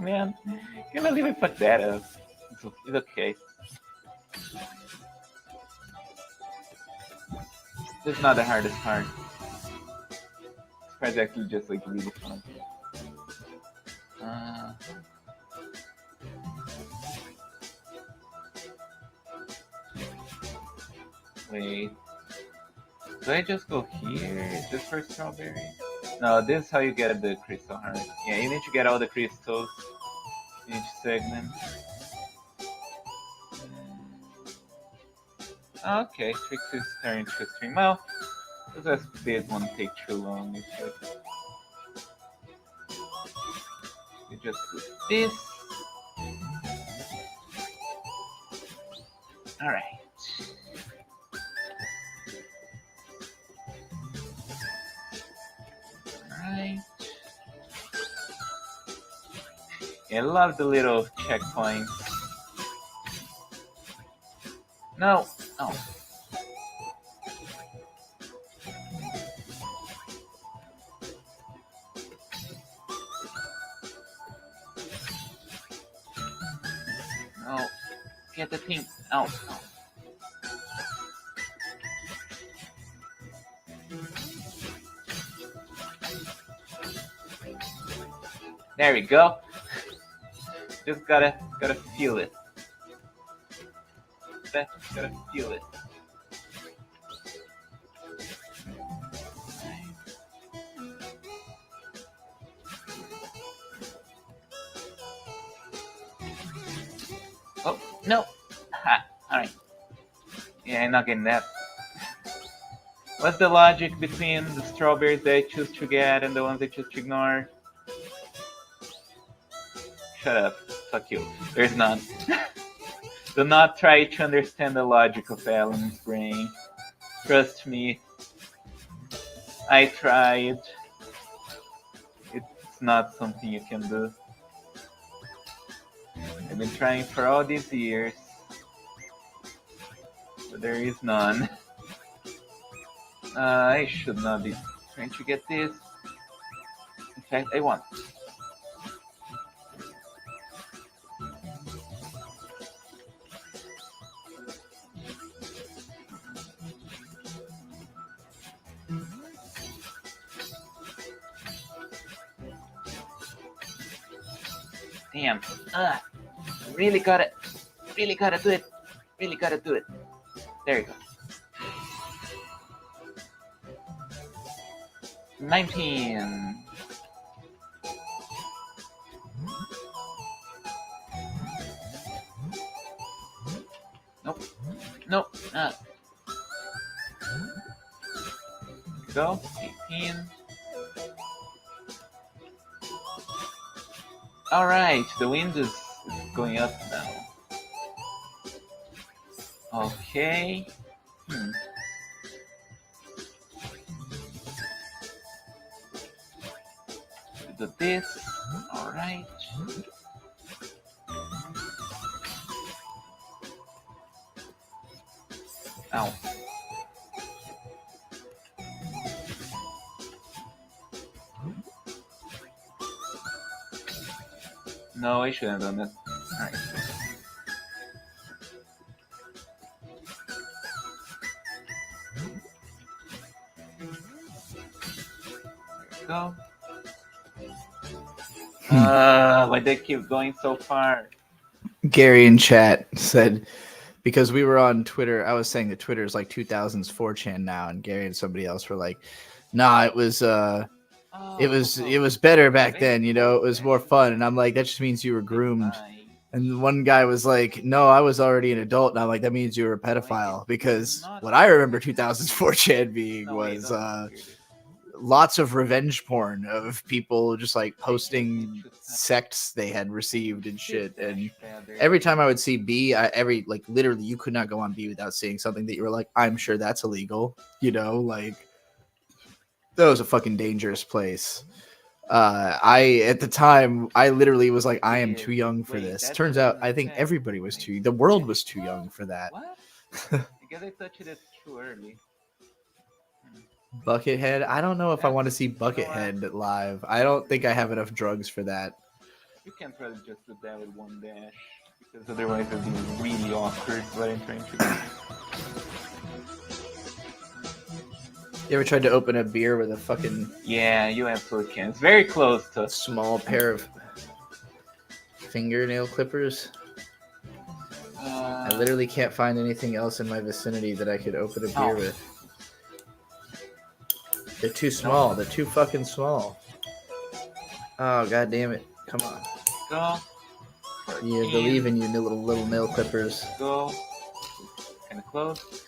man. Can't believe I fucked that up. It's okay. This is not the hardest part. This part's actually just like really fun. Wait. Do I just go here? Is this for strawberry? No, this is how you get the crystal heart. Yeah, you need to get all the crystals in each segment. Okay, Trixie's turn to stream. Well, this bit won't take too long. You just do this. Alright. Alright. Yeah, I love the little checkpoints. No. Oh. No. Get the thing out. Oh. There we go. Just gotta feel it. Gotta feel it. Oh, no. Ha, alright. Yeah, I'm not getting that. What's the logic between the strawberries that I choose to get and the ones I choose to ignore? Shut up. Fuck you. There's none. Do not try to understand the logic of Alan's brain. Trust me. I tried. It's not something you can do. I've been trying for all these years. But there is none. I should not be trying to get this. In fact, I want. Damn. Really gotta do it. Really gotta do it. There you go. 19. Nope. Nope. Go. 18. Alright, the wind is going up now. Okay. Do this. Alright. Ow. No, I shouldn't have done that. Alright. There we go. Why they keep going so far? Gary in chat said, because we were on Twitter, I was saying that Twitter is like 2000s 4chan now, and Gary and somebody else were like, nah, it was better back then, you know, it was more fun. And I'm like, that just means you were groomed. And one guy was like, no, I was already an adult. And I'm like, that means you were a pedophile, because what I remember 2000s 4chan being was lots of revenge porn of people just like posting sects they had received and shit. And every time I would see B, literally you could not go on B without seeing something that you were like, I'm sure that's illegal, you know, like that was a fucking dangerous place. At the time, I literally was like, I am too young for this. Turns out, I think everybody was the world was too young for that. I guess I touched it too early. Buckethead? I don't know if I want to see Buckethead live. I don't think I have enough drugs for that. You can't really just do that with one dash, because otherwise it would be really awkward when entering to. You ever tried to open a beer with a fucking Yeah, you absolutely can. It's very close to. small pair of fingernail clippers? I literally can't find anything else in my vicinity that I could open a beer with. They're too small. They're too fucking small. Oh, god damn it. Come on. Go. You believe in you, little nail clippers. Go. Kind of close.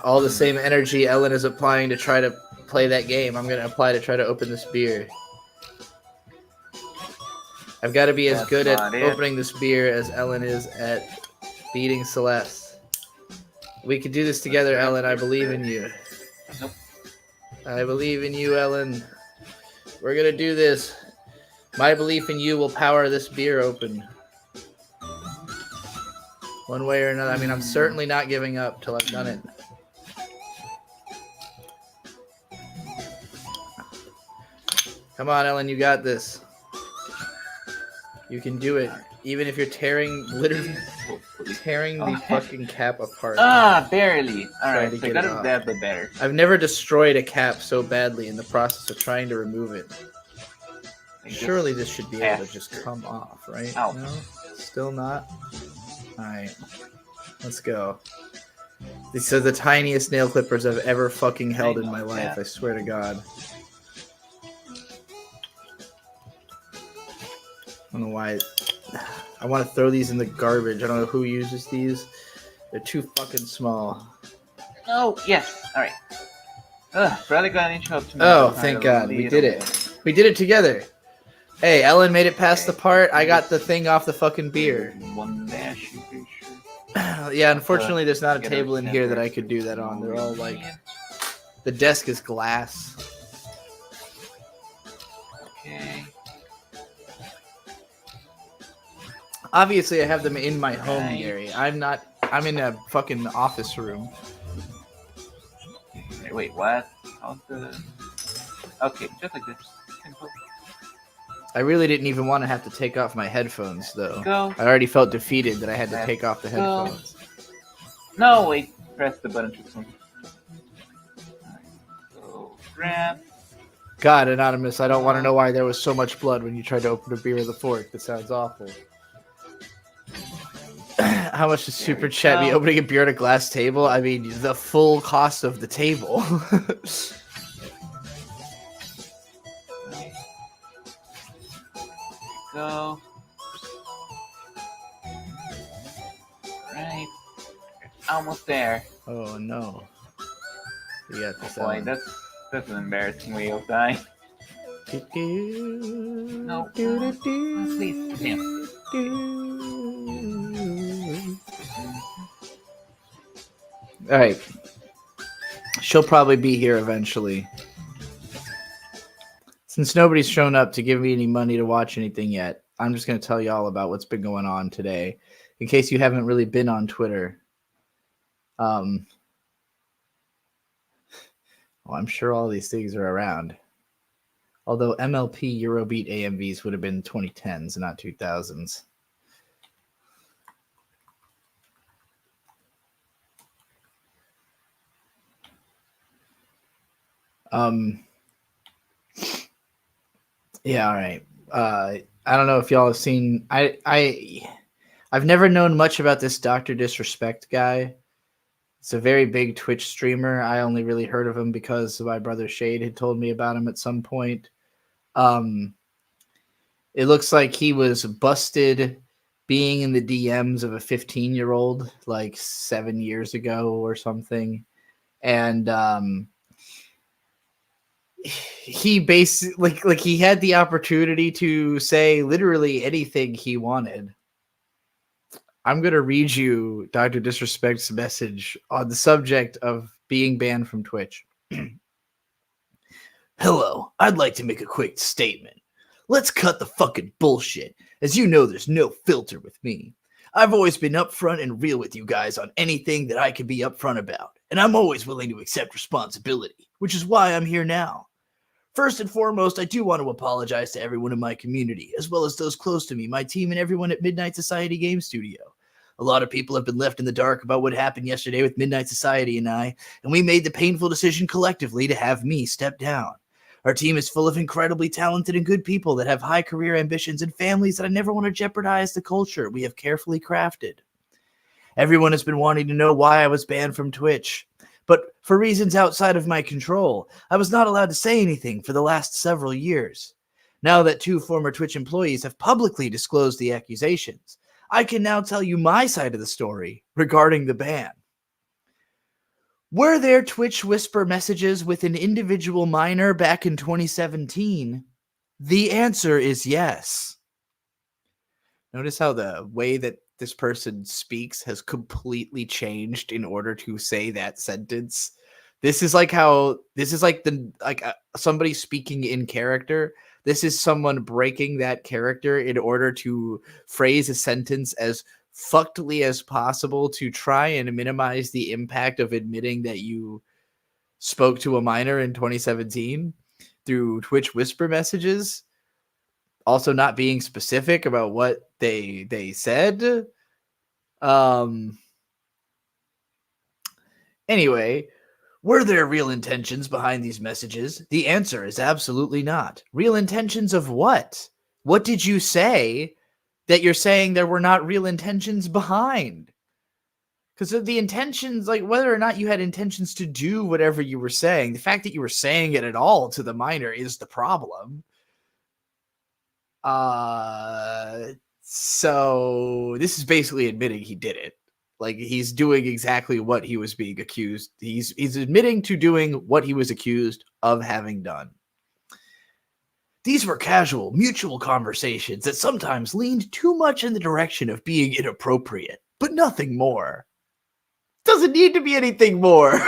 All the same energy Ellen is applying to try to play that game, I'm going to apply to try to open this beer. I've got to be as good at opening this beer as Ellen is at beating Celeste. We can do this together, Ellen. I believe in you. Nope. I believe in you, Ellen. We're going to do this. My belief in you will power this beer open. One way or another. I mean, I'm certainly not giving up till I've done it. Come on, Ellen, you got this. You can do it. Even if you're literally tearing the fucking cap apart. Barely. Alright, to so get got it to off. that the better. I've never destroyed a cap so badly in the process of trying to remove it. Like Surely this should be able to just just come off, right? Ow. No? Still not? Alright. Let's go. These are the tiniest nail clippers I've ever fucking held in my life, I swear to God. I don't know why. I want to throw these in the garbage. I don't know who uses these. They're too fucking small. Oh, yes. Alright. Probably got an inch up to me. Oh, thank God. We did it. We did it together. Hey, Ellen made it past the part. I got the thing off the fucking beer. One dash, you pretty sure. Yeah, unfortunately, there's not a table in here that I could do that on. They're all like... The desk is glass. Okay. Obviously, I have them in my home, Gary. I'm in a fucking office room. Wait, what? How's the... Okay, just like this. Simple. I really didn't even want to have to take off my headphones, though. Go. I already felt defeated that I had to take off the headphones. No, wait. Press the button too soon. Alright, so grab. God, Anonymous, I don't want to know why there was so much blood when you tried to open a beer with a fork. That sounds awful. How much does Super Chat be opening a beer at a glass table? I mean, the full cost of the table. Go. Right. Almost there. Oh, no. You got this. Boy, that's an embarrassing way of dying. No. Please, damn. Alright. She'll probably be here eventually. Since nobody's shown up to give me any money to watch anything yet, I'm just going to tell you all about what's been going on today. In case you haven't really been on Twitter. Well, I'm sure all these things are around. Although MLP Eurobeat AMVs would have been 2010s, not 2000s. Yeah, all right. I don't know if y'all have seen. I've never known much about this Dr. Disrespect guy. It's a very big Twitch streamer. I only really heard of him because my brother Shade had told me about him at some point. It looks like he was busted being in the DMs of a 15-year-old like 7 years ago or something. And he basically like he had the opportunity to say literally anything he wanted. I'm going to read you Dr. Disrespect's message on the subject of being banned from Twitch. Hello, I'd like to make a quick statement. Let's cut the fucking bullshit. As you know, there's no filter with me. I've always been upfront and real with you guys on anything that I can be upfront about. And I'm always willing to accept responsibility, which is why I'm here now. First and foremost, I do want to apologize to everyone in my community, as well as those close to me, my team, and everyone at Midnight Society Game Studio. A lot of people have been left in the dark about what happened yesterday with Midnight Society and I, and we made the painful decision collectively to have me step down. Our team is full of incredibly talented and good people that have high career ambitions and families that I never want to jeopardize the culture we have carefully crafted. Everyone has been wanting to know why I was banned from Twitch, but for reasons outside of my control, I was not allowed to say anything for the last several years. Now that 2 former Twitch employees have publicly disclosed the accusations, I can now tell you my side of the story regarding the ban. Were there Twitch whisper messages with an individual minor back in 2017? The answer is yes. Notice how the way that this person speaks has completely changed in order to say that sentence. This is like somebody speaking in character. This is someone breaking that character in order to phrase a sentence as fuckedly as possible to try and minimize the impact of admitting that you spoke to a minor in 2017 through Twitch whisper messages. Also not being specific about what they said. Anyway, were there real intentions behind these messages? The answer is absolutely not. Real intentions of what? What did you say that you're saying there were not real intentions behind? Because of the intentions, like whether or not you had intentions to do whatever you were saying, the fact that you were saying it at all to the minor is the problem. So this is basically admitting he did it. Like he's doing exactly what he was being accused. He's admitting to doing what he was accused of having done. These were casual, mutual conversations that sometimes leaned too much in the direction of being inappropriate, but nothing more. Doesn't need to be anything more.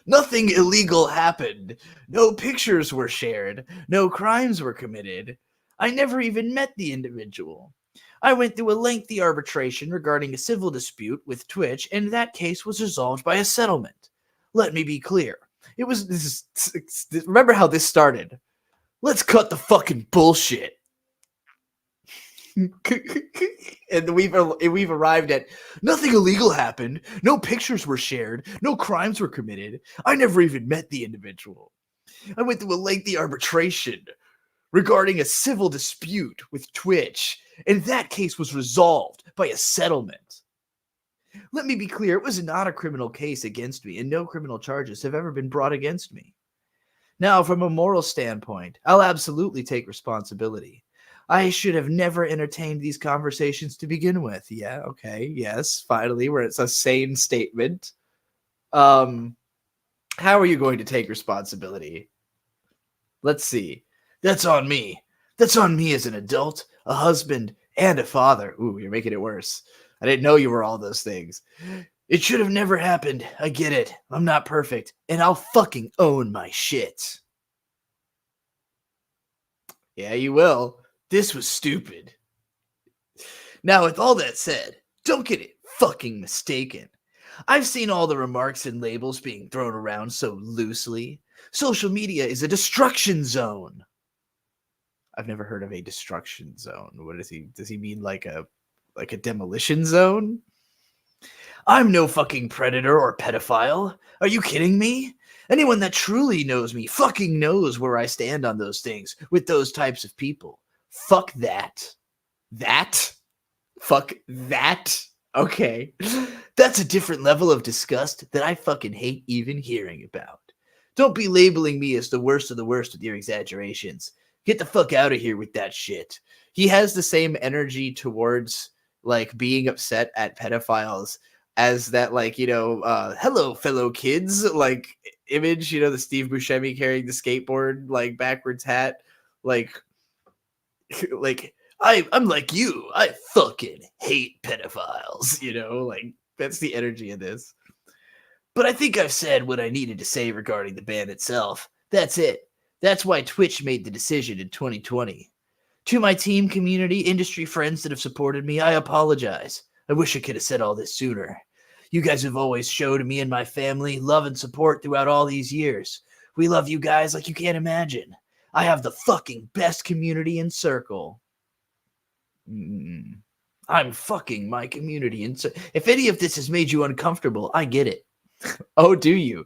Nothing illegal happened. No pictures were shared. No crimes were committed. I never even met the individual. I went through a lengthy arbitration regarding a civil dispute with Twitch, and that case was resolved by a settlement. Let me be clear. Remember how this started. Let's cut the fucking bullshit. And we've arrived at nothing illegal happened. No pictures were shared. No crimes were committed. I never even met the individual. I went through a lengthy arbitration regarding a civil dispute with Twitch, and that case was resolved by a settlement. Let me be clear, it was not a criminal case against me, and no criminal charges have ever been brought against me. Now, from a moral standpoint, I'll absolutely take responsibility. I should have never entertained these conversations to begin with. Yeah, okay, yes, finally, where it's a sane statement. How are you going to take responsibility? Let's see. That's on me. That's on me as an adult, a husband, and a father. Ooh, you're making it worse. I didn't know you were all those things. It should have never happened. I get it. I'm not perfect, and I'll fucking own my shit. Yeah, you will. This was stupid. Now, with all that said, don't get it fucking mistaken. I've seen all the remarks and labels being thrown around so loosely. Social media is a destruction zone. I've never heard of a destruction zone. What does he mean like a demolition zone? I'm no fucking predator or pedophile. Are you kidding me? Anyone that truly knows me fucking knows where I stand on those things with those types of people. Fuck that. That? Fuck that? Okay. That's a different level of disgust that I fucking hate even hearing about. Don't be labeling me as the worst of the worst with your exaggerations. Get the fuck out of here with that shit. He has the same energy towards like being upset at pedophiles as that, like, you know, hello fellow kids, like image, you know, the Steve Buscemi carrying the skateboard, like backwards hat, like I'm like you. I fucking hate pedophiles, you know, like that's the energy of this. But I think I've said what I needed to say regarding the ban itself. That's it. That's why Twitch made the decision in 2020. To my team, community, industry friends that have supported me, I apologize. I wish I could have said all this sooner. You guys have always showed me and my family love and support throughout all these years. We love you guys like you can't imagine. I have the fucking best community in Circle. I'm fucking my community in Circle. If any of this has made you uncomfortable, I get it. Oh, do you?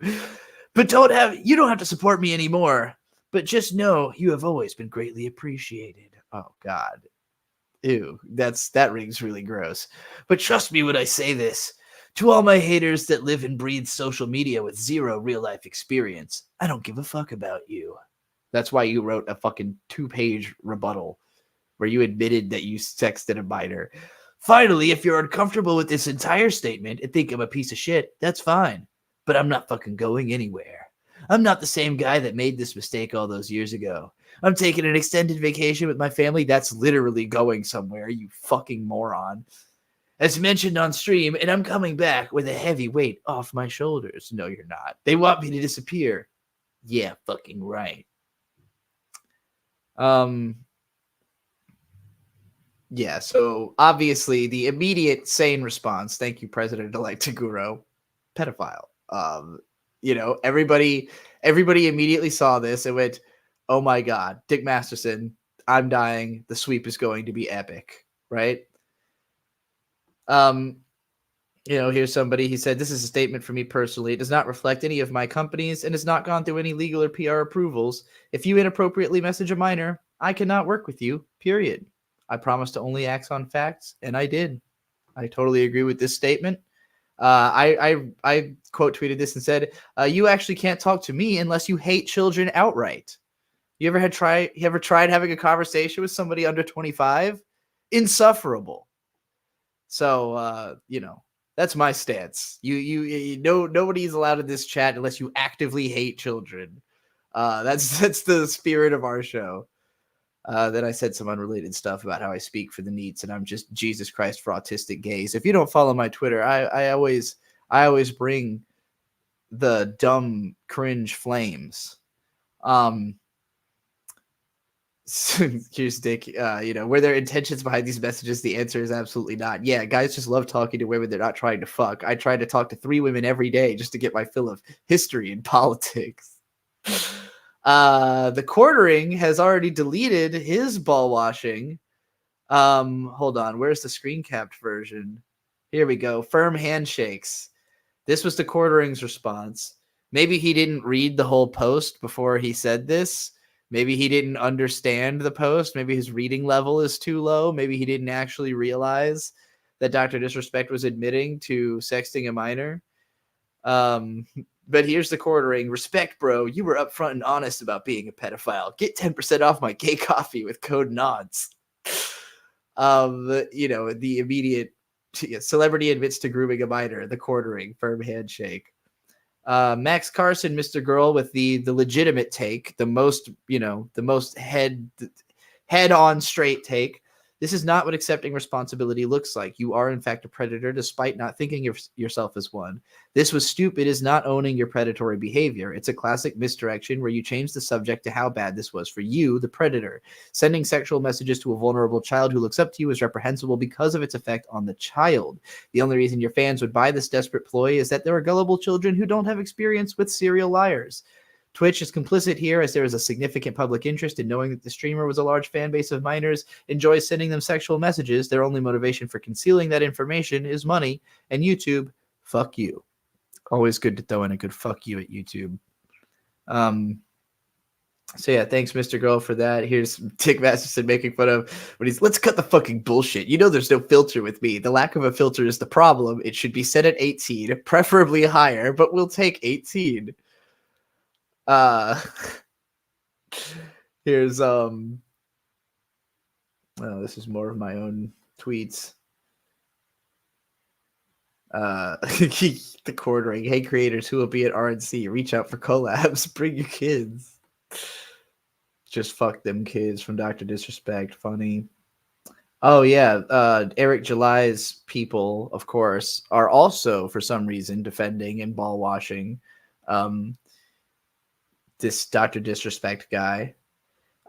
But you don't have to support me anymore. But just know you have always been greatly appreciated. Oh, God. Ew, that rings really gross. But trust me when I say this. To all my haters that live and breathe social media with zero real-life experience, I don't give a fuck about you. That's why you wrote a fucking 2-page rebuttal where you admitted that you sexted a minor. Finally, if you're uncomfortable with this entire statement and think I'm a piece of shit, that's fine. But I'm not fucking going anywhere. I'm not the same guy that made this mistake all those years ago. I'm taking an extended vacation with my family. That's literally going somewhere, you fucking moron. As mentioned on stream, and I'm coming back with a heavy weight off my shoulders. No, you're not. They want me to disappear. Yeah, fucking right. Yeah, so obviously the immediate sane response, thank you, President-elect Taguro, pedophile. Everybody immediately saw this and went, oh my God, Dick Masterson, I'm dying. The sweep is going to be epic, right? Here's somebody, he said, this is a statement for me personally. It does not reflect any of my companies and has not gone through any legal or PR approvals. If you inappropriately message a minor, I cannot work with you, period. I promised to only act on facts, and I did. I totally agree with this statement. I quote tweeted this and said, you actually can't talk to me unless you hate children outright. You ever tried having a conversation with somebody under 25? Insufferable. So, that's my stance. Nobody's allowed in this chat unless you actively hate children. That's the spirit of our show. Then I said some unrelated stuff about how I speak for the NEETs and I'm just Jesus Christ for autistic gays. If you don't follow my Twitter, I always bring the dumb cringe flames. Here's Dick. Were there intentions behind these messages? The answer is absolutely not. Yeah, guys just love talking to women they're not trying to fuck. I try to talk to 3 women every day just to get my fill of history and politics. The Quartering has already deleted his ball washing. Hold on, where's the screen capped version? Here we go. Firm handshakes. This was the Quartering's response. Maybe he didn't read the whole post before he said this. Maybe he didn't understand the post. Maybe his reading level is too low. Maybe he didn't actually realize that Dr. Disrespect was admitting to sexting a minor. But here's the Quartering. Respect, bro. You were upfront and honest about being a pedophile. Get 10% off my gay coffee with code NODS. The immediate celebrity admits to grooming a minor. The Quartering. Firm handshake. Max Carson, Mr. Girl, with the legitimate take, the most head on straight take. This is not what accepting responsibility looks like. You are, in fact, a predator despite not thinking of yourself as one. This was stupid is not owning your predatory behavior. It's a classic misdirection where you change the subject to how bad this was for you, the predator. Sending sexual messages to a vulnerable child who looks up to you is reprehensible because of its effect on the child. The only reason your fans would buy this desperate ploy is that there are gullible children who don't have experience with serial liars. Twitch is complicit here as there is a significant public interest in knowing that the streamer was a large fan base of minors, enjoys sending them sexual messages. Their only motivation for concealing that information is money. And YouTube, fuck you. Always good to throw in a good fuck you at YouTube. So yeah, thanks, Mr. Girl, for that. Here's Dick Masterson making fun of when he's, let's cut the fucking bullshit. You know there's no filter with me. The lack of a filter is the problem. It should be set at 18, preferably higher, but we'll take 18. Here's this is more of my own tweets. The Quartering. Hey creators who will be at RNC, reach out for collabs, bring your kids. Just fuck them kids from Dr. Disrespect. Funny. Oh yeah, Eric July's people, of course, are also for some reason defending and ball washing this Dr. Disrespect guy.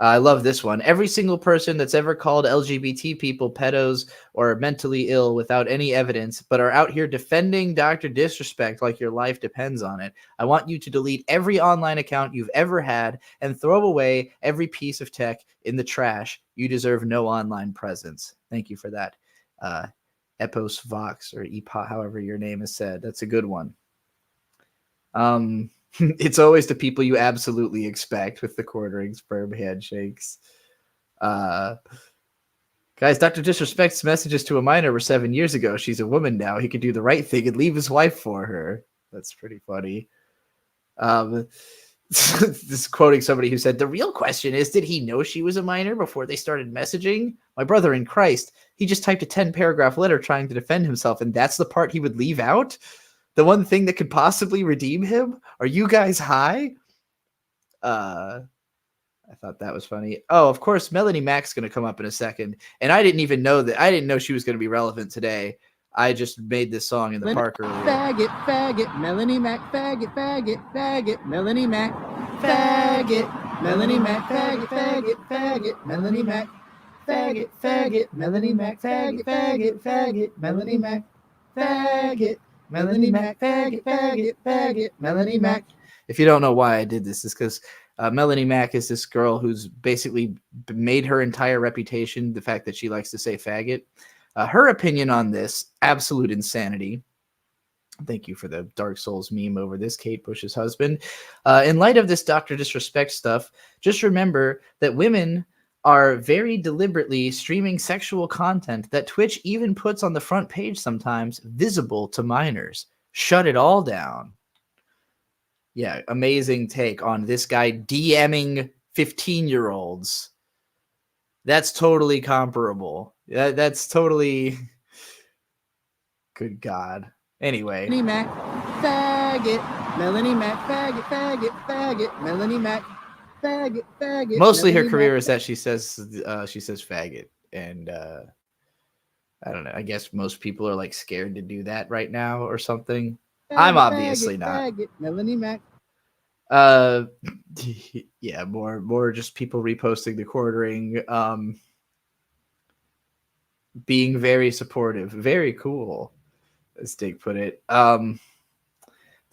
I love this one. Every single person that's ever called LGBT people pedos or mentally ill without any evidence, but are out here defending Dr. Disrespect like your life depends on it. I want you to delete every online account you've ever had and throw away every piece of tech in the trash. You deserve no online presence. Thank you for that. Epos Vox or Epo, however your name is said. That's a good one. It's always the people you absolutely expect with the quartering sperm handshakes. Guys, Dr. Disrespect's messages to a minor were 7 years ago. She's a woman now. He could do the right thing and leave his wife for her. That's pretty funny. This quoting somebody who said, the real question is, did he know she was a minor before they started messaging? My brother in Christ, he just typed a 10-paragraph letter trying to defend himself, and that's the part he would leave out? The one thing that could possibly redeem him? Are you guys high? I thought that was funny. Oh, of course, Melanie Mack's going to come up in a second. And I didn't even know that. I didn't know she was going to be relevant today. I just made this song in the park earlier. Faggot, faggot, Melanie Mack, faggot, faggot, faggot, Melanie Mack, faggot, Melanie Mack, faggot, faggot, faggot, Melanie Mack, faggot, faggot, Melanie Mack, faggot, faggot, faggot, Melanie Mack, faggot. Melanie Mack, faggot, faggot, faggot, Melanie Mack. If you don't know why I did this, it's because Melanie Mack is this girl who's basically made her entire reputation the fact that she likes to say faggot. Her opinion on this, absolute insanity. Thank you for the Dark Souls meme over this, Kate Bush's husband. In light of this Dr. Disrespect stuff, just remember that women are very deliberately streaming sexual content that Twitch even puts on the front page sometimes, visible to minors. Shut it all down. Yeah, amazing take on this guy DMing 15-year-olds. That's totally comparable. That's totally... Good God. Anyway. Melanie Mack, faggot, Melanie Mack, faggot, faggot, faggot, Melanie Mack. Faggot, faggot, mostly her career is that she says faggot, and I don't know. I guess most people are like scared to do that right now or something. Faggot, I'm obviously faggot, not. Faggot, Melanie Mack. Yeah, more just people reposting the quartering, being very supportive, very cool, as Dick put it.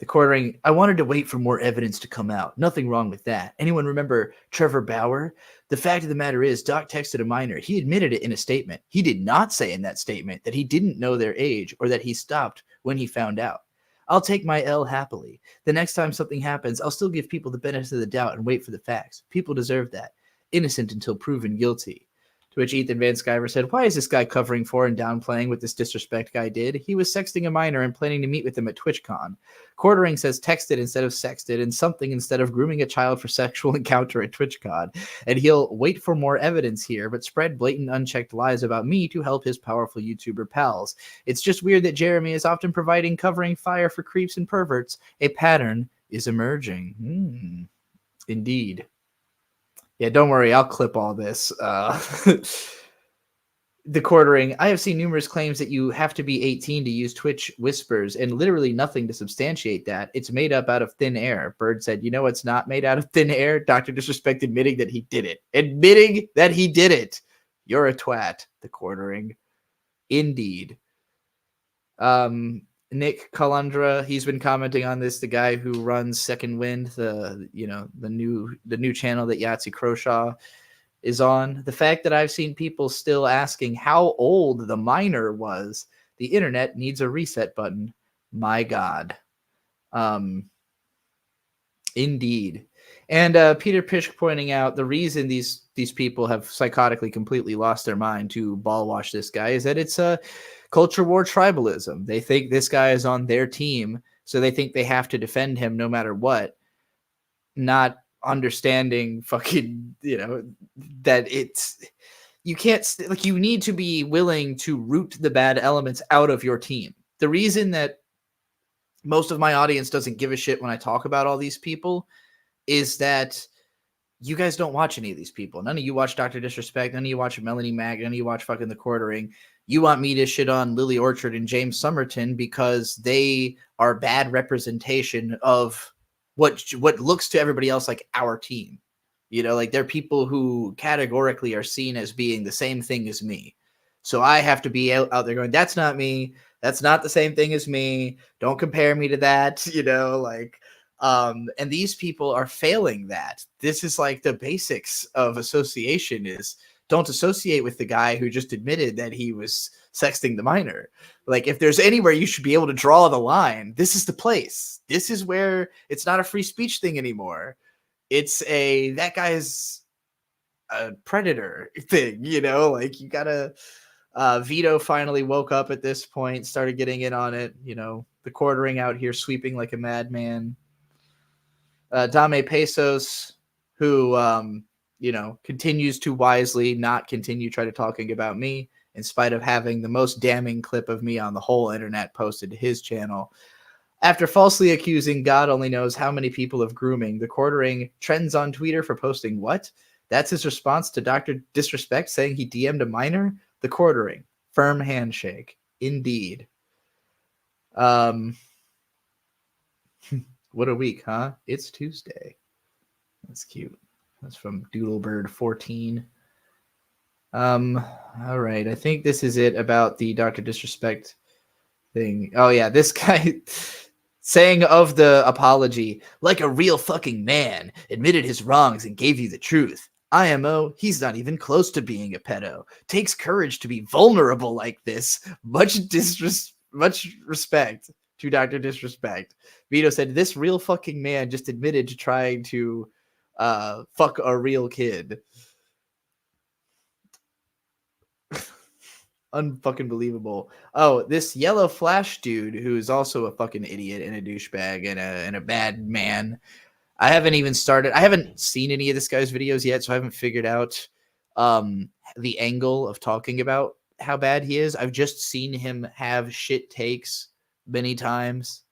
The quartering, I wanted to wait for more evidence to come out. Nothing wrong with that. Anyone remember Trevor Bauer? The fact of the matter is, Doc texted a minor. He admitted it in a statement. He did not say in that statement that he didn't know their age or that he stopped when he found out. I'll take my L happily. The next time something happens, I'll still give people the benefit of the doubt and wait for the facts. People deserve that. Innocent until proven guilty. To which Ethan Van Sciver said, why is this guy covering for and downplaying what this disrespect guy did? He was sexting a minor and planning to meet with him at TwitchCon. Quartering says texted instead of sexted and something instead of grooming a child for sexual encounter at TwitchCon. And he'll wait for more evidence here, but spread blatant unchecked lies about me to help his powerful YouTuber pals. It's just weird that Jeremy is often providing covering fire for creeps and perverts. A pattern is emerging. Indeed. Yeah, don't worry. I'll clip all this. The quartering. I have seen numerous claims that you have to be 18 to use Twitch Whispers and literally nothing to substantiate that. It's made up out of thin air. Bird said, you know what's not made out of thin air? Dr. Disrespect admitting that he did it. Admitting that he did it. You're a twat. The quartering. Indeed. Nick Calandra, he's been commenting on this. The guy who runs Second Wind, the new channel that Yahtzee Croshaw is on. The fact that I've seen people still asking how old the minor was. The internet needs a reset button. My God. Indeed. And Peter Pish pointing out the reason these people have psychotically completely lost their mind to ball wash this guy is that it's a culture war tribalism. They think this guy is on their team, so they think they have to defend him no matter what, not understanding fucking, that it's, you can't, like, you need to be willing to root the bad elements out of your team. The reason that most of my audience doesn't give a shit when I talk about all these people is that you guys don't watch any of these people. None of you watch Dr. Disrespect. None of you watch Melanie Mack. None of you watch fucking The Quartering. You want me to shit on Lily Orchard and James Somerton because they are bad representation of what looks to everybody else like our team. You know, like they're people who categorically are seen as being the same thing as me. So I have to be out there going, that's not me. That's not the same thing as me. Don't compare me to that. You know, like, and these people are failing that. This is like the basics of association is don't associate with the guy who just admitted that he was sexting the minor. Like, if there's anywhere you should be able to draw the line, this is the place. This is where it's not a free speech thing anymore. It's that guy's a predator thing, you know, like you gotta, Vito finally woke up at this point, started getting in on it, you know, the quartering out here, sweeping like a madman. Dame Pesos, who, you know, continues to wisely not continue try to talking about me, in spite of having the most damning clip of me on the whole internet posted to his channel. After falsely accusing God only knows how many people of grooming, the quartering trends on Twitter for posting what? That's his response to Dr. Disrespect saying he DM'd a minor? The quartering. Firm handshake. Indeed. What a week, huh? It's Tuesday. That's cute. That's from Doodlebird14. All right. I think this is it about the Dr. Disrespect thing. Oh, yeah. This guy... saying of the apology, like a real fucking man, admitted his wrongs and gave you the truth. IMO, he's not even close to being a pedo. Takes courage to be vulnerable like this. Much respect to Dr. Disrespect. Vito said, this real fucking man just admitted to trying to fuck a real kid. Unfucking believable. Oh, this Yellow Flash dude who is also a fucking idiot and a douchebag and a bad man. I haven't seen any of this guy's videos yet, so I haven't figured out the angle of talking about how bad he is. I've just seen him have shit takes many times.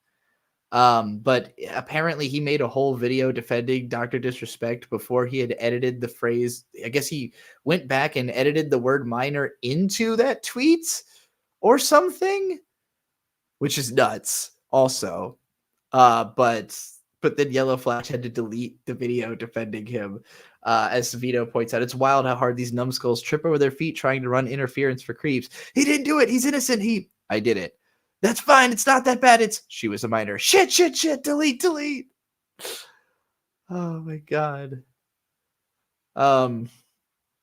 But apparently he made a whole video defending Dr. Disrespect before he had edited the phrase. I guess he went back and edited the word minor into that tweet or something, which is nuts also. But then Yellow Flash had to delete the video defending him. As Vito points out, it's wild how hard these numbskulls trip over their feet trying to run interference for creeps. He didn't do it. He's innocent. I did it. That's fine. It's not that bad. She was a minor. Shit. Delete. Oh my God.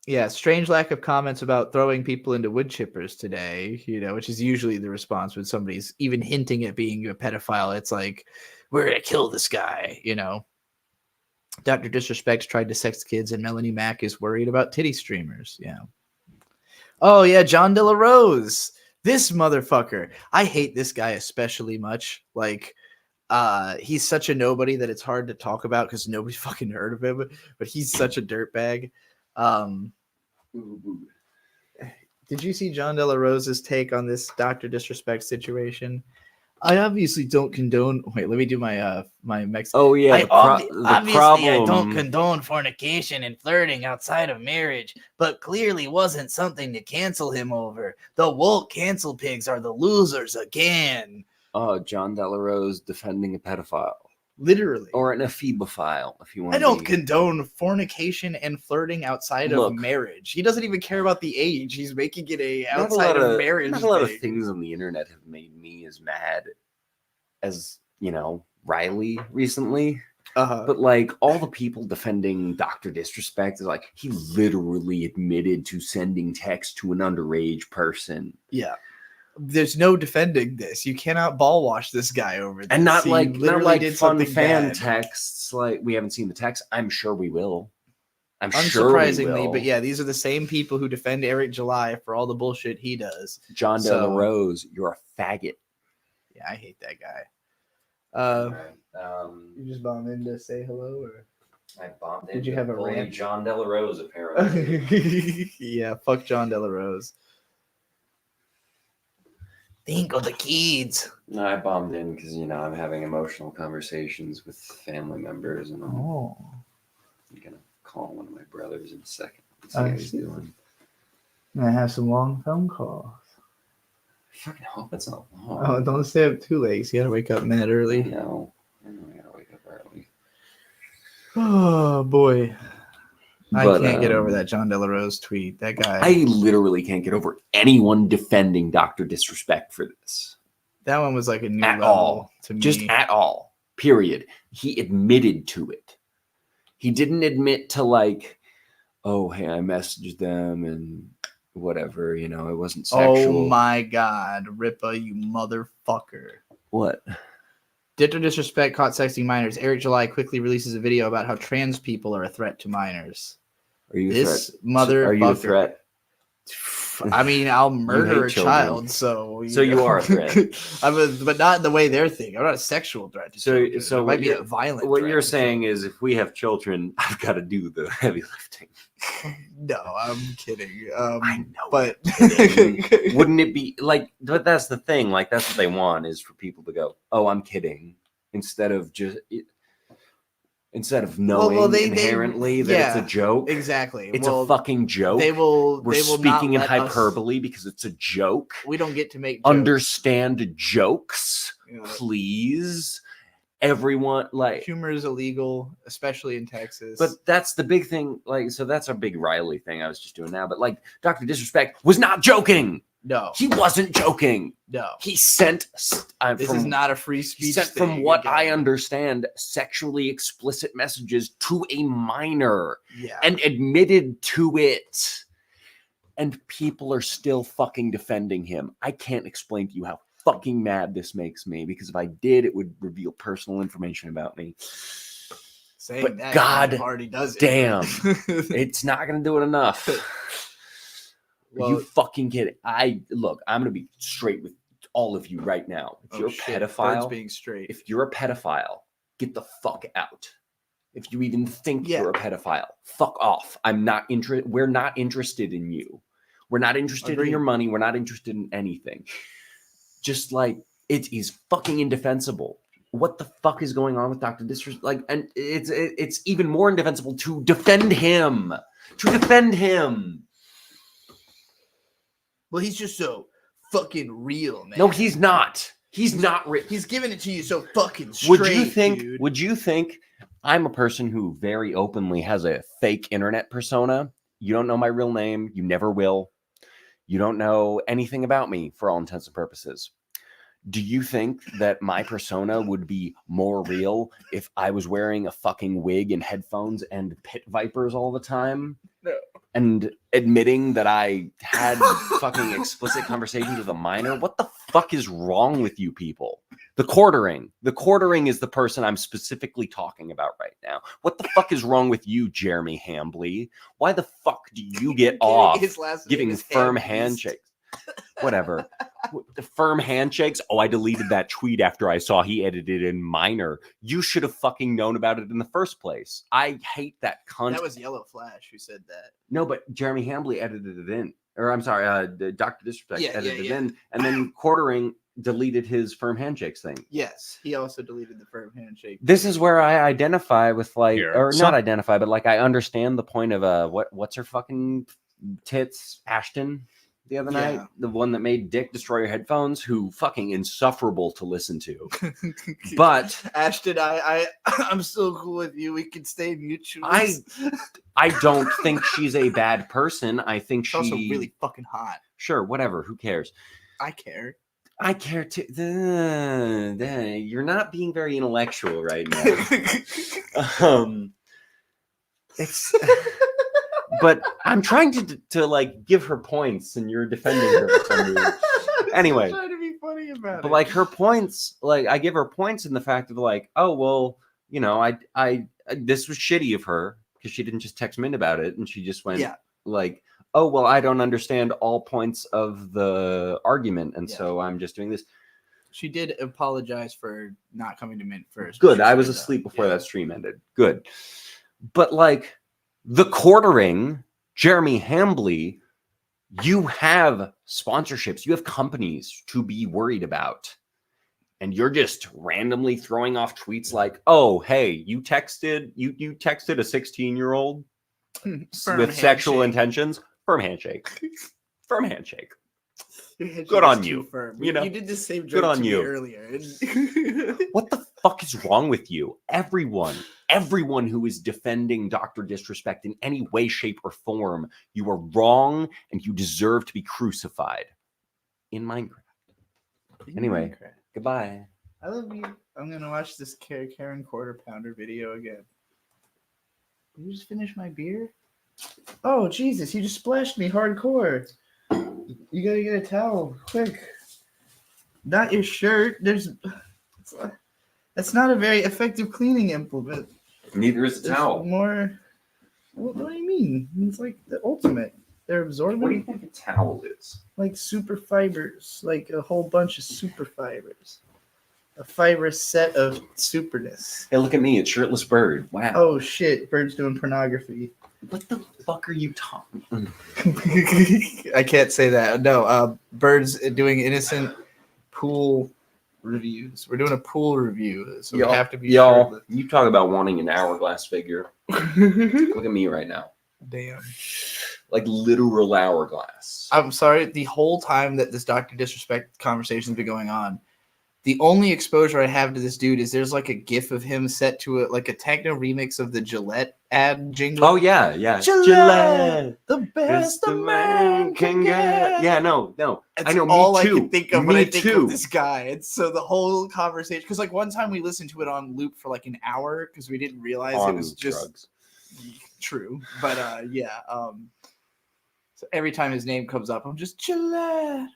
Yeah, strange lack of comments about throwing people into wood chippers today, you know, which is usually the response when somebody's even hinting at being a pedophile. It's like, we're going to kill this guy, you know. Dr. Disrespect tried to sex kids, and Melanie Mack is worried about titty streamers. Yeah. Oh, yeah, John De La Rose. This motherfucker. I hate this guy especially much. Like, he's such a nobody that it's hard to talk about because nobody's fucking heard of him. But he's such a dirtbag. Did you see John De La Rose's take on this Dr. Disrespect situation? I obviously don't condone. Wait, let me do my my Mexican. Oh yeah, obviously problem. I don't condone fornication and flirting outside of marriage, but clearly wasn't something to cancel him over. The woke cancel pigs are the losers again. John De La Rose defending a pedophile, literally, or an ephebophile, if you want. I don't condone fornication and flirting outside of marriage. He doesn't even care about the age. He's making it a outside of marriage. Not a lot of things on the internet have made me as mad as, you know, Riley recently. But like all the people defending Dr. Disrespect is like, he literally admitted to sending text to an underage person. Yeah. There's no defending this. You cannot ball wash this guy over this. And not like did fun fan bad. texts. Like, we haven't seen the text. I'm sure we will. Unsurprisingly, but yeah, these are the same people who defend Eric July for all the bullshit he does. John De La Rose, you're a faggot. Yeah, I hate that guy. You just bombed in to say hello, or I bombed in. Did you have a rant? John De La Rose, apparently. Yeah, fuck John De La Rose. Think of the kids. No, I bombed in because, you know, I'm having emotional conversations with family members, and I'm gonna call one of my brothers in a second and see how he's doing. I have some long phone calls. I fucking hope it's not long. Oh, don't stay up too late. You gotta wake up mad early. No, I know I gotta wake up early. Oh boy. I But, can't get over that John De La Rose tweet. That guy. I literally can't get over anyone defending Dr. Disrespect for this. That one was like a new At level all. to me. Just at all. Period. He admitted to it. He didn't admit to like, oh, hey, I messaged them and whatever, it wasn't sexual. Oh my God, Ripa, you motherfucker. What? Dr. Disrespect caught sexting minors. Eric July quickly releases a video about how trans people are a threat to minors. Are you a This threat? motherfucker. Are you a threat? I mean, I'll murder a hate children. child, so You are a threat. but not in the way they're thinking. I'm not a sexual threat to children. So it might be a violent. What threat you're to saying is, if we have children, I've got to do the heavy lifting. children. No, I'm kidding. I know, but wouldn't it be like? But that's the thing. Like, that's what they want, is for people to go, "Oh, I'm kidding," instead of knowing inherently that it's a joke. Exactly. It's a fucking joke. We're We're speaking in hyperbole because it's a joke. We don't get to make jokes. Understand jokes, Yeah. please. Everyone, like, Humor is illegal, especially in Texas. but that's the big thing. Like, so that's a big Riley thing I was just doing now. But like, Dr. Disrespect was not joking. no, He wasn't joking. no. He sent. This is not a free speech. He sent, thing, from what again. I understand, sexually explicit messages to a minor Yeah. and admitted to it. And people are still fucking defending him. I can't explain to you how fucking mad this makes me, because if I did, it would reveal personal information about me. Saying but that God already does it. damn. It's not going to do it enough. Well, Are you fucking kidding? I'm going to be straight with all of you right now. If you're a pedophile, being straight. if you're a pedophile, get the fuck out. If you even think you're a pedophile, fuck off. We're not interested in you. We're not interested in your money. We're not interested in anything. Just like, it is fucking indefensible. What the fuck is going on with Dr. Disrespect? Like, and it's even more indefensible to defend him. Well, he's just so fucking real, man. No, he's not. He's not real. He's giving it to you so fucking straight. Would you think I'm a person who very openly has a fake internet persona? You don't know my real name. You never will. You don't know anything about me for all intents and purposes. Do you think that my persona would be more real if I was wearing a fucking wig and headphones and pit vipers all the time? No. And admitting that I had fucking explicit conversations with a minor? What the fuck is wrong with you people? The quartering is the person I'm specifically talking about right now. What the fuck is wrong with you, Jeremy Hambly? Why the fuck do you get off giving firm handshakes? Whatever. The firm handshakes. Oh, I deleted that tweet after I saw he edited in minor. You should have fucking known about it in the first place. I hate that cunt. That was Yellow Flash who said that. No, but Jeremy Hambly edited it in. Or I'm sorry, Dr. Disrespect edited it in. And then quartering deleted his firm handshakes thing. Yes, he also deleted the firm handshake. This is where I identify with not identify, but like I understand the point of what's her fucking tits, Ashton, the other night, the one that made Dick destroy your headphones, who fucking insufferable to listen to. But Ashton, I'm still cool with you. We can stay mutual. I don't think she's a bad person. I think she's also really fucking hot. Sure, whatever. Who cares? I care. I care too. You're not being very intellectual right now. It's. But I'm trying to like give her points, and you're defending her for some reason. Anyway, I'm trying to be funny about but it. like her points, like I give her points in the fact of like, oh well, I this was shitty of her because she didn't just text Min about it, and she just went like, oh well, I don't understand all points of the argument, and so I'm just doing this. She did apologize for not coming to Mint first. Good, I was asleep before that stream ended. Good, but like. The quartering, Jeremy Hambly, you have sponsorships, you have companies to be worried about. And you're just randomly throwing off tweets like, oh, hey, you texted a 16-year-old with sexual intentions? Firm handshake. Firm handshake. Good on you. You did the same joke good on to you me earlier. What the fuck is wrong with you? Everyone everyone who is defending Dr. Disrespect in any way, shape, or form, you are wrong and you deserve to be crucified in Minecraft. Anyway, goodbye. I love you. I'm gonna watch this Karen Quarter Pounder video again. Did you just finish my beer? Oh Jesus! You just splashed me hardcore. You gotta get a towel, quick. Not your shirt. That's not a very effective cleaning implement. Neither is There's more. What do you mean? It's like the ultimate. They're absorbent. What do you think a towel is? Like super fibers, like a whole bunch of super fibers. A fibrous set of superness. Hey, look at me. It's Shirtless Bird. Wow. Oh shit, Bird's doing pornography. What the fuck are you talking? I can't say that. No, Bird's doing innocent pool reviews. We're doing a pool review, so we have to be y'all. You talk about wanting an hourglass figure. Look at me right now. Damn. Like literal hourglass. I'm sorry, the whole time that this Dr. Disrespect conversation's been going on, the only exposure I have to this dude is there's like a gif of him set to a techno remix of the Gillette ad jingle. Oh yeah. Gillette, the best a man can get. Yeah, no. It's I know. all me too. I can think of when I think too. of this guy. And so the whole conversation, because like one time we listened to it on loop for like an hour because we didn't realize it was just drugs. True. But yeah. So every time his name comes up, I'm just Gillette,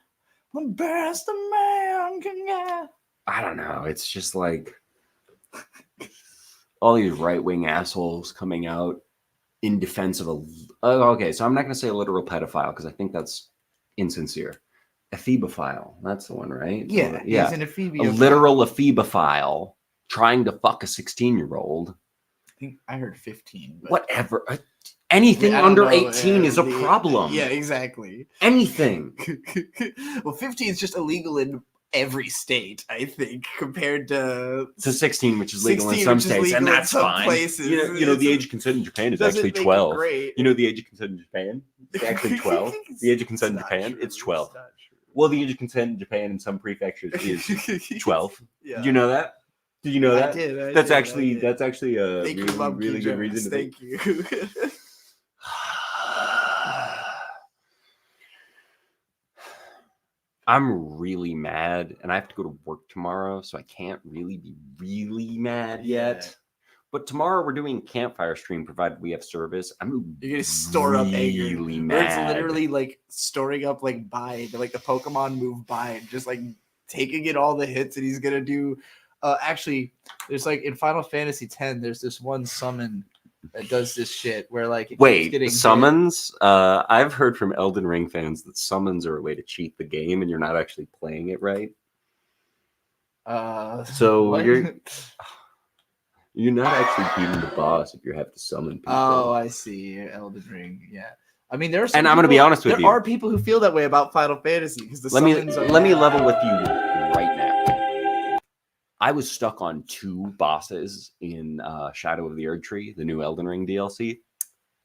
the best a man can get. I don't know. It's just like all these right-wing assholes coming out in defense of a. Okay, so I'm not going to say a literal pedophile because I think that's insincere. Ephebophile. That's the one, right? Yeah, yeah. He's an A literal ephebophile trying to fuck a 16-year-old. I think I heard 15. But Whatever. Anything under 18 is a problem. Yeah, exactly. Anything. Well, 15 is just illegal in every state, I think, compared to 16, which is legal in some states, and that's fine. Places. You know, the age of consent in Japan is actually 12. Great. You know, the age of consent in Japan is actually 12. The age of consent in Japan, it's 12. Well, the age of consent in Japan in some prefectures is 12. Yeah. Did you know that? Did you know that? I did. That's actually a Thank really good reason to Thank you. I'm really mad, and I have to go to work tomorrow, so I can't really be really mad yet. Yeah. But tomorrow we're doing a campfire stream, provided we have service. I'm You're gonna store up anger. really Where it's mad. literally like storing up like the Pokemon move Bind, just like taking it all the hits, and he's gonna do. Actually, there's like in Final Fantasy X, there's this one summon that does this shit where like it keeps getting summons. I've heard from Elden Ring fans that summons are a way to cheat the game, and you're not actually playing it right. So what? You're not actually beating the boss if you have to summon people. Oh, I see. Elden Ring, yeah. I mean, there are some and I'm going to be honest with you. There are people who feel that way about Final Fantasy because the let me summons level with you right now. I was stuck on 2 bosses in Shadow of the Erdtree, the new Elden Ring DLC.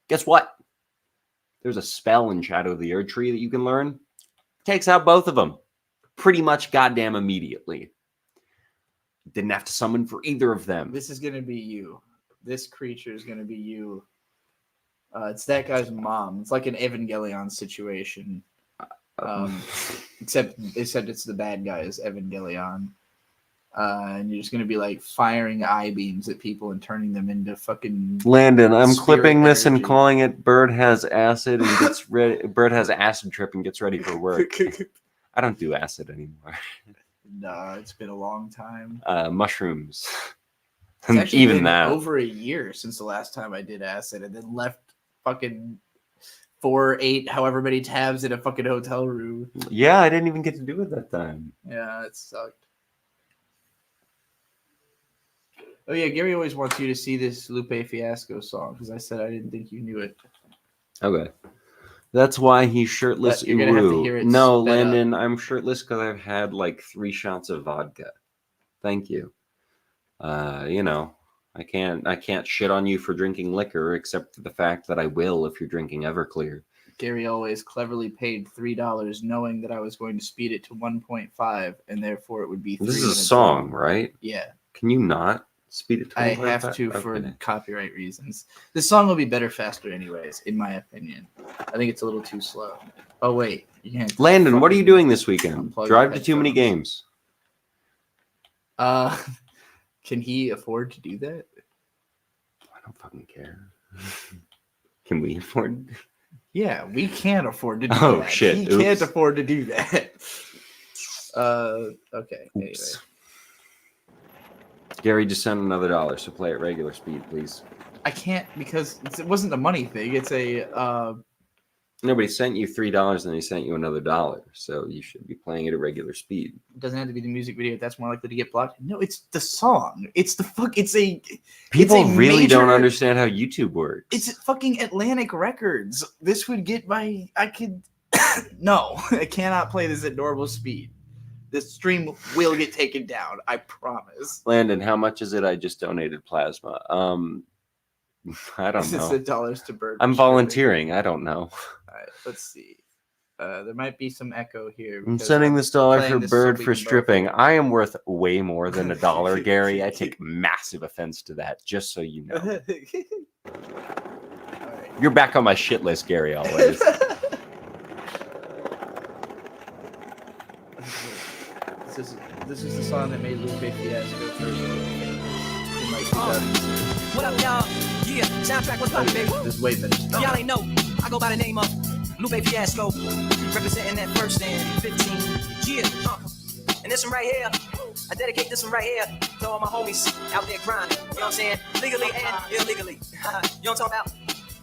Guess what? There's a spell in Shadow of the Erdtree that you can learn. Takes out both of them pretty much goddamn immediately. Didn't have to summon for either of them. This is going to be you. This creature is going to be you. It's that guy's mom. It's like an Evangelion situation. Except it's the bad guy is Evangelion. And you're just going to be like firing eye beams at people and turning them into fucking Landon, I'm clipping this energy. and calling it Bird has acid and gets ready. Bird has acid trip and gets ready for work. I don't do acid anymore. No, it's been a long time. Mushrooms. It's And actually even been that. over a year since the last time I did acid, and then left fucking 4, 8, however many tabs in a fucking hotel room. Yeah, I didn't even get to do it that time. Yeah, it sucked. Oh yeah, Gary always wants you to see this Lupe Fiasco song because I said I didn't think you knew it. Okay. That's why he's shirtless. But you're gonna have to hear it No, sped up. Landon, I'm shirtless because I've had like 3 shots of vodka. Thank you. You know, I can't shit on you for drinking liquor, except for the fact that I will if you're drinking Everclear. Gary always cleverly paid $3, knowing that I was going to speed it to 1.5, and therefore it would be. This 3 is a minutes song, long. right? Yeah. Can you not Speed it I 25. have to for Okay. copyright reasons. This song will be better faster, anyways, in my opinion. I think it's a little too slow. Oh wait, you can't. Landon, what are you fucking doing this weekend? unplug Drive the to too many headphones. games. Can he afford to do that? I don't fucking care. Can we afford? Yeah, we can't afford to do Oh, that. shit. He Oops. can't afford to do that. Okay. Anyway. Oops. Gary just sent another $1, so play at regular speed, please. I can't because it wasn't a money thing. It's a Nobody sent you $3 and they sent you another $1, so you should be playing at a regular speed. it doesn't have to be the music video. That's more likely to get blocked. No, it's the song. It's the fuck. It's a People really don't major- understand how YouTube works. It's fucking Atlantic Records. This would get my. I could. No, I cannot play this at normal speed. This stream will get taken down. I promise. Landon, how much is it? I just donated plasma. I don't This is know. $1 to Bird. I'm volunteering. I don't know. All right, let's see. There might be some echo here. I'm because sending this $1 playing for this so Bird we for can both- stripping. I am worth way more than $1, Gary. I take massive offense to that, just so you know. All right. You're back on my shit list, Gary, always. This is the song that made Lupe Fiasco first famous in like 2006. What up, y'all? Yeah, soundtrack was poppin', baby. This is way better. Y'all ain't know. I go by the name of Lupe Fiasco, representing that first and 15. Yeah, and this one right here, I dedicate this one right here to all my homies out there grinding. You know what I'm saying? Legally and illegally. You know what I'm talking about?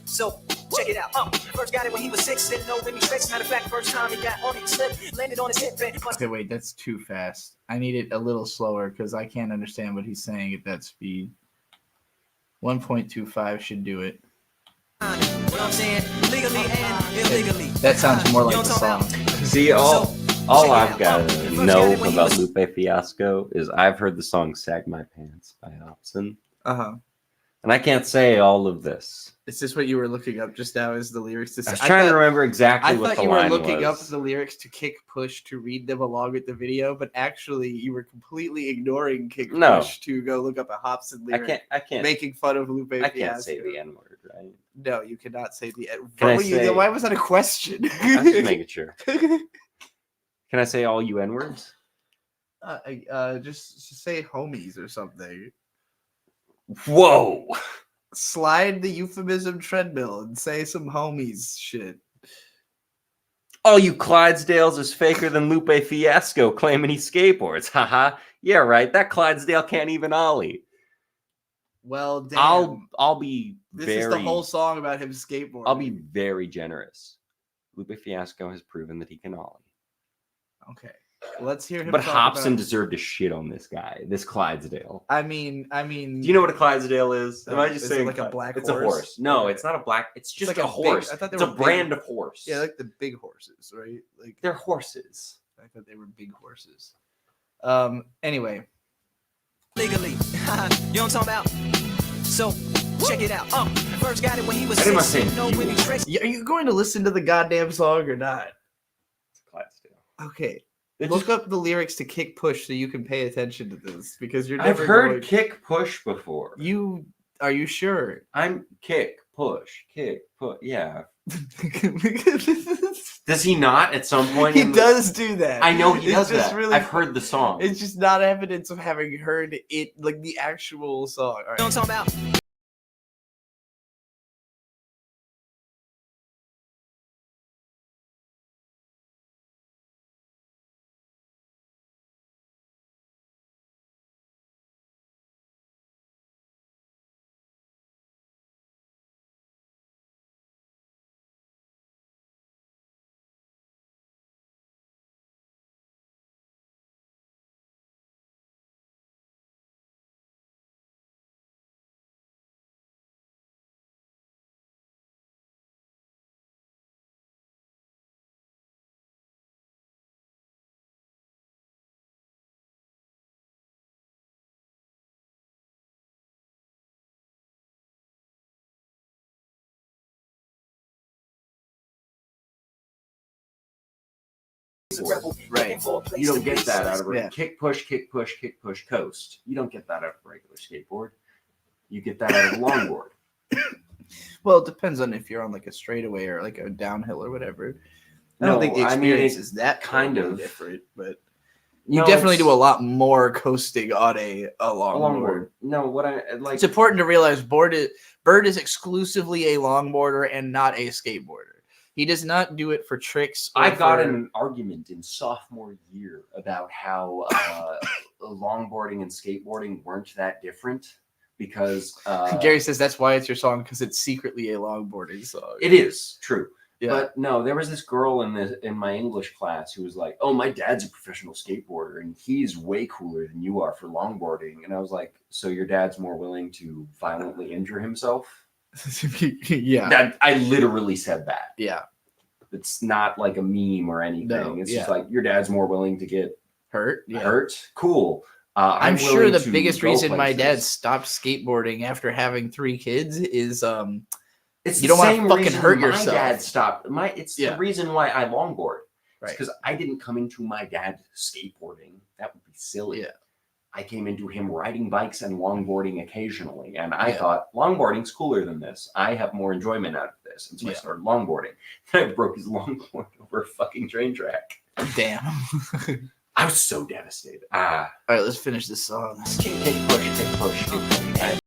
So, check it out. First got it when he was 6, didn't know when he tricks. Matter of fact, first time he got on it, slipped, landed on his hip, and Okay, wait, that's too fast. I need it a little slower because I can't understand what he's saying at that speed. 1.25 should do it. you know what I'm saying? Legally and illegally. That sounds more You like know the what I'm song. talking about? See, all check it I've out. got to First got know it when he about was- Lupe Fiasco is I've heard the song "Sag My Pants" by Hobson, Uh-huh. and I can't say all of this. Is this what you were looking up just now? Is the lyrics to I was trying to remember exactly I what thought the you were line looking up was. the lyrics to Kick Push to read them along with the video, but actually you were completely ignoring Kick No. Push to go look up a Hobson lyric, I can't. making fun of Lupe I can't Fiasco. say the N word, right? No, you cannot say the N. Can I What were you- say- Why was that a question? I'm just making sure. Can I say all you N words? Just say homies or something. Whoa! Slide the euphemism treadmill and say some homies shit. All you Clydesdales is faker than Lupe Fiasco claiming he skateboards. Haha. Yeah, right. That Clydesdale can't even ollie. Well, damn. I'll be This very. is the whole song about him skateboarding. I'll be very generous. Lupe Fiasco has proven that he can ollie. okay. Let's hear him. But talk Hobson about- deserved to shit on this guy, this Clydesdale. I mean. Do you know what a Clydesdale is? Am I just Is it saying like a black It's horse? a horse. No, Okay. it's not a black. It's just like a a big- horse. I thought they It's a were big- brand of horse. Yeah, like the big horses, right? Like they're horses. I thought they were big horses. Anyway, Legally. You know what I'm talking about? So, check it out. First got it when he was I didn't 6, say didn't know when he you. tricks. are you going to listen to the goddamn song or not? It's a Clydesdale. Okay, They're look just- up the lyrics to Kick Push so you can pay attention to this because you're I've never heard going- kick push before. Are you sure? I'm kick push. Yeah. Does he not at some point? He in the- does do that. I know he It's does just that. really I've heard the song. It's just not evidence of having heard it, like the actual song. All right. You know what I'm talking about? Right. You don't get that out of a Yeah. kick, push, coast. You don't get that out of a regular skateboard. You get that out of a longboard. Well, it depends on if you're on like a straightaway or like a downhill or whatever. I don't No, think the I mean, experience it is that kind totally of different, but you No, definitely it's do a lot more coasting on a a longboard. longboard. No, what I like. It's important to realize Bird is exclusively a longboarder and not a skateboarder. He does not do it for tricks. Or I got for- in an argument in sophomore year about how longboarding and skateboarding weren't that different because Gary says that's why it's your song because it's secretly a longboarding song. it is true. Yeah. But no, there was this girl in my English class who was like, "Oh, my dad's a professional skateboarder, and he's way cooler than you are for longboarding." And I was like, "So your dad's more willing to violently injure himself?" Yeah. That I literally said that. Yeah. It's not like a meme or anything. No, It's yeah. just like your dad's more willing to get Hurt. Yeah. hurt. Cool. I'm sure willing the to biggest go reason my dad places. stopped skateboarding after having 3 kids is It's you the don't wanna same fucking reason hurt my yourself. dad stopped. It's Yeah. the reason why I longboard. Right. Because I didn't come into my dad skateboarding. That would be silly. Yeah. I came into him riding bikes and longboarding occasionally, and I Yeah. thought longboarding's cooler than this. I have more enjoyment out of this, and so I Yeah. started longboarding. I broke his longboard over a fucking train track. damn. I was so devastated. All right, let's finish this song. Kick, push.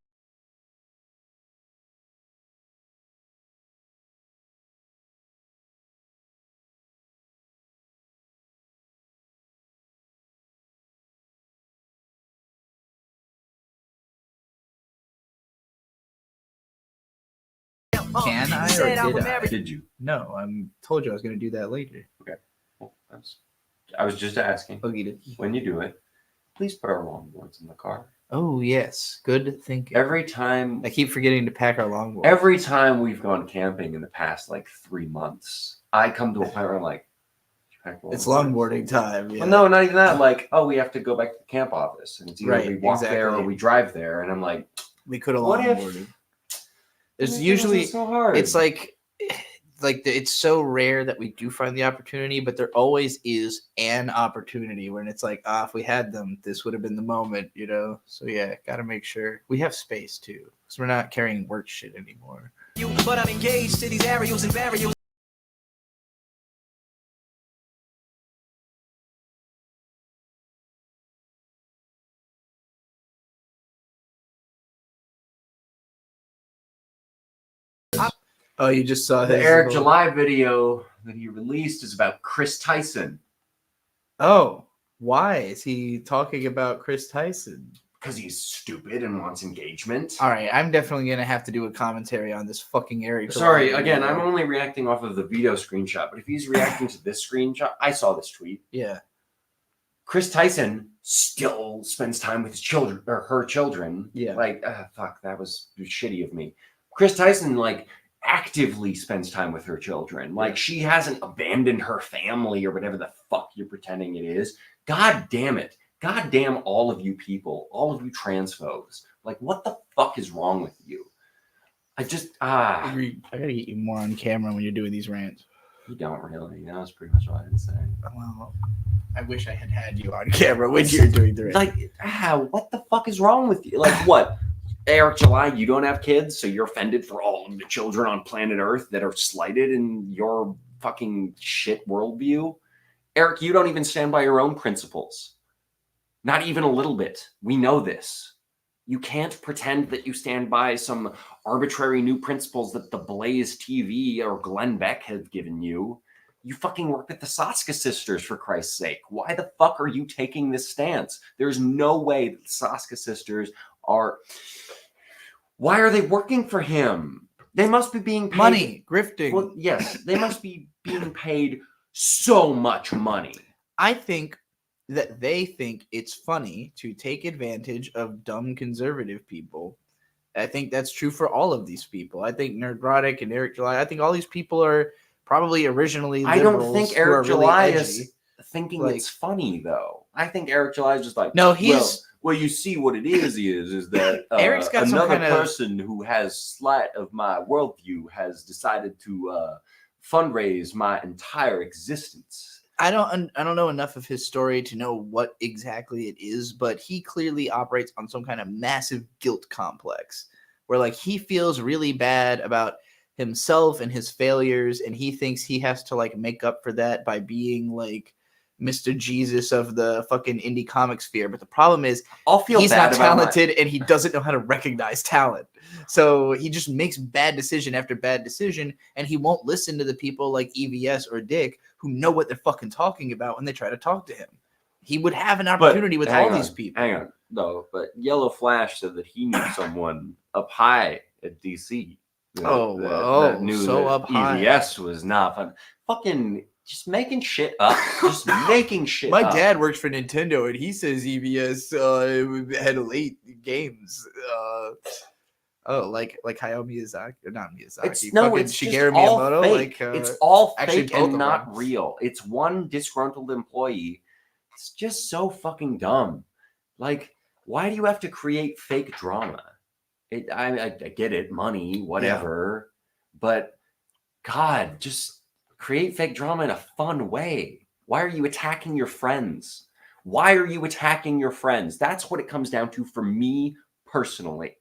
Can I Said I or would did I? marry- Did you? No, I'm told you I was going to do that later. Well, I was just asking. Okie When you do it, please put our longboards in the car. Oh yes, good thinking. Every time I keep forgetting to pack our longboard. Every time we've gone camping in the past like 3 months, I come to a point where I'm like, "Did you pack the It's longboards?" longboarding time. Yeah. Well, no, not even that. Like, oh, we have to go back to the camp office, and it's either Right, we walk there or exactly. we drive there, and I'm like, we could have What if- longboarded. There's "This usually isn't so hard." it's like it's so rare that we do find the opportunity, but there always is an opportunity when it's like, if we had them, this would have been the moment, you know. So yeah, got to make sure we have space too, because we're not carrying work shit anymore. But I'm engaged to these aerials and burials. Oh, you just saw the his Eric little- July video that he released is about Chris Tyson Oh, why is he talking about Chris Tyson? because he's stupid and wants engagement. All right, I'm definitely gonna have to do a commentary on this fucking Eric. Sorry, July again, video. I'm only reacting off of the video screenshot, but if he's reacting to this screenshot, I saw this tweet. Yeah, Chris Tyson still spends time with his children or her children. Yeah. Like, fuck, that was shitty of me. Chris Tyson, like, actively spends time with her children. Like, she hasn't abandoned her family or whatever the fuck you're pretending it is. God damn it. God damn all of you people, all of you transphobes. Like, what the fuck is wrong with you? I just, agreed. I gotta get you more on camera when you're doing these rants. you don't really. That was pretty much what I did say. Well, I wish I had you on camera when you're doing the rants. Like, what the fuck is wrong with you? Like, what? Eric July, you don't have kids, so you're offended for all of the children on planet Earth that are slighted in your fucking shit worldview? Eric, you don't even stand by your own principles. Not even a little bit. We know this. You can't pretend that you stand by some arbitrary new principles that the Blaze TV or Glenn Beck have given you. You fucking work with the Saska sisters, for Christ's sake. Why the fuck are you taking this stance? There's no way that the Saska sisters are... Why are they working for him? They must be being paid... Money, grifting. Well, yes, they must be being paid so much money. I think that they think it's funny to take advantage of dumb conservative people. I think that's true for all of these people. I think Nerdrotic and Eric July, I think all these people are probably originally I don't liberals think who are Eric really July edgy. is thinking Like- it's funny, though. I think Eric July is just like, No, he's well, you see what it is that Eric's got some another kind of- person who has slight of my worldview has decided to fundraise my entire existence. I don't know enough of his story to know what exactly it is, but he clearly operates on some kind of massive guilt complex where like he feels really bad about himself and his failures, and he thinks he has to like make up for that by being like Mr. Jesus of the fucking indie comic sphere. But the problem is I'll feel he's bad not about talented and he doesn't know how to recognize talent. So he just makes bad decision after bad decision, and he won't listen to the people like EVS or Dick who know what they're fucking talking about when they try to talk to him. He would have an opportunity with all these people. Hang on, though. But Yellow Flash said that he knew someone up high at DC. That knew so that up high. EVS was not fun. Fucking just making shit up. Just making shit My up. dad works for Nintendo, and he says EVS had late games. Like Hayao Miyazaki, or not Miyazaki. It's Shigeru just all Miyamoto. fake. Like It's all actually fake both and of not them. real. It's one disgruntled employee. It's just so fucking dumb. Like, why do you have to create fake drama? I get it, money, whatever, but God, just create fake drama in a fun way. Why are you attacking your friends? Why are you attacking your friends? That's what it comes down to for me personally.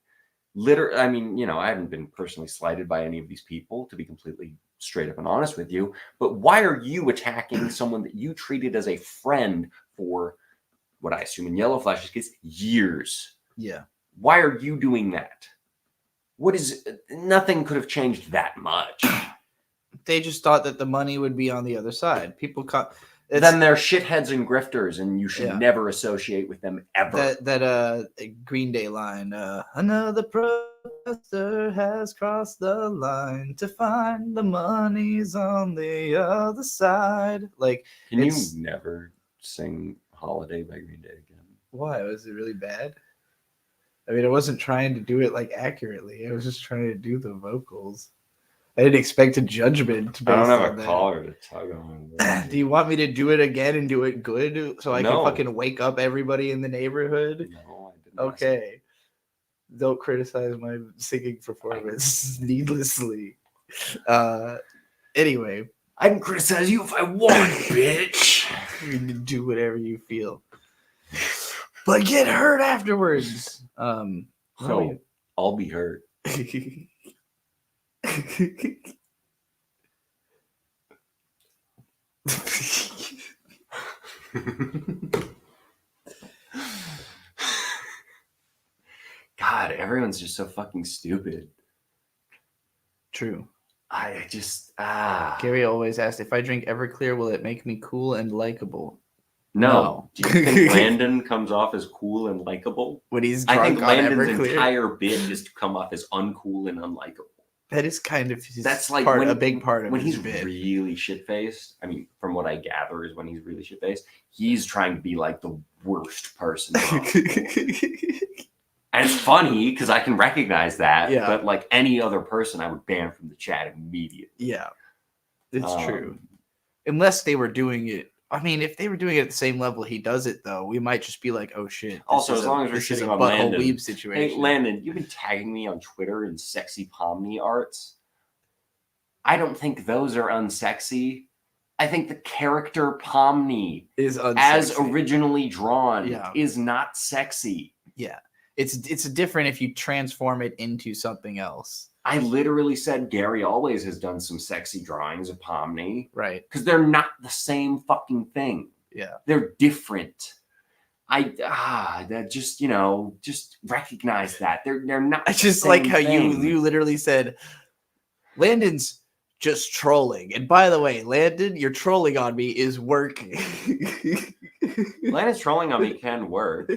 I mean, I haven't been personally slighted by any of these people, to be completely straight up and honest with you. But why are you attacking someone that you treated as a friend for what I assume in Yellow Flash's case, years? Yeah. Why are you doing that? Nothing could have changed that much. They just thought that the money would be on the other side. People then they're shitheads and grifters, and you should Yeah. never associate with them ever. that Green Day line, another protester has crossed the line to find the money's on the other side. Like, Can you it's never sing Holiday by Green Day again? why was it really bad? I mean, I wasn't trying to do it like accurately. I was just trying to do the vocals. I didn't expect a judgment. I don't based have on a that. collar to tug on. Do you want me to do it again and do it good so I No. can fucking wake up everybody in the neighborhood? No, I didn't. Okay. Don't criticize my singing performance needlessly. Anyway, I can criticize you if I want, bitch. you can do whatever you feel. But get hurt afterwards. So I'll be hurt. God, everyone's just so fucking stupid. True. I just Gary always asked, if I drink Everclear, will it make me cool and likable? No. Do you think Landon comes off as cool and likable? When he's I drunk think on Landon's Everclear? entire bit is to come off as uncool and unlikable. That is kind of his That's like a big part of when his he's bit. really shit faced. I mean, from what I gather, is when he's really shit faced. He's trying to be like the worst person possible. And it's funny because I can recognize that. Yeah. But like any other person, I would ban from the chat immediately. Yeah, it's true. Unless they were doing it. I mean, if they were doing it at the same level he does it, though, we might just be like, "Oh shit!" Also, as long as we're shitting on butthole Landon, weeb hey, situation. Landon, you've been tagging me on Twitter in sexy Pomni arts. I don't think those are unsexy. I think the character Pomni, is unsexy. as originally drawn, Yeah. is not sexy. Yeah, it's different if you transform it into something else. I literally said Gary always has done some sexy drawings of Pomni. Right. Because they're not the same fucking thing. Yeah. They're different. That just, just recognize that. They're not I just like how you literally said, Landon's just trolling. And by the way, Landon, your trolling on me is working. Landon's trolling on me can work.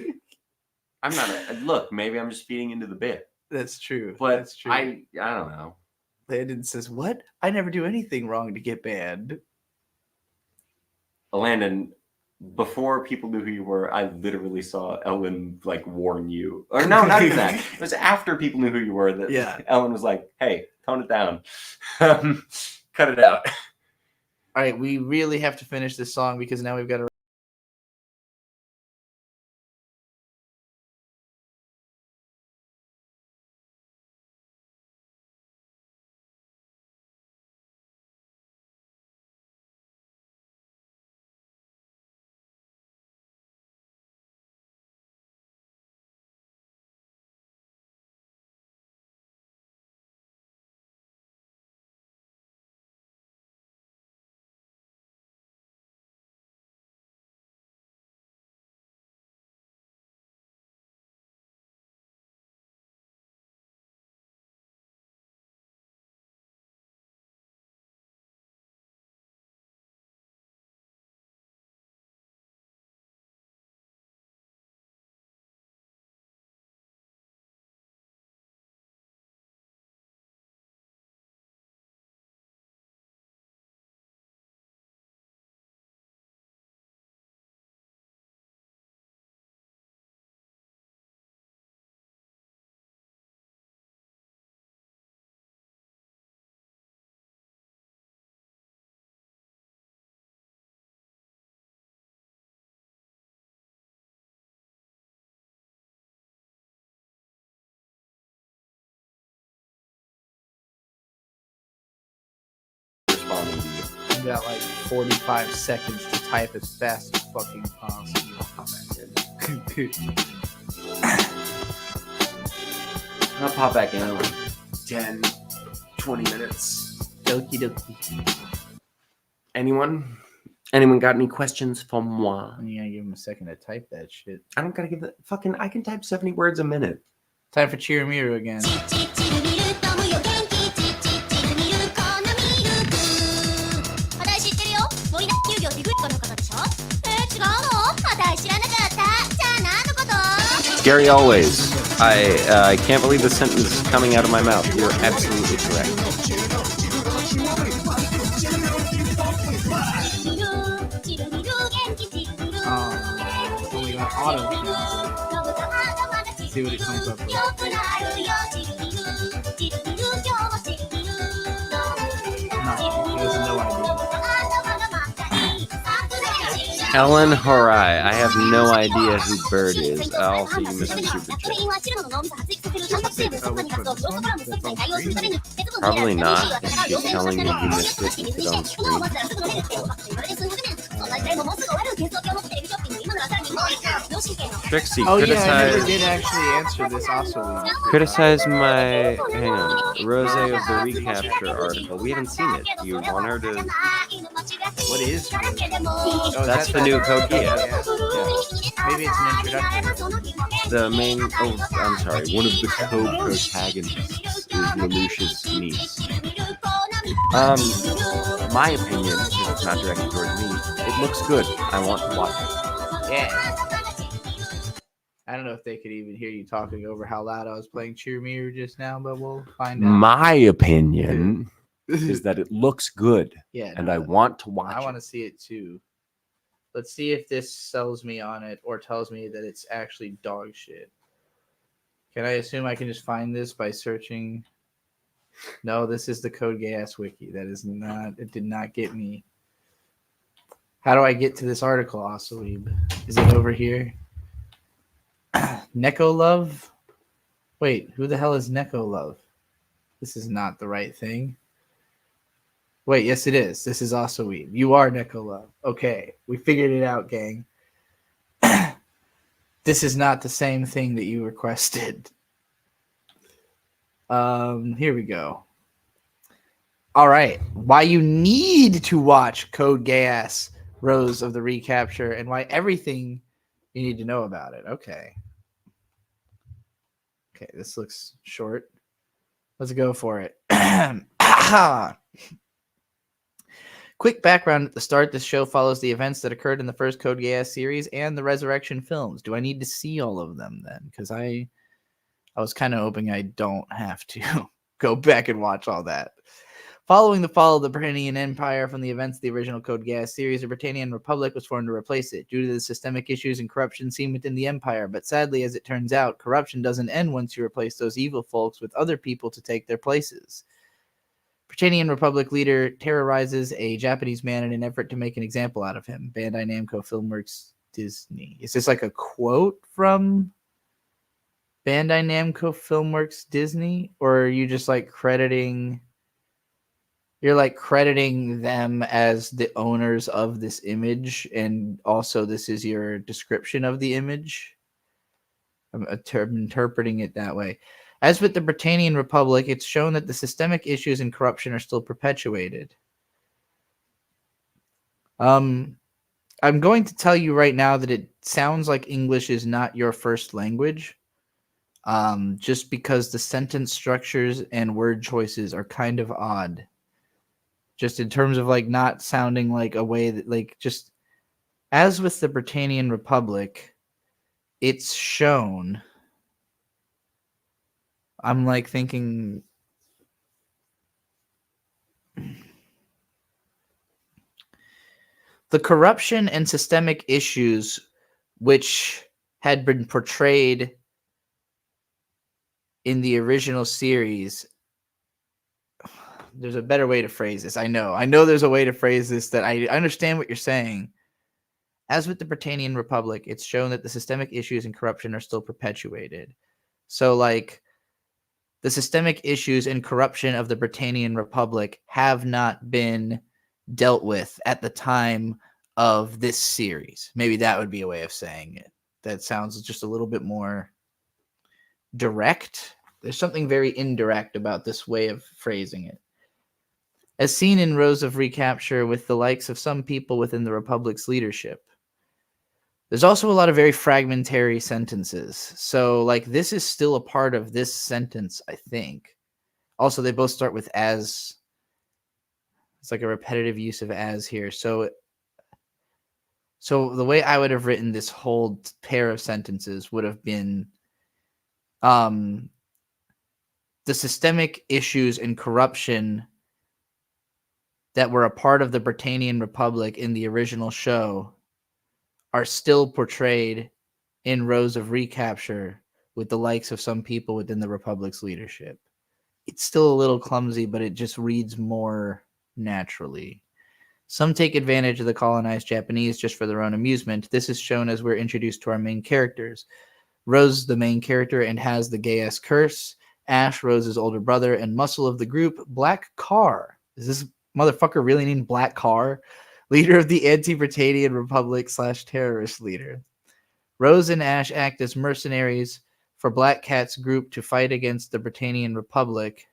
I'm not look, maybe I'm just feeding into the bit. That's true. But that's true. I don't know. Landon says, "What? I never do anything wrong to get banned." Landon, before people knew who you were, I literally saw Ellen like warn you. Or no, not even that. It was after people knew who you were that Ellen was like, "Hey, tone it down. Cut it out." All right, we really have to finish this song because now we've got to got like 45 seconds to type as fast as fucking possible. I'll pop back in like 10, 20 minutes. Doki doki. Anyone got any questions for moi? You gotta give him a second to type that shit. I don't gotta give that fucking. I can type 70 words a minute. Time for Chiramiru again. Gary always. I can't believe the sentence is coming out of my mouth. You're absolutely correct. We got auto. See what it comes up with. He has no idea. Ellen Horai. I have no idea who Bird is. I'll see you, Mr. Super Chat. Probably not. If she's telling me you missed it and put on screen. Trixie, Oh yeah, I never criticize, did actually answer this also. criticize my, hang on, Rose of the Recapture article. We haven't seen it. Do you want her to? What is? That's the new Code Geass. Yeah. Maybe it's an introduction. The main, I'm sorry, one of the Code protagonists is Lelouch's niece. My opinion, because it's not directed towards me, it looks good. I want to watch it. Yeah. I don't know if they could even hear you talking over how loud I was playing Chiramiru just now, but we'll find out. My opinion is that it looks good, Yeah, and no, I want to watch I want it. to see it too. Let's see if this sells me on it or tells me that it's actually dog shit. Can I assume I can just find this by searching? No, this is the Code Geass wiki. That is not. It did not get me. How do I get to this article, Asalib? Is it over here? Neko Love? Wait, who the hell is Neko Love? This is not the right thing. Wait, yes it is. This is Asalib. You are Neko Love. Okay, we figured it out, gang. This is not the same thing that you requested. Here we go. All right. Why you need to watch Code Geass, Rose of the Recapture, and why everything you need to know about it. Okay. Okay, this looks short. Let's go for it. Quick background at the start. This show follows the events that occurred in the first Code Geass series and the Resurrection films. Do I need to see all of them then? Because I was kind of hoping I don't have to go back and watch all that. Following the fall of the Britannian Empire from the events of the original Code Geass series, the Britannian Republic was formed to replace it due to the systemic issues and corruption seen within the Empire. But sadly, as it turns out, corruption doesn't end once you replace those evil folks with other people to take their places. Britannian Republic leader terrorizes a Japanese man in an effort to make an example out of him. Bandai Namco Filmworks Disney. Is this like a quote from Bandai Namco Filmworks Disney? Or are you just like crediting... You're like crediting them as the owners of this image, and also this is your description of the image. I'm interpreting it that way. As with the Britannian Republic, it's shown that the systemic issues and corruption are still perpetuated. I'm going to tell you right now that it sounds like English is not your first language. Just because the sentence structures and word choices are kind of odd. Just in terms of like not sounding like a way that like just as with the Britannian Republic, it's shown. I'm like thinking the corruption and systemic issues which had been portrayed in the original series. There's a better way to phrase this. I know there's a way to phrase this that I understand what you're saying. As with the Britannian Republic, it's shown that the systemic issues and corruption are still perpetuated. So like the systemic issues and corruption of the Britannian Republic have not been dealt with at the time of this series. Maybe that would be a way of saying it. That sounds just a little bit more direct. There's something very indirect about this way of phrasing it. As seen in Rows of Recapture with the likes of some people within the Republic's leadership. There's also a lot of very fragmentary sentences. So, like, this is still a part of this sentence, I think. Also, they both start with as. It's like a repetitive use of as here. So the way I would have written this whole pair of sentences would have been the systemic issues and corruption that were a part of the Britannian Republic in the original show are still portrayed in Rows of Recapture with the likes of some people within the Republic's leadership. It's still a little clumsy, but it just reads more naturally. Some take advantage of the colonized Japanese just for their own amusement. This is shown as we're introduced to our main characters. Rose, the main character, and has the Gaius curse. Ash, Rose's older brother, and muscle of the group, Black Car. Is this motherfucker really named Black Car? Leader of the anti-Britannian Republic / terrorist leader. Rose and Ash act as mercenaries for Black Cat's group to fight against the Britannian Republic,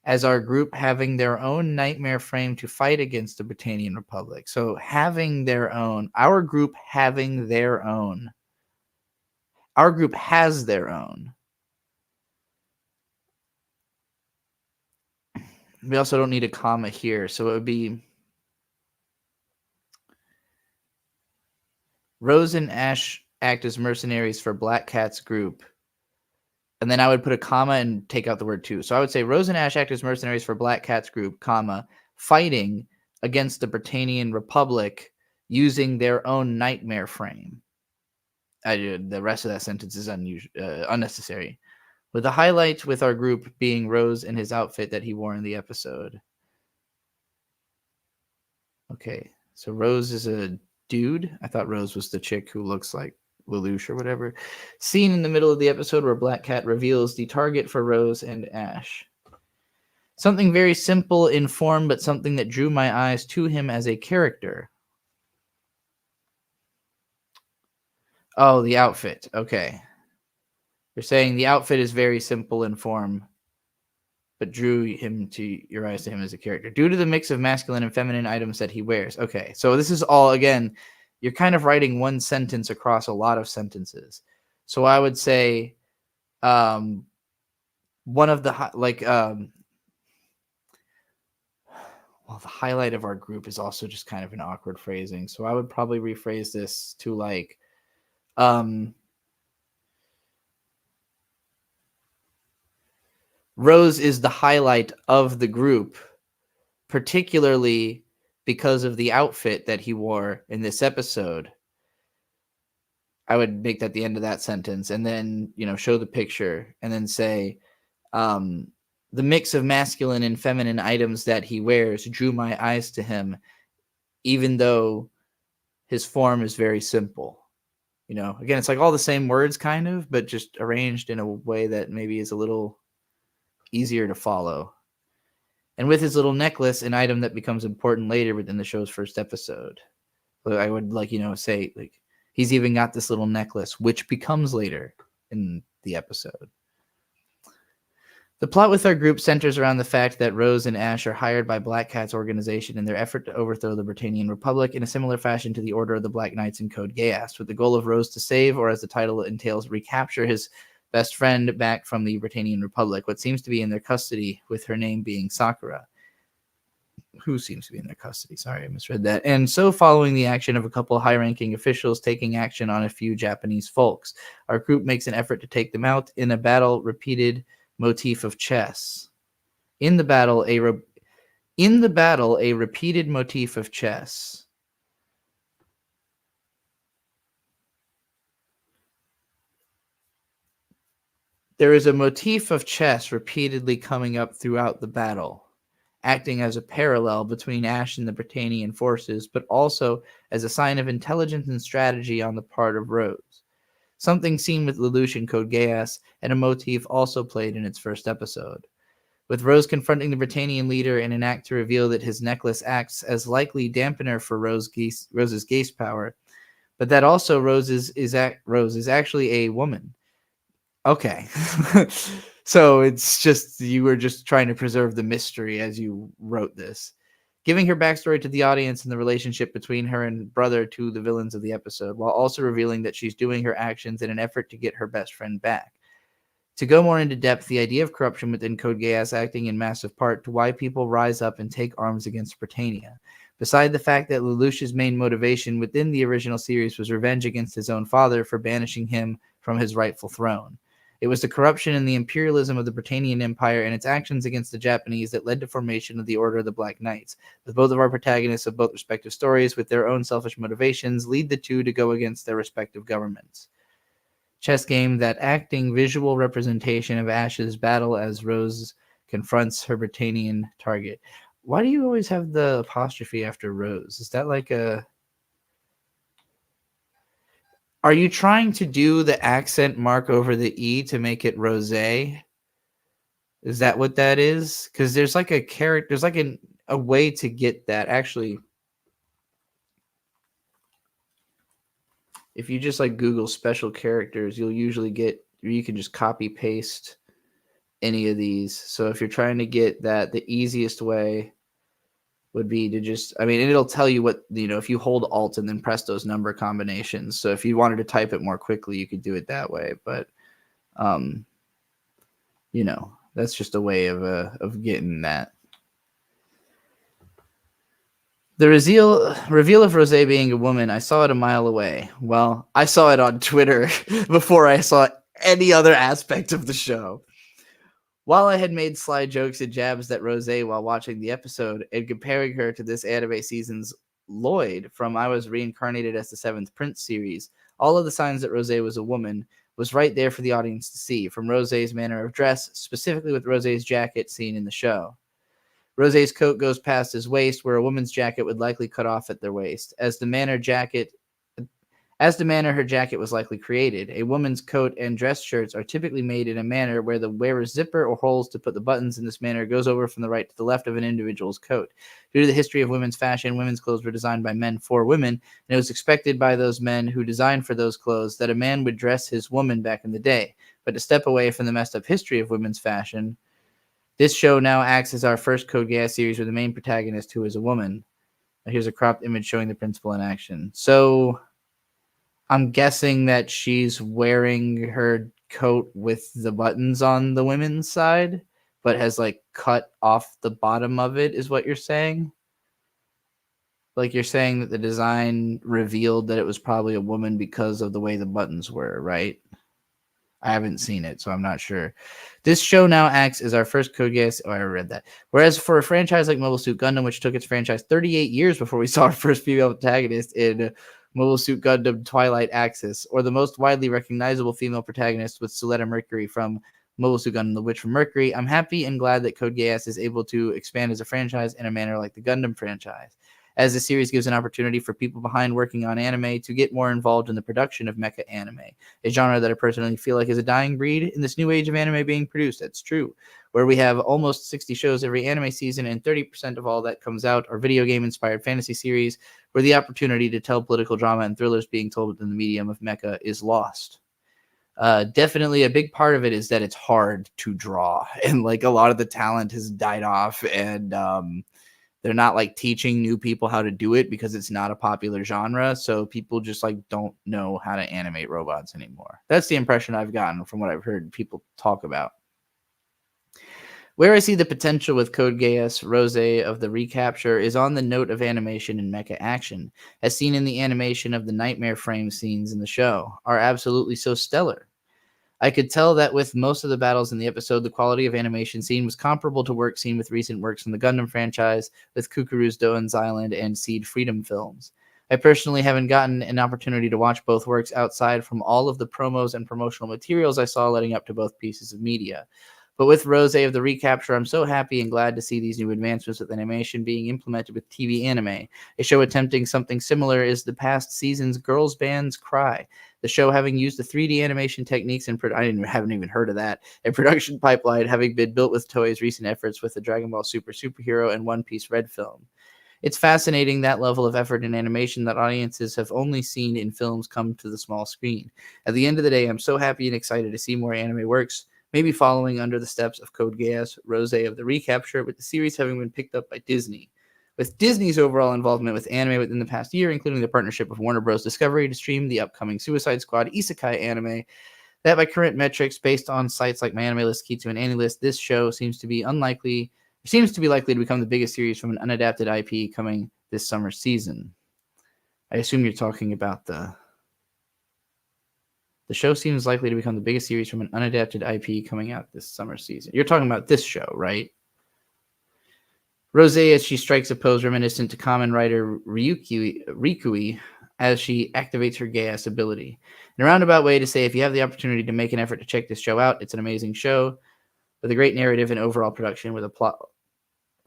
as our group having their own nightmare frame to fight against the Britannian Republic. So having their own, our group having their own. Our group has their own. We also don't need a comma here, so it would be Rose and Ash act as mercenaries for Black Cat's group. And then I would put a comma and take out the word to. So I would say Rose and Ash act as mercenaries for Black Cat's group, comma, fighting against the Britannian Republic using their own nightmare frame. The rest of that sentence is unnecessary. With the highlight with our group being Rose and his outfit that he wore in the episode. Okay, so Rose is a dude. I thought Rose was the chick who looks like Lelouch or whatever. Scene in the middle of the episode where Black Cat reveals the target for Rose and Ash. Something very simple in form, but something that drew my eyes to him as a character. Oh, the outfit. Okay. You're saying the outfit is very simple in form, but drew your eyes to him as a character. Due to the mix of masculine and feminine items that he wears. Okay, so this is all, again, you're kind of writing one sentence across a lot of sentences. So I would say one of the, the highlight of our group is also just kind of an awkward phrasing. So I would probably rephrase this to Rose is the highlight of the group, particularly because of the outfit that he wore in this episode. I would make that the end of that sentence and then, show the picture and then say, the mix of masculine and feminine items that he wears drew my eyes to him, even though his form is very simple. Again, it's like all the same words kind of, but just arranged in a way that maybe is a little easier to follow. And with his little necklace, an item that becomes important later within the show's first episode. I would say he's even got this little necklace, which becomes later in the episode. The plot with our group centers around the fact that Rose and Ash are hired by Black Cat's organization in their effort to overthrow the Britannian Republic in a similar fashion to the Order of the Black Knights and Code Geass, with the goal of Rose to save, or as the title entails, recapture his best friend back from the Britannian Republic, what seems to be in their custody, with her name being Sakura. Who seems to be in their custody? Sorry, I misread that. And so, following the action of a couple high-ranking officials taking action on a few Japanese folks, our group makes an effort to take them out in a battle repeated motif of chess. In the battle, a repeated motif of chess. There is a motif of chess repeatedly coming up throughout the battle, acting as a parallel between Ash and the Britannian forces, but also as a sign of intelligence and strategy on the part of Rose. Something seen with Lelouch and Code Geass, and a motif also played in its first episode. with Rose confronting the Britannian leader in an act to reveal that his necklace acts as likely dampener for Rose's Geist power, but that also Rose is actually a woman. Okay. So it's just you were just trying to preserve the mystery as you wrote this. Giving her backstory to the audience and the relationship between her and brother to the villains of the episode, while also revealing that she's doing her actions in an effort to get her best friend back. To go more into depth, the idea of corruption within Code Geass acting in massive part to why people rise up and take arms against Britannia. Beside the fact that Lelouch's main motivation within the original series was revenge against his own father for banishing him from his rightful throne. It was the corruption and the imperialism of the Britannian Empire and its actions against the Japanese that led to formation of the Order of the Black Knights, with both of our protagonists of both respective stories with their own selfish motivations lead the two to go against their respective governments. Chess game, that acting visual representation of Ash's battle as Rose confronts her Britannian target. Why do you always have the apostrophe after Rose? Is that like a... Are you trying to do the accent mark over the E to make it Rosé? Is that what that is? Because there's like a character, there's like a way to get that. Actually, if you just like Google special characters, you'll usually get, you can just copy paste any of these. So if you're trying to get that, the easiest way would be to just, I mean, it'll tell you what, you know, if you hold Alt and then press those number combinations. So if you wanted to type it more quickly, you could do it that way. But, you know, that's just a way of getting that. The reveal of Rosé being a woman, I saw it a mile away. Well, I saw it on Twitter before I saw any other aspect of the show. While I had made sly jokes and jabs at Rosé while watching the episode and comparing her to this anime season's Lloyd from I Was Reincarnated as the Seventh Prince series, all of the signs that Rosé was a woman was right there for the audience to see, from Rosé's manner of dress, specifically with Rosé's jacket seen in the show. Rosé's coat goes past his waist, where a woman's jacket would likely cut off at their waist, as the manner her jacket was likely created. A woman's coat and dress shirts are typically made in a manner where the wearer's zipper or holes to put the buttons in this manner goes over from the right to the left of an individual's coat. Due to the history of women's fashion, women's clothes were designed by men for women, and it was expected by those men who designed for those clothes that a man would dress his woman back in the day. But to step away from the messed up history of women's fashion, this show now acts as our first Code Geass series with the main protagonist who is a woman. Here's a cropped image showing the principal in action. So I'm guessing that she's wearing her coat with the buttons on the women's side, but has like cut off the bottom of it, is what you're saying? Like you're saying that the design revealed that it was probably a woman because of the way the buttons were, right? I haven't seen it, so I'm not sure. This show now acts as our first Code Geass. Oh, I read that. Whereas for a franchise like Mobile Suit Gundam, which took its franchise 38 years before we saw our first female protagonist in Mobile Suit Gundam Twilight Axis, or the most widely recognizable female protagonist with Suletta Mercury from Mobile Suit Gundam The Witch from Mercury, I'm happy and glad that Code Geass is able to expand as a franchise in a manner like the Gundam franchise, as the series gives an opportunity for people behind working on anime to get more involved in the production of mecha anime, a genre that I personally feel like is a dying breed in this new age of anime being produced. That's true. Where we have almost 60 shows every anime season, and 30% of all that comes out are video game-inspired fantasy series, where the opportunity to tell political drama and thrillers being told within the medium of mecha is lost. Definitely a big part of it is that it's hard to draw, and like a lot of the talent has died off, and they're not like teaching new people how to do it because it's not a popular genre. So people just like don't know how to animate robots anymore. That's the impression I've gotten from what I've heard people talk about. Where I see the potential with Code Geass Rosé of the recapture is on the note of animation and mecha action, as seen in the animation of the nightmare frame scenes in the show, are absolutely so stellar. I could tell that with most of the battles in the episode, the quality of animation seen was comparable to work seen with recent works in the Gundam franchise, with Kukuru's Doan's Island and Seed Freedom films. I personally haven't gotten an opportunity to watch both works outside from all of the promos and promotional materials I saw leading up to both pieces of media. But with Rose of the Recapture, I'm so happy and glad to see these new advancements with animation being implemented with TV anime. A show attempting something similar is the past season's Girls Band's Cry. The show having used the 3D animation techniques and haven't even heard of that. A production pipeline having been built with Toei's recent efforts with the Dragon Ball Super Superhero and One Piece Red film. It's fascinating that level of effort in animation that audiences have only seen in films come to the small screen. At the end of the day, I'm so happy and excited to see more anime works, maybe following under the steps of Code Geass, Rose of the Recapture, with the series having been picked up by Disney. With Disney's overall involvement with anime within the past year, including the partnership with Warner Bros. Discovery to stream the upcoming Suicide Squad isekai anime, that by current metrics, based on sites like MyAnimeList, Kitsu, and AniList, this show seems to be likely to become the biggest series from an unadapted IP coming this summer season. I assume you're talking about the show seems likely to become the biggest series from an unadapted IP coming out this summer season. You're talking about this show, right? Rose, as she strikes a pose reminiscent to Kamen Rider Rikui as she activates her gay-ass ability. In a roundabout way to say, if you have the opportunity to make an effort to check this show out, it's an amazing show with a great narrative and overall production with a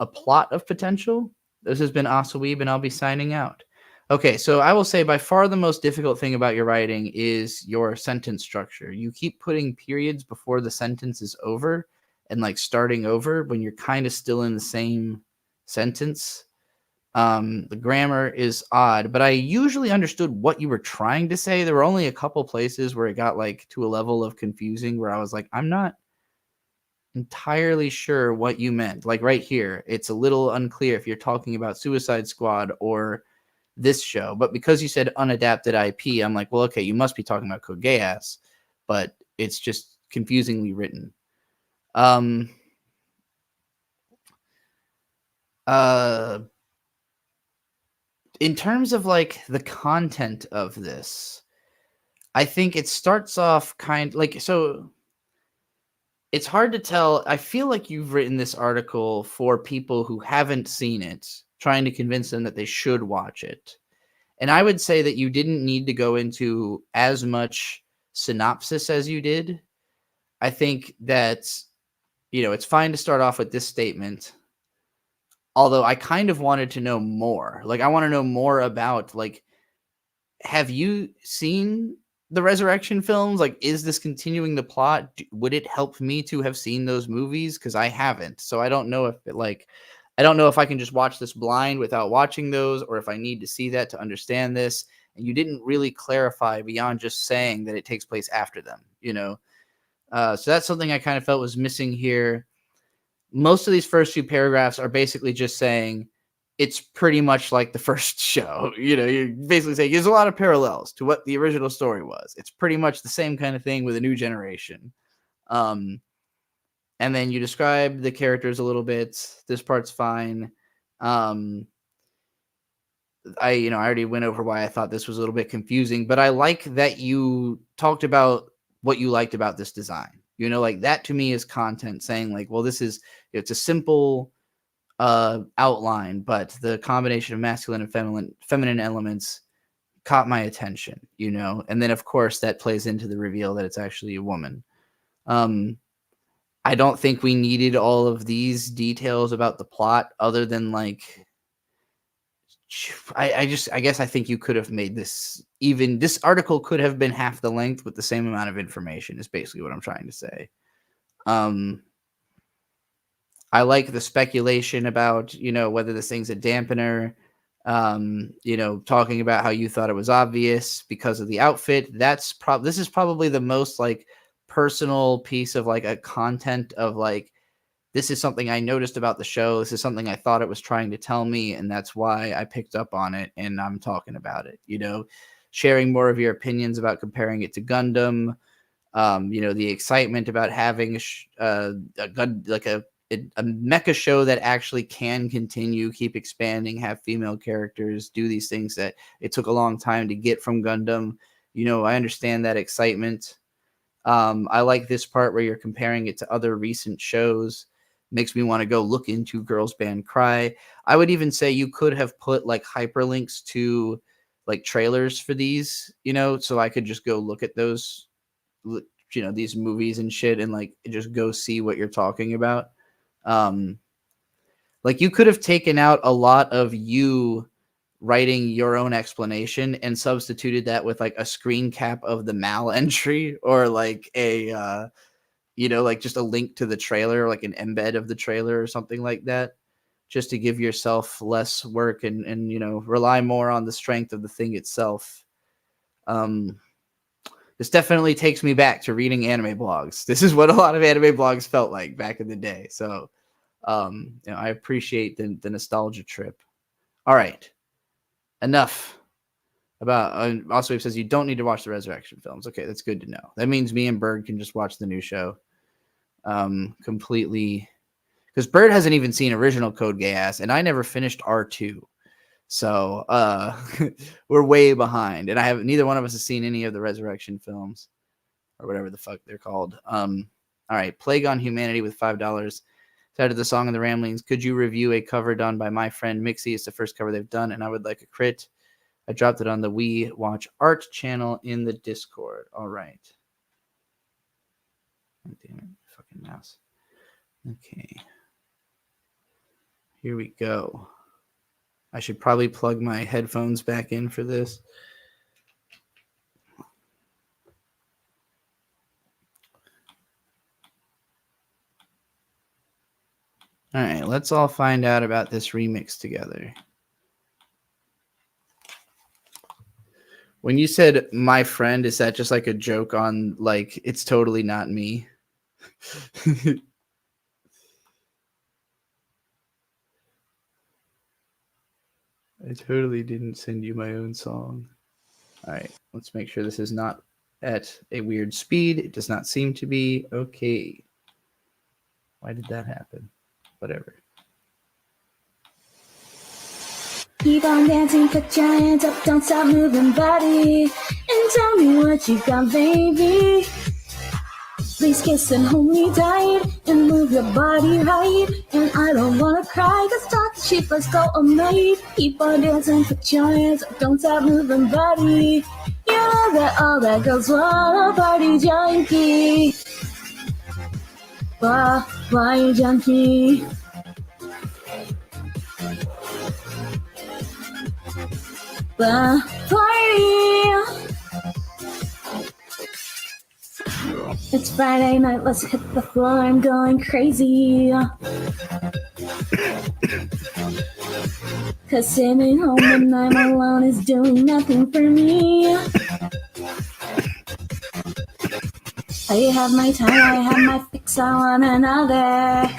plot of potential. This has been Asaweeb, and I'll be signing out. Okay, so I will say by far the most difficult thing about your writing is your sentence structure. You keep putting periods before the sentence is over and like starting over when you're kind of still in the same sentence. The grammar is odd, but I usually understood what you were trying to say. There were only a couple places where it got like to a level of confusing where I was like, I'm not entirely sure what you meant. Like right here, it's a little unclear if you're talking about Suicide Squad or this show, but because you said unadapted IP, I'm like, well, okay, you must be talking about Code Geass, but it's just confusingly written. In terms of like the content of this, I think it starts off kind like, so it's hard to tell. I feel like you've written this article for people who haven't seen it, trying to convince them that they should watch it. And I would say that you didn't need to go into as much synopsis as you did. I think that, it's fine to start off with this statement. Although I kind of wanted to know more. Like, I want to know more about, like, have you seen the Resurrection films? Like, is this continuing the plot? Would it help me to have seen those movies? Because I haven't. So I don't know if I can just watch this blind without watching those, or if I need to see that to understand this. And you didn't really clarify beyond just saying that it takes place after them, So that's something I kind of felt was missing here. Most of these first few paragraphs are basically just saying it's pretty much like the first show. You're basically saying there's a lot of parallels to what the original story was. It's pretty much the same kind of thing with a new generation. And then you describe the characters a little bit. This part's fine. I already went over why I thought this was a little bit confusing, but I like that you talked about what you liked about this design. Like that to me is content saying like, well, it's a simple outline, but the combination of masculine and feminine elements caught my attention, and then of course that plays into the reveal that it's actually a woman. I don't think we needed all of these details about the plot other than like, I guess I think you could have made this article could have been half the length with the same amount of information is basically what I'm trying to say. I like the speculation about, whether this thing's a dampener, talking about how you thought it was obvious because of the outfit. This is probably the most like personal piece of like a content of like, this is something I noticed about the show. This is something I thought it was trying to tell me, and that's why I picked up on it, and I'm talking about it, sharing more of your opinions about comparing it to Gundam, the excitement about having a mecha show that actually can continue, keep expanding, have female characters, do these things that it took a long time to get from Gundam. I understand that excitement. I like this part where you're comparing it to other recent shows. Makes me want to go look into Girls Band Cry. I would even say you could have put like hyperlinks to like trailers for these, so I could just go look at those these movies and shit, and like just go see what you're talking about. Like you could have taken out a lot of you writing your own explanation and substituted that with like a screen cap of the Mal entry, or like a like just a link to the trailer, like an embed of the trailer or something like that, just to give yourself less work and rely more on the strength of the thing itself. This definitely takes me back to reading anime blogs. This is what a lot of anime blogs felt like back in the day. So I appreciate the nostalgia trip. All right. Enough about also, he says you don't need to watch the Resurrection films. Okay, that's good to know. That means me and Bird can just watch the new show completely, because Bird hasn't even seen original Code Geass, and I never finished R2. So we're way behind, and neither one of us has seen any of the Resurrection films or whatever the fuck they're called. All right, Plague on Humanity with $5. Titled The Song of the Ramblings. Could you review a cover done by my friend Mixie? It's the first cover they've done, and I would like a crit. I dropped it on the We Watch Art channel in the Discord. All right. Oh, damn it, fucking mouse. Okay. Here we go. I should probably plug my headphones back in for this. All right, let's all find out about this remix together. When you said my friend, is that just like a joke on like it's totally not me? I totally didn't send you my own song. All right, let's make sure this is not at a weird speed. It does not seem to be. Okay. Why did that happen? Whatever. Keep on dancing, put your hands up, don't stop moving body. And tell me what you got, baby. Please kiss and hold me tight and move your body right. And I don't wanna cry, cause talk cheap, let's go all night. Keep on dancing, put your hands up, don't stop moving body. You know that all that girls want a party junkie. Why junkie? Party. It's Friday night, let's hit the floor, I'm going crazy. Cause sitting home when I'm alone is doing nothing for me. I have my time, I have my fix, I want another.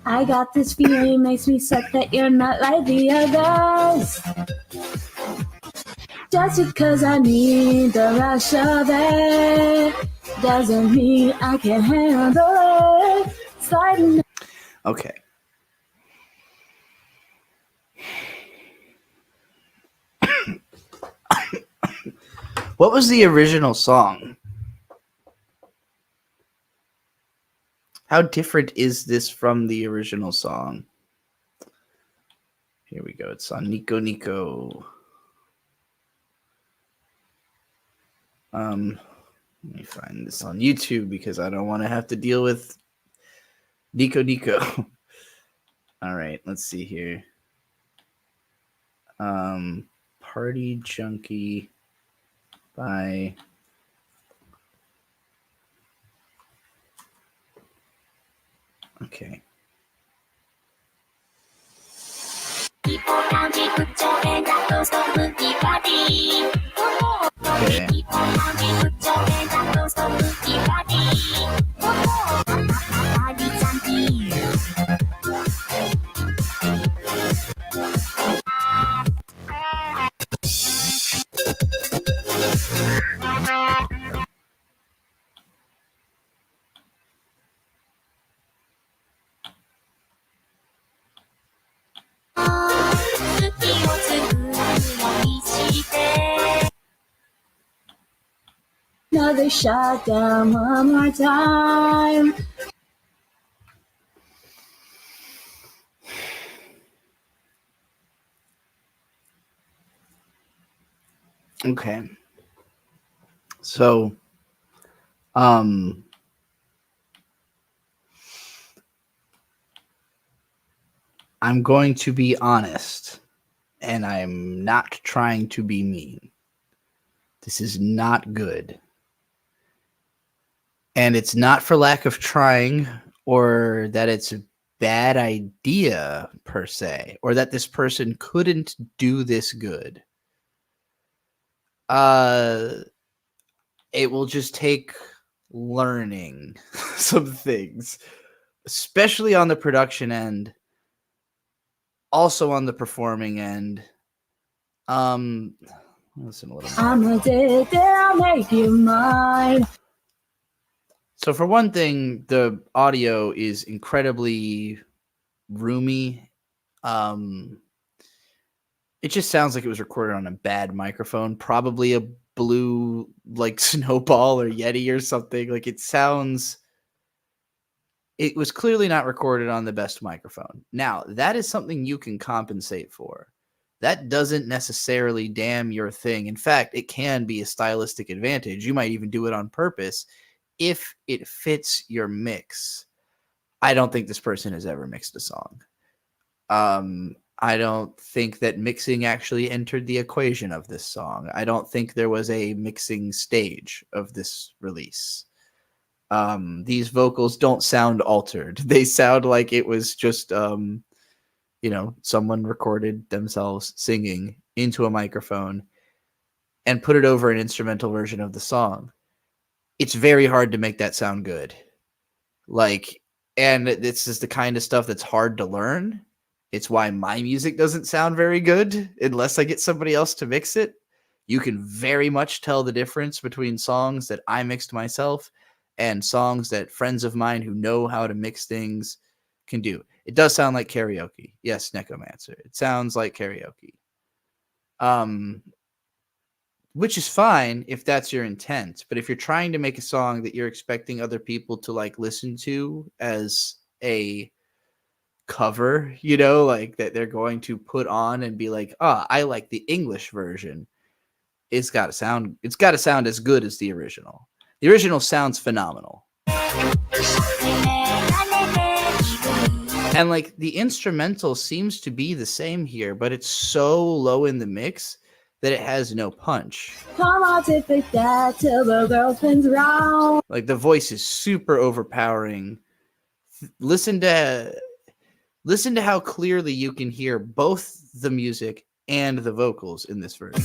I got this feeling, makes me sad that you're not like the others. Just because I need the rush of it doesn't mean I can handle it. Sliding. Okay. What was the original song? How different is this from the original song? Here we go. It's on Nico Nico. Let me find this on YouTube because I don't want to have to deal with Nico Nico. All right, let's see here. Party Junkie by okay. Another shot down one more time. Okay. So, I'm going to be honest, and I'm not trying to be mean. This is not good. And it's not for lack of trying or that it's a bad idea per se, or that this person couldn't do this good. It will just take learning some things, especially on the production end, also on the performing end. Listen a little more. I'm addicted, I'll make you mine. So for one thing, the audio is incredibly roomy. It just sounds like it was recorded on a bad microphone, probably a blue like Snowball or Yeti or something. Like it was clearly not recorded on the best microphone. Now, that is something you can compensate for. That doesn't necessarily damn your thing. In fact, it can be a stylistic advantage. You might even do it on purpose if it fits your mix. I don't think this person has ever mixed a song. I don't think that mixing actually entered the equation of this song. I don't think there was a mixing stage of this release. These vocals don't sound altered. They sound like it was just, someone recorded themselves singing into a microphone and put it over an instrumental version of the song. It's very hard to make that sound good. And this is the kind of stuff that's hard to learn. It's why my music doesn't sound very good unless I get somebody else to mix it. You can very much tell the difference between songs that I mixed myself and songs that friends of mine who know how to mix things can do. It does sound like karaoke. Yes, Necromancer. It sounds like karaoke. Which is fine if that's your intent. But if you're trying to make a song that you're expecting other people to listen to as a cover, that they're going to put on and be like, oh, I like the English version. It's got to sound as good as the original. The original sounds phenomenal. And the instrumental seems to be the same here, but it's so low in the mix that it has no punch. Come on, tip it that till the girl spins round. The voice is super overpowering. Listen to how clearly you can hear both the music and the vocals in this version.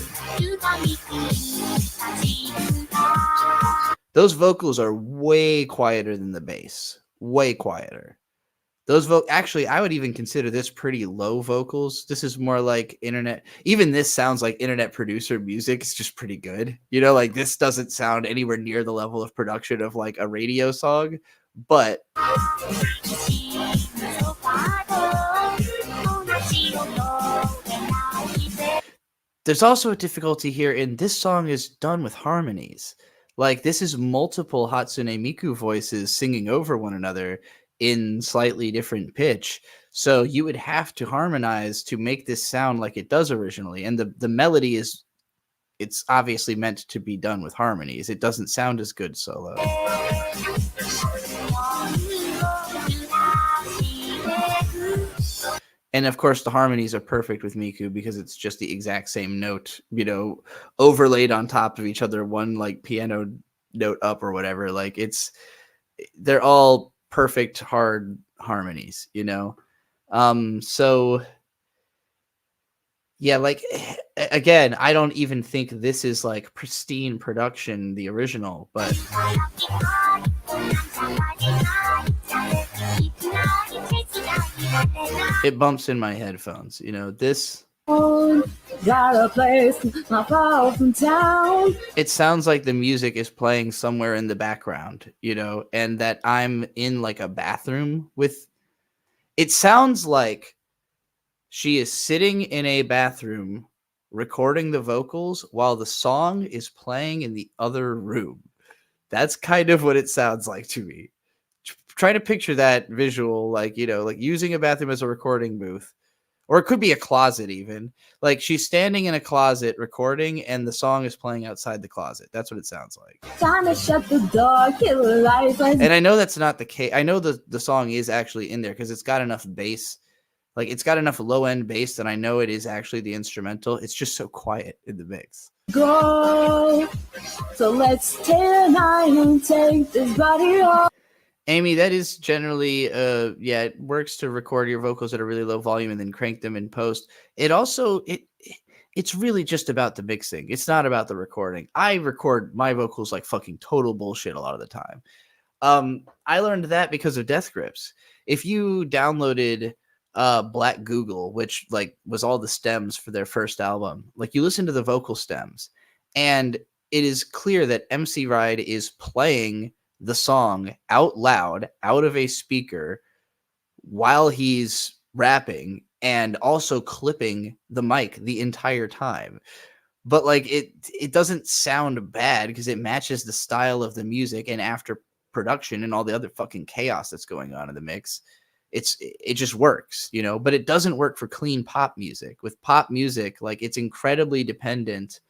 Those vocals are way quieter than the bass. Way quieter. Actually, I would even consider this pretty low vocals. This is more like internet. Even this sounds like internet producer music. It's just pretty good. This doesn't sound anywhere near the level of production of a radio song, but there's also a difficulty here in this song is done with harmonies. This is multiple Hatsune Miku voices singing over one another in slightly different pitch. So you would have to harmonize to make this sound like it does originally. And the melody it's obviously meant to be done with harmonies. It doesn't sound as good solo. And of course, the harmonies are perfect with Miku because it's just the exact same note, overlaid on top of each other, one piano note up or whatever. They're all perfect hard harmonies, so yeah, again, I don't even think this is pristine production, the original, but it bumps in my headphones, this Got a place not far from town. It sounds like the music is playing somewhere in the background, and that I'm in a bathroom with. It sounds like she is sitting in a bathroom recording the vocals while the song is playing in the other room. That's kind of what it sounds like to me. Try to picture that visual, using a bathroom as a recording booth Or it could be a closet even. Like she's standing in a closet recording and the song is playing outside the closet. That's what it sounds like. Time to shut the door, kill the lights. And I know that's not the case. I know the song is actually in there because it's got enough bass. Like it's got enough low end bass that I know it is actually the instrumental. It's just so quiet in the mix. Go. So let's take and take this body off. Amy, that is generally, yeah, it works to record your vocals at a really low volume and then crank them in post. It also, it's really just about the mixing. It's not about the recording. I record my vocals like fucking total bullshit a lot of the time. I learned that because of Death Grips. If you downloaded Black Google, which like was all the stems for their first album, like you listen to the vocal stems, and it is clear that MC Ride is playing the song out loud out of a speaker while he's rapping and also clipping the mic the entire time. But like it doesn't sound bad because it matches the style of the music, and after production and all the other fucking chaos that's going on in the mix, it just works, you know. But it doesn't work for clean pop music. With pop music, like it's incredibly dependent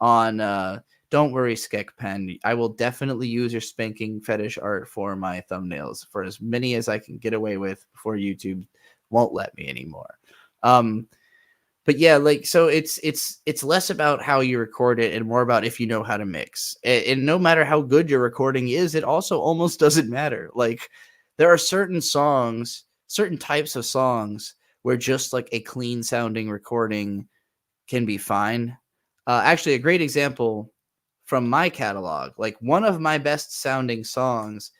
on don't worry, Skek Pen. I will definitely use your spanking fetish art for my thumbnails for as many as I can get away with before YouTube won't let me anymore. But yeah, like, so it's less about how you record it and more about if you know how to mix. And no matter how good your recording is, it also almost doesn't matter. Like there are certain songs, certain types of songs where just like a clean sounding recording can be fine. Actually, a great example from my catalog, like one of my best sounding songs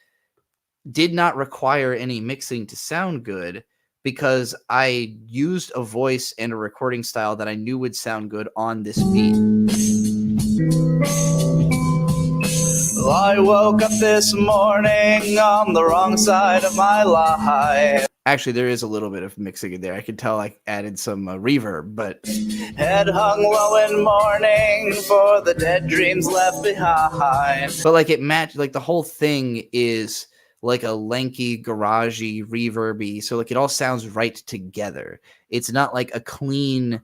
did not require any mixing to sound good because I used a voice and a recording style that I knew would sound good on this beat. Well, I woke up this morning on the wrong side of my life. Actually, there is a little bit of mixing in there. I could tell I added some reverb, but head hung low in mourning for the dead dreams left behind. But like it matched, like the whole thing is like a lanky, garagey, reverby. So like it all sounds right together. It's not like a clean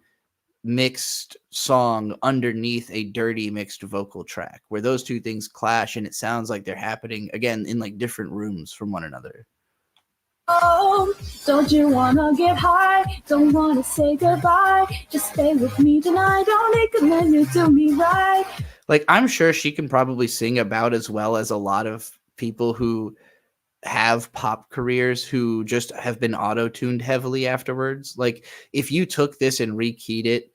mixed song underneath a dirty mixed vocal track where those two things clash and it sounds like they're happening again in like different rooms from one another. Oh, don't you wanna get high? Don't wanna say goodbye? Just stay with me tonight. Don't need to let you do me right. Like I'm sure she can probably sing about as well as a lot of people who have pop careers who just have been auto-tuned heavily afterwards. Like if you took this and rekeyed it,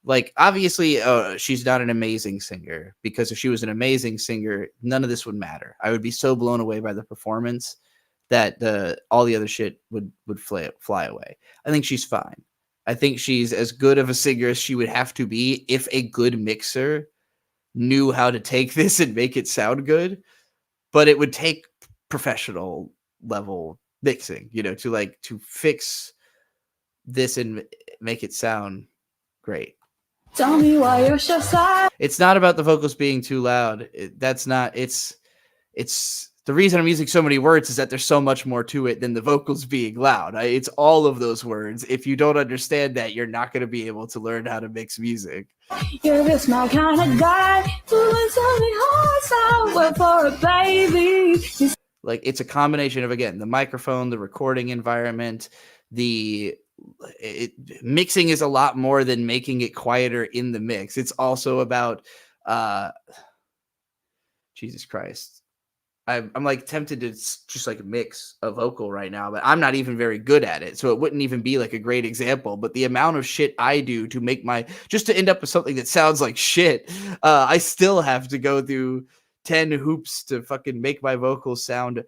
like obviously she's not an amazing singer, because if she was an amazing singer, none of this would matter. I would be so blown away by the performance that all the other shit would fly away. I think she's fine. I think she's as good of a singer as she would have to be if a good mixer knew how to take this and make it sound good. But it would take professional level mixing, you know, to fix this and make it sound great. Tell me why you're so sad. It's not about the vocals being too loud. It's the reason I'm using so many words is that there's so much more to it than the vocals being loud. It's all of those words. If you don't understand that, you're not going to be able to learn how to mix music. You're just my kind of guy. Doing something hard, for a baby. Like it's a combination of, again, the microphone, the recording environment, mixing is a lot more than making it quieter in the mix. It's also about, Jesus Christ. I'm like tempted to just like mix a vocal right now, but I'm not even very good at it. So it wouldn't even be like a great example, but the amount of shit I do to make just to end up with something that sounds like shit. I still have to go through 10 hoops to fucking make my vocals sound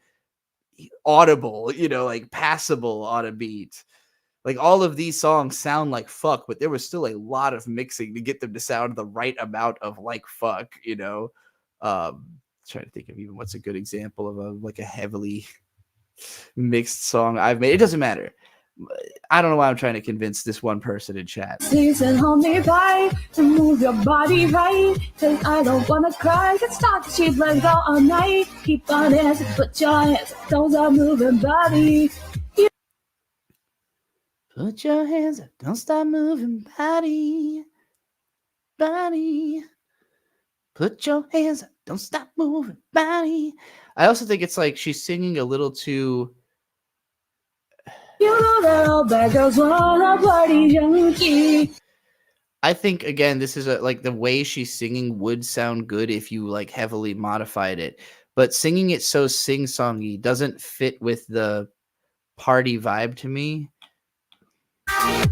audible, you know, like passable on a beat. Like all of these songs sound like fuck, but there was still a lot of mixing to get them to sound the right amount of like fuck, you know? Trying to think of even what's a good example of a heavily mixed song I've made. It doesn't matter. I don't know why I'm trying to convince this one person in chat. Please and hold me right to move your body right, cause I don't wanna cry. Get started, she's let go all night. Keep on dancing, put your hands, don't stop moving body. Put your hands up, don't stop moving, body, body. Put your hands up, don't stop moving, body. I also think it's like she's singing a little too. You know that all bad girls want a party junkie. I think again, this is like the way she's singing would sound good if you like heavily modified it, but singing it so sing-songy doesn't fit with the party vibe to me. Like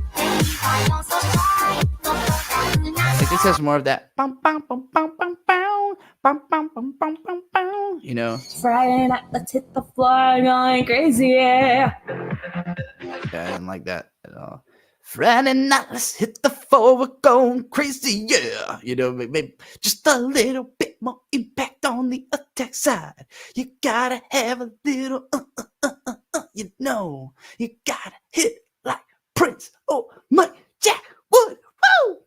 this has more of that bum, bum, bum, bum, bum, bum, bum, bum, bum, bum, bum, bum, you know. Friday night, let's hit the floor going crazy, yeah. Yeah, I didn't like that at all. Friday night, let's hit the floor, we're going crazy, yeah. You know, maybe just a little bit more impact on the attack side. You gotta have a little, you know, you gotta hit like Prince. Oh my Jack Wood, woo!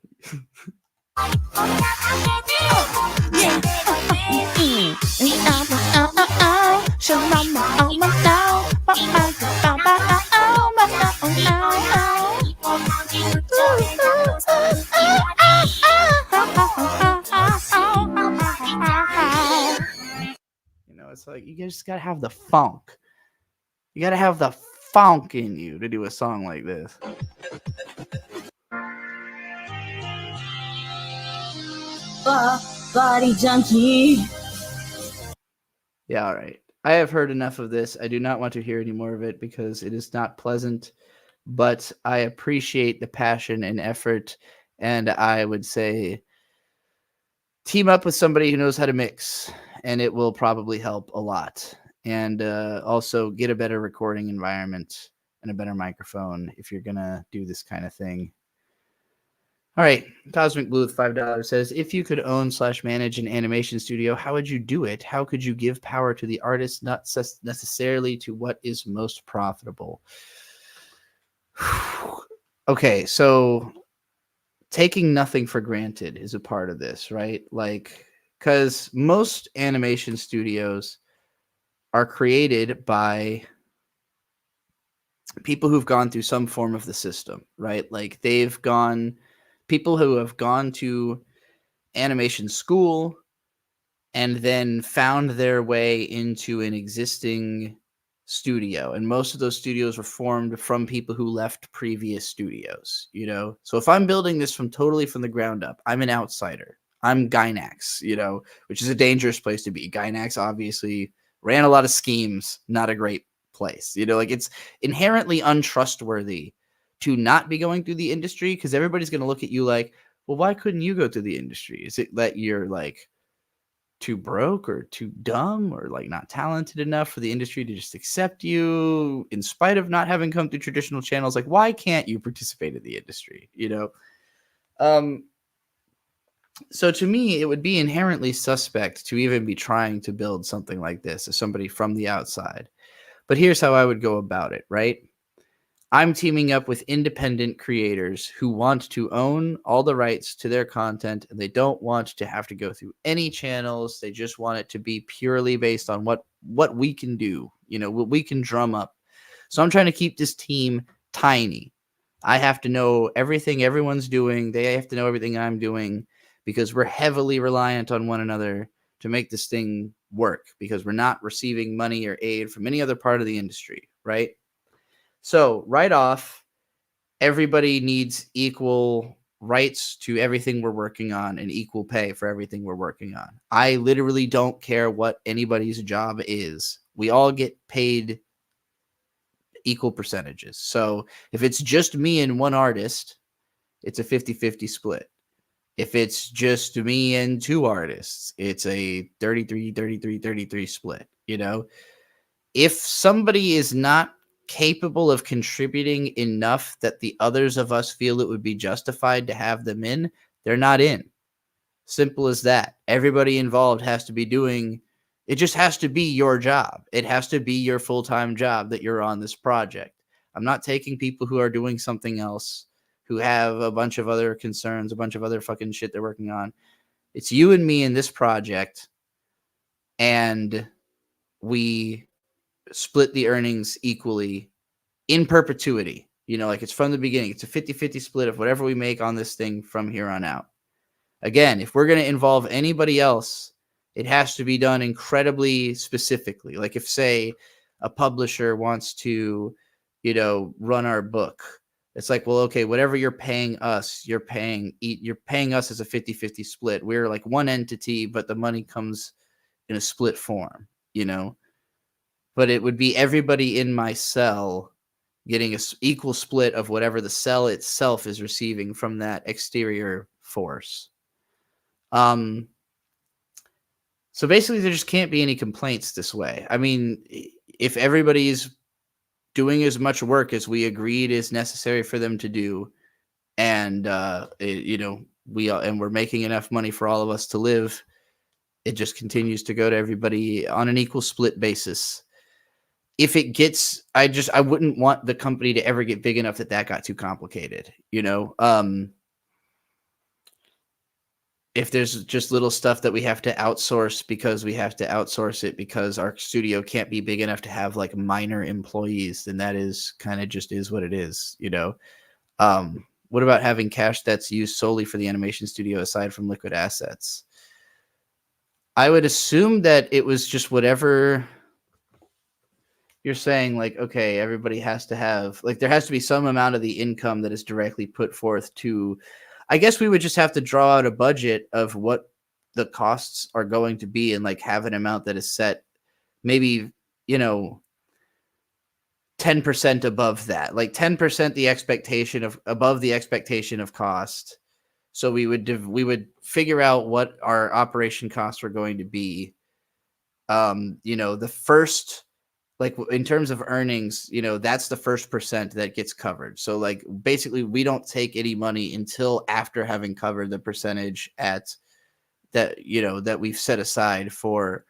You know, it's like you just gotta have the funk. You gotta have the funk in you to do a song like this. Body junkie. Yeah, all right. I have heard enough of this. I do not want to hear any more of it because it is not pleasant, but I appreciate the passion and effort. And I would say team up with somebody who knows how to mix, and it will probably help a lot. And also get a better recording environment and a better microphone if you're going to do this kind of thing. All right, Cosmic Blue with $5 says, if you could own / manage an animation studio, how would you do it? How could you give power to the artist, not necessarily to what is most profitable? Okay, so taking nothing for granted is a part of this, right? Like, because most animation studios are created by people who've gone through some form of the system, right? Like people who have gone to animation school and then found their way into an existing studio. And most of those studios were formed from people who left previous studios, you know? So if I'm building this totally from the ground up, I'm an outsider. I'm Gainax, you know, which is a dangerous place to be. Gainax obviously ran a lot of schemes, not a great place. You know, like it's inherently untrustworthy to not be going through the industry because everybody's going to look at you like, well, why couldn't you go through the industry? Is it that you're like too broke or too dumb or like not talented enough for the industry to just accept you in spite of not having come through traditional channels? Like, why can't you participate in the industry? You know? So to me, it would be inherently suspect to even be trying to build something like this as somebody from the outside. But here's how I would go about it, right? I'm teaming up with independent creators who want to own all the rights to their content, and they don't want to have to go through any channels. They just want it to be purely based on what we can do, you know, what we can drum up. So I'm trying to keep this team tiny. I have to know everything everyone's doing. They have to know everything I'm doing because we're heavily reliant on one another to make this thing work because we're not receiving money or aid from any other part of the industry, right? So right off, everybody needs equal rights to everything we're working on and equal pay for everything we're working on. I literally don't care what anybody's job is. We all get paid equal percentages. So if it's just me and one artist, it's a 50-50 split. If it's just me and two artists, it's a 33-33-33 split, you know? If somebody is not capable of contributing enough that the others of us feel it would be justified to have them in, they're not in. Simple as that. Everybody involved has to be doing, it just has to be your job. It has to be your full-time job that you're on this project. I'm not taking people who are doing something else, who have a bunch of other concerns, a bunch of other fucking shit they're working on. It's you and me in this project, and we split the earnings equally in perpetuity. Like it's from the beginning. It's a 50-50 split of whatever we make on this thing from here on out. Again, if we're going to involve anybody else, it has to be done incredibly specifically. Like if, say, a publisher wants to, run our book, it's like, well, okay, whatever you're paying us, you're paying us as a 50-50 split. We're like one entity, but the money comes in a split form, But it would be everybody in my cell getting an equal split of whatever the cell itself is receiving from that exterior force. So basically there just can't be any complaints this way. I mean, if everybody's doing as much work as we agreed is necessary for them to do, and we're making enough money for all of us to live, it just continues to go to everybody on an equal split basis. If it gets, I wouldn't want the company to ever get big enough that got too complicated, if there's just little stuff that we have to outsource because we have to outsource it because our studio can't be big enough to have like minor employees, then that is kind of just is what it is, What about having cash that's used solely for the animation studio aside from liquid assets? I would assume that it was just whatever you're saying, like, okay, everybody has to have, like, there has to be some amount of the income that is directly put forth to, I guess we would just have to draw out a budget of what the costs are going to be and like have an amount that is set maybe, 10% above that, like 10% above the expectation of cost. So we would figure out what our operation costs were going to be. The first, like in terms of earnings, that's the first percent that gets covered. So like basically we don't take any money until after having covered the percentage at that, that we've set aside for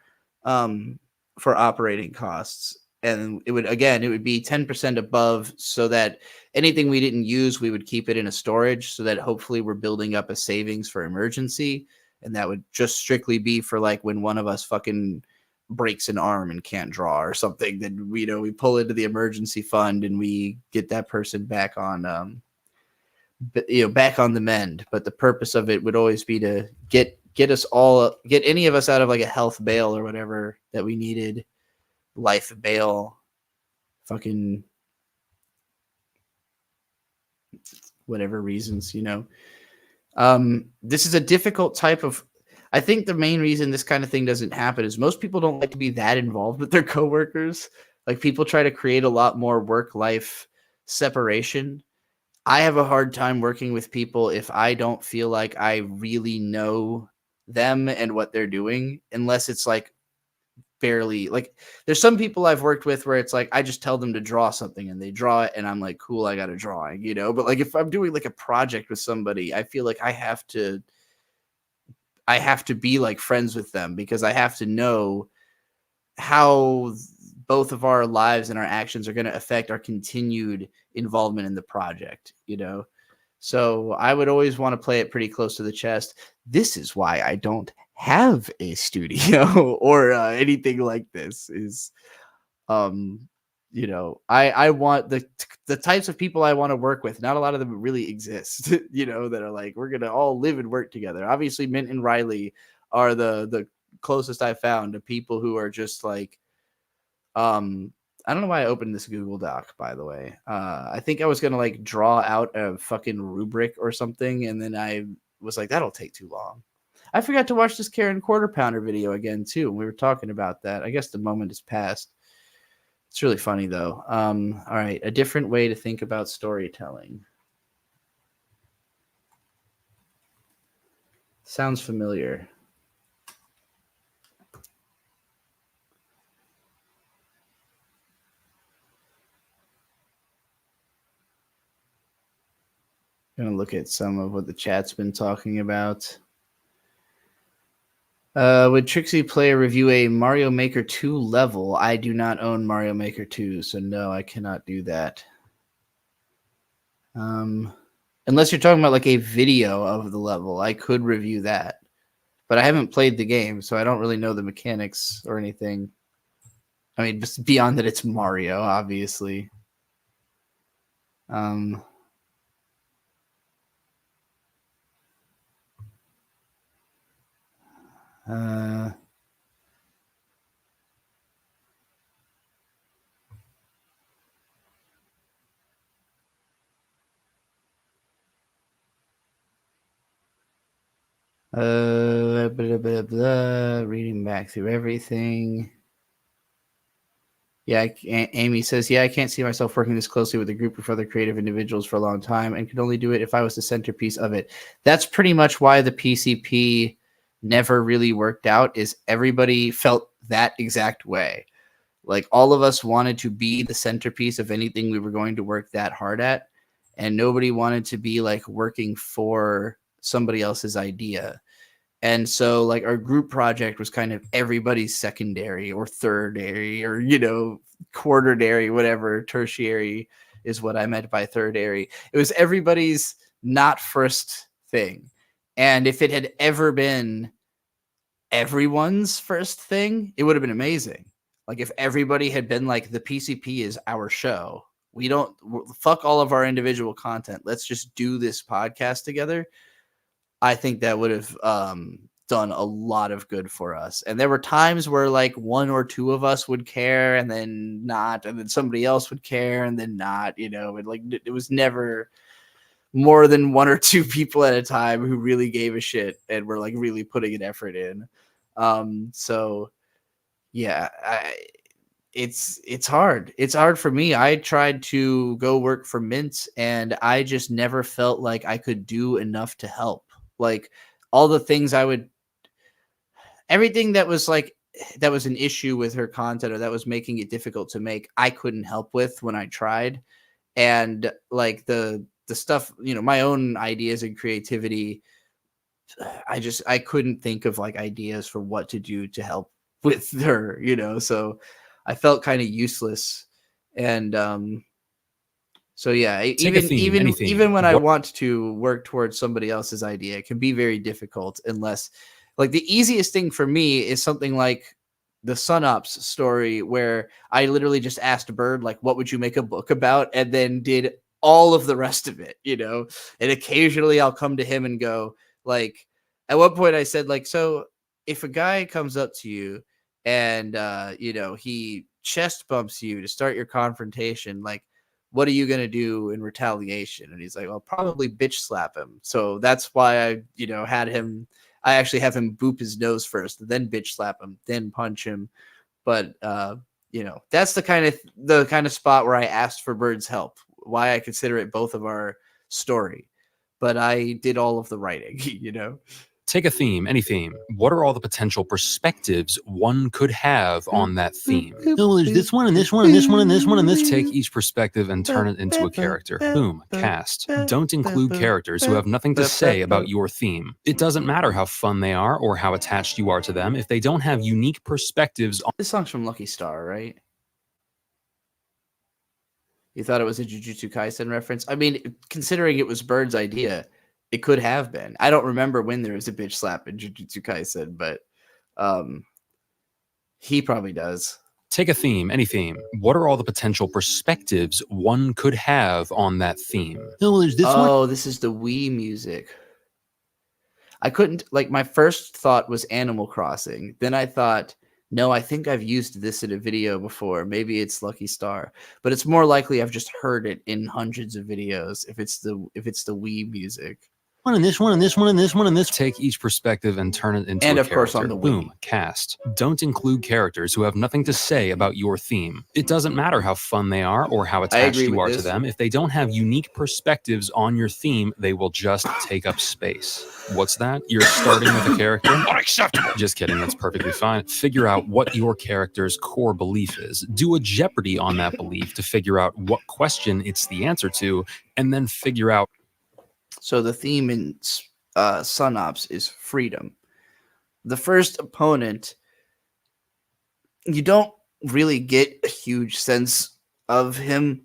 operating costs. And it would be 10% above, so that anything we didn't use, we would keep it in a storage, so that hopefully we're building up a savings for emergency. And that would just strictly be for like when one of us fucking breaks an arm and can't draw or something, then we pull into the emergency fund and we get that person back on back on the mend. But the purpose of it would always be to get any of us out of like a health bail or whatever that we needed, life bail, fucking whatever reasons, this is a difficult type of, I think the main reason this kind of thing doesn't happen is most people don't like to be that involved with their coworkers. Like people try to create a lot more work-life separation. I have a hard time working with people if I don't feel like I really know them and what they're doing, unless it's like barely, like there's some people I've worked with where it's like I just tell them to draw something and they draw it and I'm like, cool, I got a drawing, but like if I'm doing like a project with somebody, I feel like I have to be like friends with them because I have to know how both of our lives and our actions are going to affect our continued involvement in the project, So I would always want to play it pretty close to the chest. This is why I don't have a studio or anything like this is, I want the types of people I want to work with. Not a lot of them really exist, that are like, we're going to all live and work together. Obviously Mint and Riley are the closest I found to people who are just like, I don't know why I opened this Google Doc, by the way. I think I was going to like draw out a fucking rubric or something. And then I was like, that'll take too long. I forgot to watch this Karen Quarter Pounder video again too. We were talking about that. I guess the moment has passed. It's really funny though. All right. A different way to think about storytelling. Sounds familiar. Gonna look at some of what the chat's been talking about. Would Trixie Player review a Mario Maker 2 level? I do not own Mario Maker 2, so no, I cannot do that. Unless you're talking about like a video of the level, I could review that. But I haven't played the game, so I don't really know the mechanics or anything. I mean, just beyond that it's Mario, obviously. Um, uh, blah, blah, blah, reading back through everything. Yeah, Amy says, yeah, I can't see myself working this closely with a group of other creative individuals for a long time and could only do it if I was the centerpiece of it. That's pretty much why the PCP never really worked out, is everybody felt that exact way. Like all of us wanted to be the centerpiece of anything we were going to work that hard at, and nobody wanted to be like working for somebody else's idea. And so like our group project was kind of everybody's secondary or thirdary or, you know, quaternary, whatever. Tertiary is what I meant by thirdary. It was everybody's not first thing. And if it had ever been everyone's first thing, it would have been amazing. Like if everybody had been like, the PCP is our show. We don't fuck all of our individual content. Let's just do this podcast together. I think that would have done a lot of good for us. And there were times where like one or two of us would care and then not, and then somebody else would care and then not, you know, it was never more than one or two people at a time who really gave a shit and were like really putting an effort in. So yeah, it's hard. It's hard for me. I tried to go work for Mint and I just never felt like I could do enough to help. Like all the things everything that was like, that was an issue with her content or that was making it difficult to make, I couldn't help with when I tried. And like the stuff, you know, my own ideas and creativity, I couldn't think of like ideas for what to do to help with her, you know, so I felt kind of useless. And, so yeah, even when I want to work towards somebody else's idea, it can be very difficult unless, like, the easiest thing for me is something like the Sunops story, where I literally just asked Bird, like, what would you make a book about? And then did all of the rest of it, you know? And occasionally I'll come to him and go, like, at one point I said, like, so if a guy comes up to you and, you know, he chest bumps you to start your confrontation, like, what are you going to do in retaliation? And he's like, well, probably bitch slap him. So that's why I, you know, I actually have him boop his nose first, then bitch slap him, then punch him. But, you know, that's the kind of spot where I asked for Bird's help, why I consider it both of our story. But I did all of the writing, you know? Take a theme, any theme. What are all the potential perspectives one could have on that theme? Oh, there's this one and this one and this one and this one and this. Take each perspective and turn it into a character. Boom, cast. Don't include characters who have nothing to say about your theme. It doesn't matter how fun they are or how attached you are to them if they don't have unique perspectives on. This song's from Lucky Star, right? You thought it was a Jujutsu Kaisen reference? I mean, considering it was Bird's idea, it could have been. I don't remember when there was a bitch slap in Jujutsu Kaisen, but he probably does. Take a theme, any theme. What are all the potential perspectives one could have on that theme? Oh, there's this one. Oh, this is the Wii music. I couldn't, like, my first thought was Animal Crossing. Then I thought, no, I think I've used this in a video before. Maybe it's Lucky Star, but it's more likely I've just heard it in hundreds of videos if it's the Wii music. One and this one and this one and this one and this. Take each perspective and turn it into a character. And of course on the Wii. Boom, cast. Don't include characters who have nothing to say about your theme. It doesn't matter how fun they are or how attached you are to them. If they don't have unique perspectives on your theme, they will just take up space. What's that? You're starting with a character? Unacceptable. Just kidding. That's perfectly fine. Figure out what your character's core belief is. Do a Jeopardy on that belief to figure out what question it's the answer to, and then figure out. So the theme in Sunops is freedom. The first opponent, you don't really get a huge sense of him,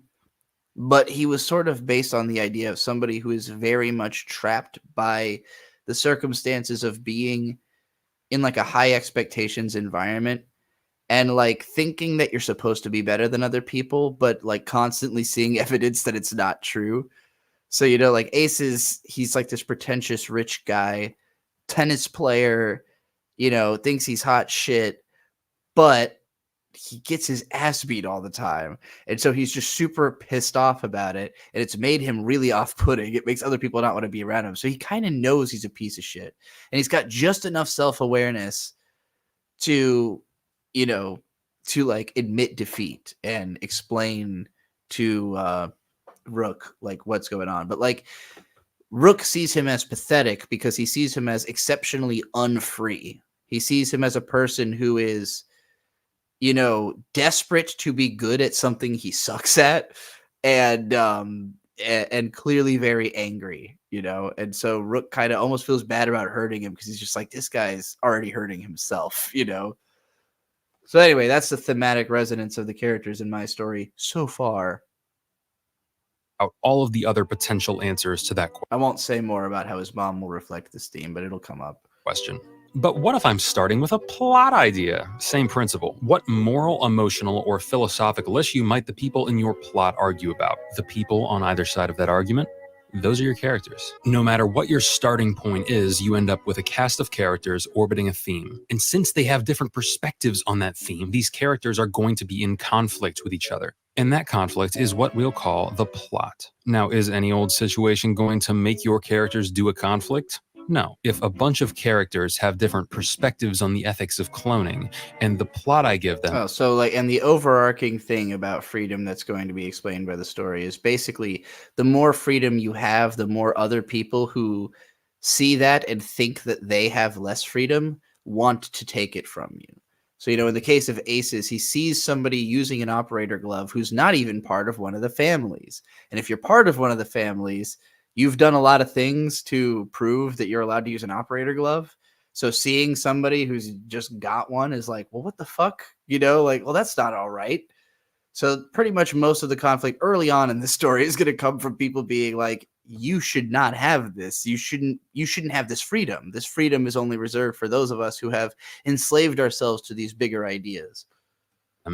but he was sort of based on the idea of somebody who is very much trapped by the circumstances of being in like a high expectations environment and like thinking that you're supposed to be better than other people, but like constantly seeing evidence that it's not true. So, you know, like Ace he's like this pretentious rich guy, tennis player, you know, thinks he's hot shit, but he gets his ass beat all the time. And so he's just super pissed off about it. And it's made him really off-putting. It makes other people not want to be around him. So he kind of knows he's a piece of shit. And he's got just enough self-awareness to, you know, to like admit defeat and explain to Rook like what's going on. But like Rook sees him as pathetic because he sees him as exceptionally unfree. He sees him as a person who is, you know, desperate to be good at something he sucks at, and clearly very angry, you know. And so Rook kind of almost feels bad about hurting him because he's just like, this guy's already hurting himself, you know. So anyway, that's the thematic resonance of the characters in my story so far. All of the other potential answers to that I won't say more about how his mom will reflect this theme, but it'll come up. question. But what if I'm starting with a plot idea? Same principle. What moral, emotional, or philosophical issue might the people in your plot argue about? The people on either side of that argument? Those are your characters. No matter what your starting point is, you end up with a cast of characters orbiting a theme. And since they have different perspectives on that theme, these characters are going to be in conflict with each other. And that conflict is what we'll call the plot. Now, is any old situation going to make your characters do a conflict? No. If a bunch of characters have different perspectives on the ethics of cloning, and the plot I give them... Oh, so like, and the overarching thing about freedom that's going to be explained by the story is basically the more freedom you have, the more other people who see that and think that they have less freedom want to take it from you. So, you know, in the case of Aces, he sees somebody using an operator glove who's not even part of one of the families. And if you're part of one of the families, you've done a lot of things to prove that you're allowed to use an operator glove. So seeing somebody who's just got one is like, well, what the fuck? You know, like, well, that's not all right. So pretty much most of the conflict early on in the story is going to come from people being like, you should not have this. You shouldn't have this freedom. This freedom is only reserved for those of us who have enslaved ourselves to these bigger ideas.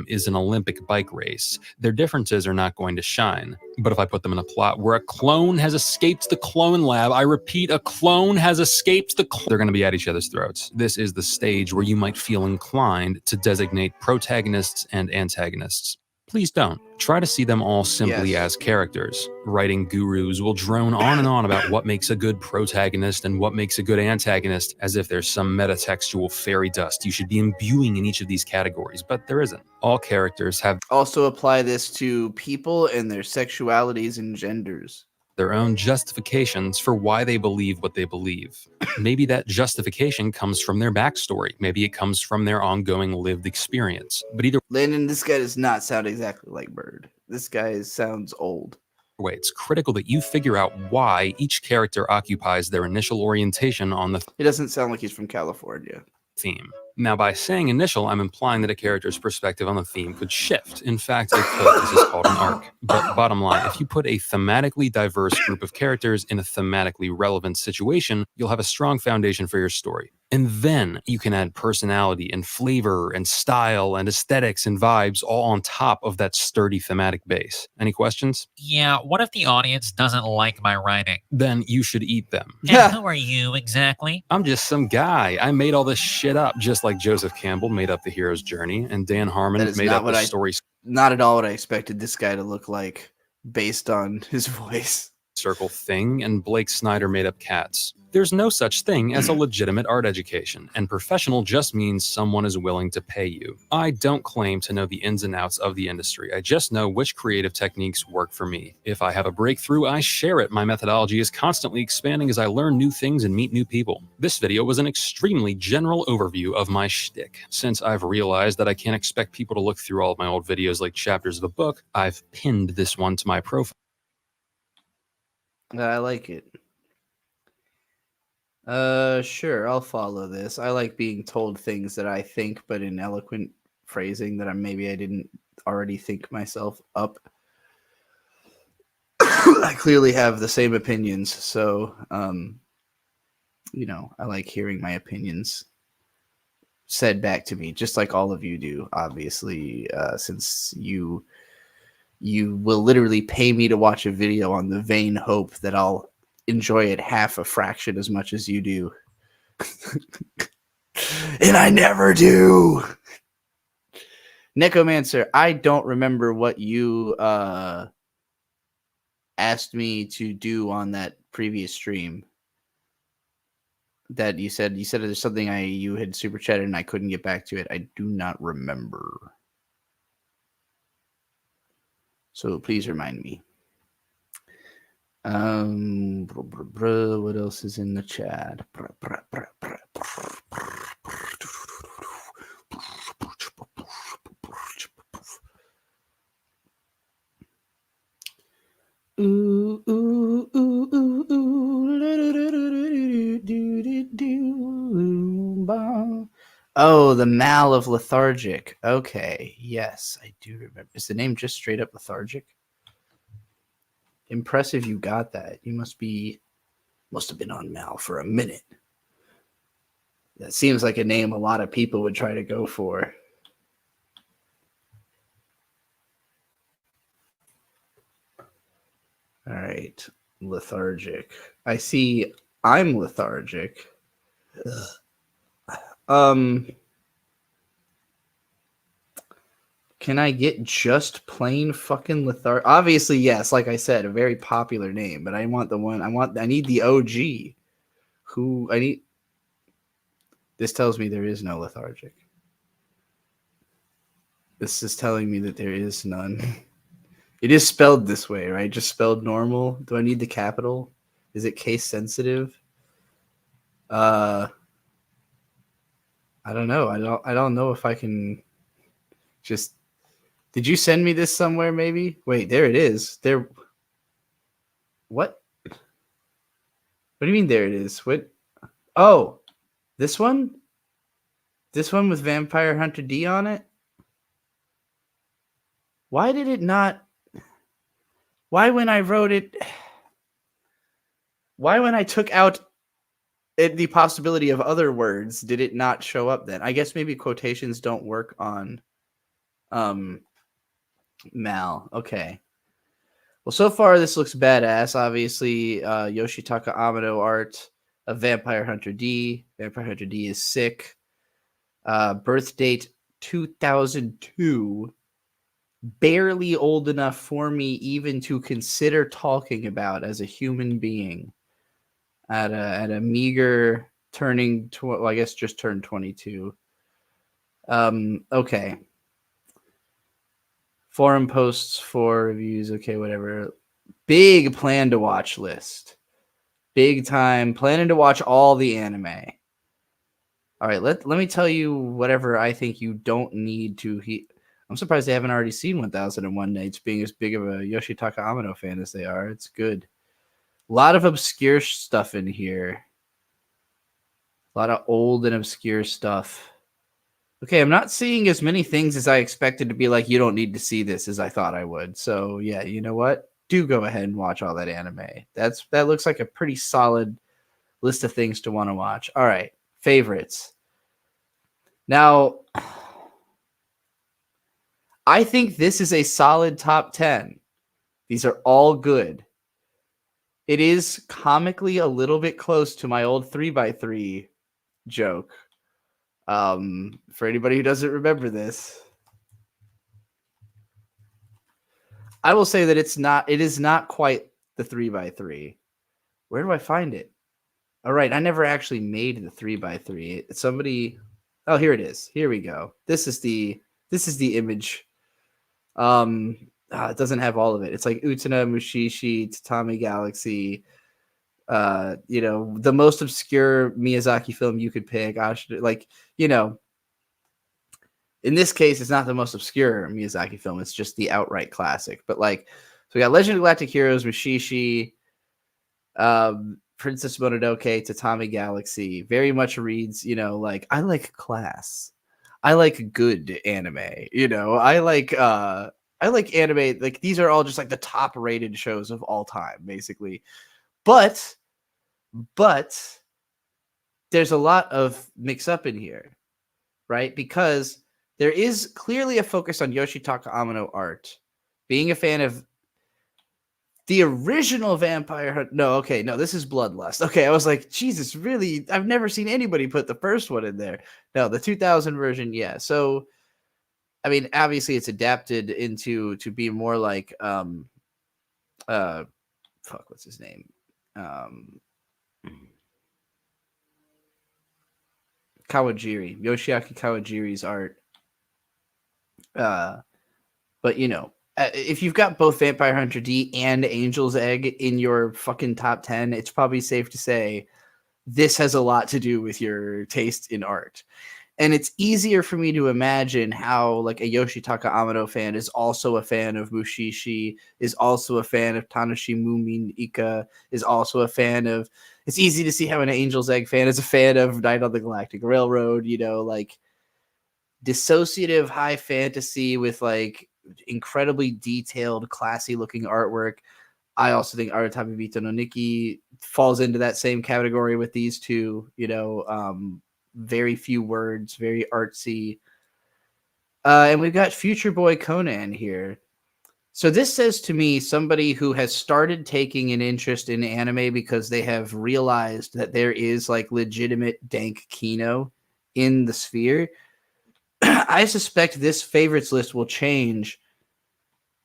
Is an Olympic bike race. Their differences are not going to shine. But if I put them in a plot where a clone has escaped the clone lab, I repeat, a clone has escaped the they're going to be at each other's throats. This is the stage where you might feel inclined to designate protagonists and antagonists. Please don't. Try to see them all simply as characters. Writing gurus will drone on and on about what makes a good protagonist and what makes a good antagonist, as if there's some metatextual fairy dust you should be imbuing in each of these categories, but there isn't. All characters have also apply this to people and their sexualities and genders. Their own justifications for why they believe what they believe. Maybe that justification comes from their backstory. Maybe it comes from their ongoing lived experience. But either Landon, this guy does not sound exactly like Bird. This guy sounds old. way, it's critical that you figure out why each character occupies their initial orientation on the He doesn't sound like he's from California. Theme. Now, by saying initial, I'm implying that a character's perspective on the theme could shift. In fact, it could. This is called an arc. But bottom line, if you put a thematically diverse group of characters in a thematically relevant situation, you'll have a strong foundation for your story. And then you can add personality and flavor and style and aesthetics and vibes all on top of that sturdy thematic base. Any questions? Yeah, what if the audience doesn't like my writing? Then you should eat them. And who are you exactly? I'm just some guy. I made all this shit up, just like Joseph Campbell made up the hero's journey, and Dan Harmon made up the story. Not at all what I expected this guy to look like based on his voice. Circle thing, and Blake Snyder made up Cats. There's no such thing as a legitimate art education, and professional just means someone is willing to pay you. I don't claim to know the ins and outs of the industry. I just know which creative techniques work for me. If I have a breakthrough, I share it. My methodology is constantly expanding as I learn new things and meet new people. This video was an extremely general overview of my shtick. Since I've realized that I can't expect people to look through all of my old videos like chapters of a book, I've pinned this one to my profile. I like it. Sure, I'll follow this. I like being told things that I think, but in eloquent phrasing that maybe I didn't already think myself up. I clearly have the same opinions, so you know, I like hearing my opinions said back to me, just like all of you do, obviously, since you will literally pay me to watch a video on the vain hope that I'll enjoy it half a fraction as much as you do. And I never do. Necromancer, I don't remember what you asked me to do on that previous stream. That you said there's something you had super chatted and I couldn't get back to it. I do not remember. So please remind me. What else is in the chat? Ooh, ooh, ooh, ooh, ooh. Oh, the Mal of Lethargic. Okay, yes, I do remember. Is the name just straight up Lethargic? Impressive you got that. You must have been on Mal for a minute. That seems like a name a lot of people would try to go for. All right, Lethargic. I see I'm lethargic. Can I get just plain fucking lethargic? Obviously, yes. Like I said, a very popular name, but I want the one. I need the OG. This tells me there is no lethargic. This is telling me that there is none. It is spelled this way, right? Just spelled normal. Do I need the capital? Is it case sensitive? I don't know. I don't know if I can just. Did you send me this somewhere? Maybe. Wait, there it is. There. What? What do you mean? There it is. What? Oh, this one. This one with Vampire Hunter D on it. Why did it not? Why when I wrote it? Why when I took out the possibility of other words did it not show up then? I guess maybe quotations don't work on Mal. Okay. Well, so far this looks badass. Obviously, Yoshitaka Amado art of Vampire Hunter D. Vampire Hunter D is sick. Birth date 2002. Barely old enough for me even to consider talking about as a human being. At a meager turning I guess just turned 22. Okay. Forum posts for reviews. Okay, whatever. Big plan to watch list. Big time planning to watch all the anime. All right, let me tell you whatever I think you don't need to. I'm surprised they haven't already seen 1001 Nights, being as big of a Yoshitaka Amado fan as they are. It's good. A lot of obscure stuff in here. A lot of old and obscure stuff. Okay, I'm not seeing as many things as I expected to be like, you don't need to see this as I thought I would. So, yeah, you know what? Do go ahead and watch all that anime. That looks like a pretty solid list of things to want to watch. All right, favorites. Now, I think this is a solid top 10. These are all good. It is comically a little bit close to my old 3x3 joke. For anybody who doesn't remember this, I will say that it is not quite the 3x3. Where do I find it? All right, I never actually made the 3x3. Somebody, oh, here it is. Here we go. This is the image. It doesn't have all of it. It's like Utena, Mushishi, Tatami Galaxy. The most obscure Miyazaki film you could pick. In this case, it's not the most obscure Miyazaki film. It's just the outright classic. But so we got Legend of Galactic Heroes, Mushishi, Princess Mononoke, Tatami Galaxy. Very much reads, I like class. I like good anime. I like anime. Like these are all just like the top rated shows of all time, basically. But there's a lot of mix up in here, right? Because there is clearly a focus on Yoshitaka Amano art. Being a fan of the original Vampire Hunter. No, this is Bloodlust. Okay, I was like, Jesus, really? I've never seen anybody put the first one in there. No, the 2000 version, yeah. So, I mean, obviously it's adapted into to be more like what's his name? Kawajiri, Yoshiaki Kawajiri's art. But you know, if you've got both Vampire Hunter D and Angel's Egg in your fucking top 10, it's probably safe to say this has a lot to do with your taste in art. And it's easier for me to imagine how like a Yoshitaka Amano fan is also a fan of Mushishi, is also a fan of Tanashi Mumin Ika, is also a fan of... It's easy to see how an Angel's Egg fan is a fan of Night on the Galactic Railroad, you know, like dissociative high fantasy with like incredibly detailed, classy looking artwork. I also think Arutami Bito no Nikki falls into that same category with these two, you know, very few words, very artsy. And we've got Future Boy Conan here. So this says to me somebody who has started taking an interest in anime because they have realized that there is like legitimate dank kino in the sphere. I suspect this favorites list will change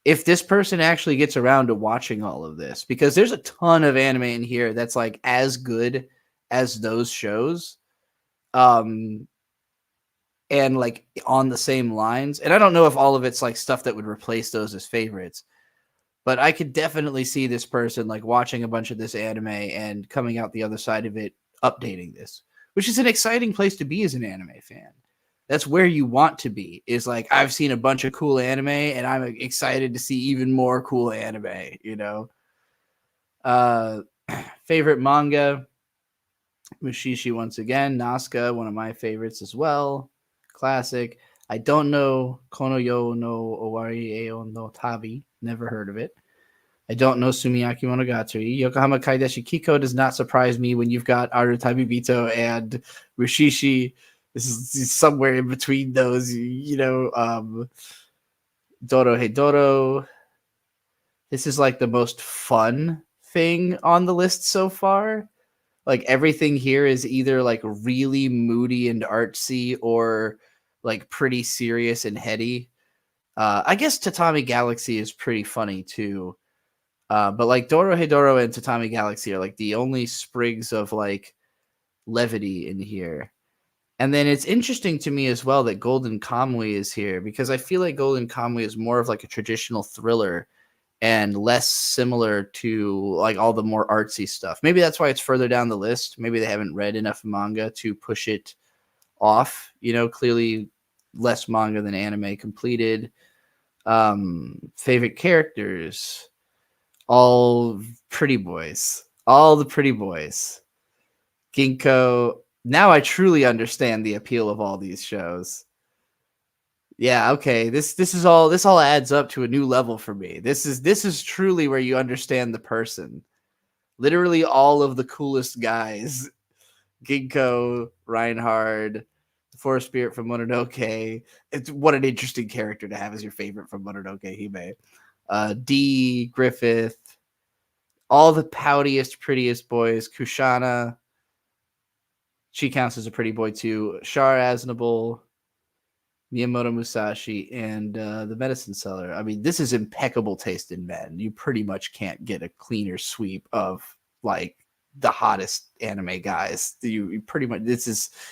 if this person actually gets around to watching all of this, because there's a ton of anime in here that's like as good as those shows. And like on the same lines. And I don't know if all of it's like stuff that would replace those as favorites, but I could definitely see this person like watching a bunch of this anime and coming out the other side of it, updating this, which is an exciting place to be as an anime fan. That's where you want to be, is like, I've seen a bunch of cool anime and I'm excited to see even more cool anime, you know? Favorite manga, Mushishi once again. Nazca, one of my favorites as well. Classic. I don't know Kono yo no Owari Eo no Tabi. Never heard of it. I don't know Sumiyaki Monogatari. Yokohama Kaideshi Kiko does not surprise me when you've got Arutami Bito and Mushishi. This is somewhere in between those, you know. Doro Hedoro. This is like the most fun thing on the list so far. Like everything here is either like really moody and artsy or like pretty serious and heady. I guess Tatami Galaxy is pretty funny too. But like Doro Hedoro and Tatami Galaxy are like the only sprigs of like levity in here. And then it's interesting to me as well that Golden Kamuy is here, because I feel like Golden Kamuy is more of like a traditional thriller and less similar to like all the more artsy stuff. Maybe that's why it's further down the list. Maybe they haven't read enough manga to push it off. You know, clearly less manga than anime completed. Favorite characters, all pretty boys. All the pretty boys. Ginkgo. Now I truly understand the appeal of all these shows. Yeah, okay. This all adds up to a new level for me. This is truly where you understand the person. Literally all of the coolest guys. Ginkgo, Reinhard, the Forest Spirit from Mononoke. What an interesting character to have as your favorite from Mononoke Hime. D, Griffith, all the poutiest, prettiest boys. Kushana. She counts as a pretty boy too. Char Aznable, Miyamoto Musashi, and the Medicine Seller. I mean, this is impeccable taste in men. You pretty much can't get a cleaner sweep of like the hottest anime guys. You pretty much,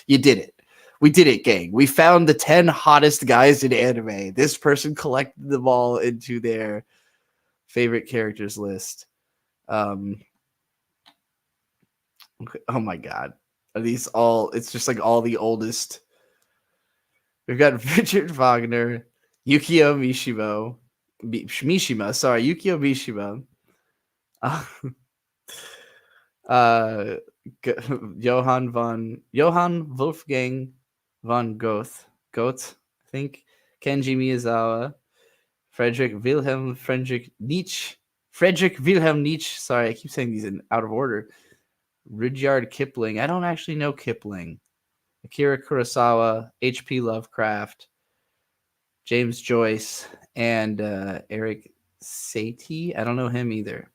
you did it. We did it, gang. We found the 10 hottest guys in anime. This person collected them all into their favorite characters list. Oh my God. Are these all? It's just like all the oldest. We've got Richard Wagner, Yukio Mishima. Yukio Mishima. Johann Wolfgang von Goethe, I think. Kenji Miyazawa. Friedrich Wilhelm Nietzsche. Sorry, I keep saying these in out of order. Rudyard Kipling. I don't actually know Kipling. Akira Kurosawa, H.P. Lovecraft, James Joyce, and Eric Satie. I don't know him either.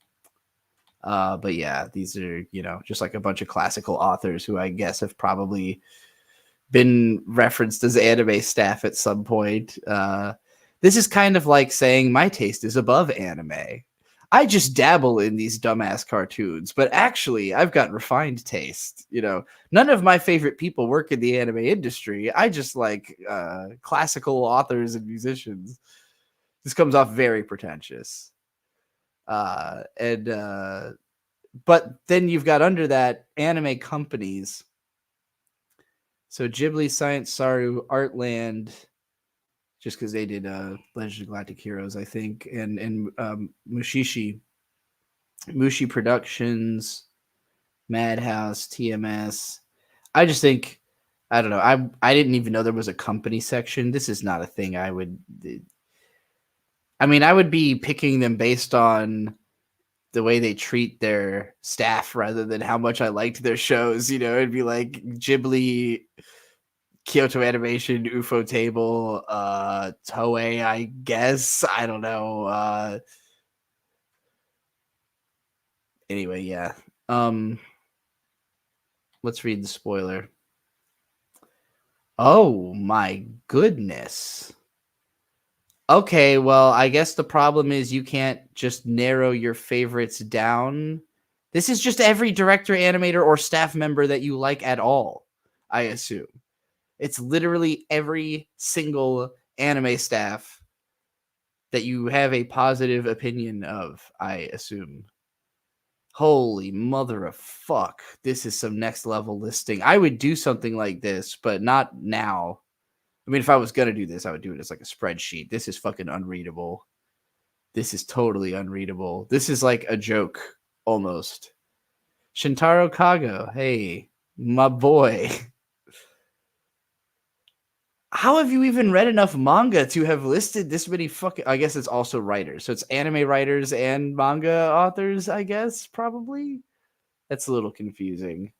But yeah, these are, just like a bunch of classical authors who I guess have probably been referenced as anime staff at some point. This is kind of like saying my taste is above anime. I just dabble in these dumbass cartoons, but actually I've got refined taste. None of my favorite people work in the anime industry. I just like classical authors and musicians. This comes off very pretentious. But then you've got under that anime companies. So Ghibli, Science Saru, Artland, just because they did Legend of Galactic Heroes, I think, and Mushi Productions, Madhouse, TMS. I just think, I don't know. I didn't even know there was a company section. This is not a thing I would. I mean, I would be picking them based on the way they treat their staff rather than how much I liked their shows. It'd be like Ghibli, Kyoto Animation, UFO Table, Toei, I guess. I don't know. Anyway, yeah. Let's read the spoiler. Oh my goodness. Okay, well, I guess the problem is you can't just narrow your favorites down. This is just every director, animator, or staff member that you like at all, I assume. It's literally every single anime staff that you have a positive opinion of, I assume. Holy mother of fuck. This is some next level listing. I would do something like this, but not now. I mean, if I was going to do this, I would do it as like a spreadsheet. This is fucking unreadable. This is totally unreadable. This is like a joke, almost. Shintaro Kago. Hey, my boy. How have you even read enough manga to have listed this many fucking... I guess it's also writers. So it's anime writers and manga authors, I guess, probably? That's a little confusing.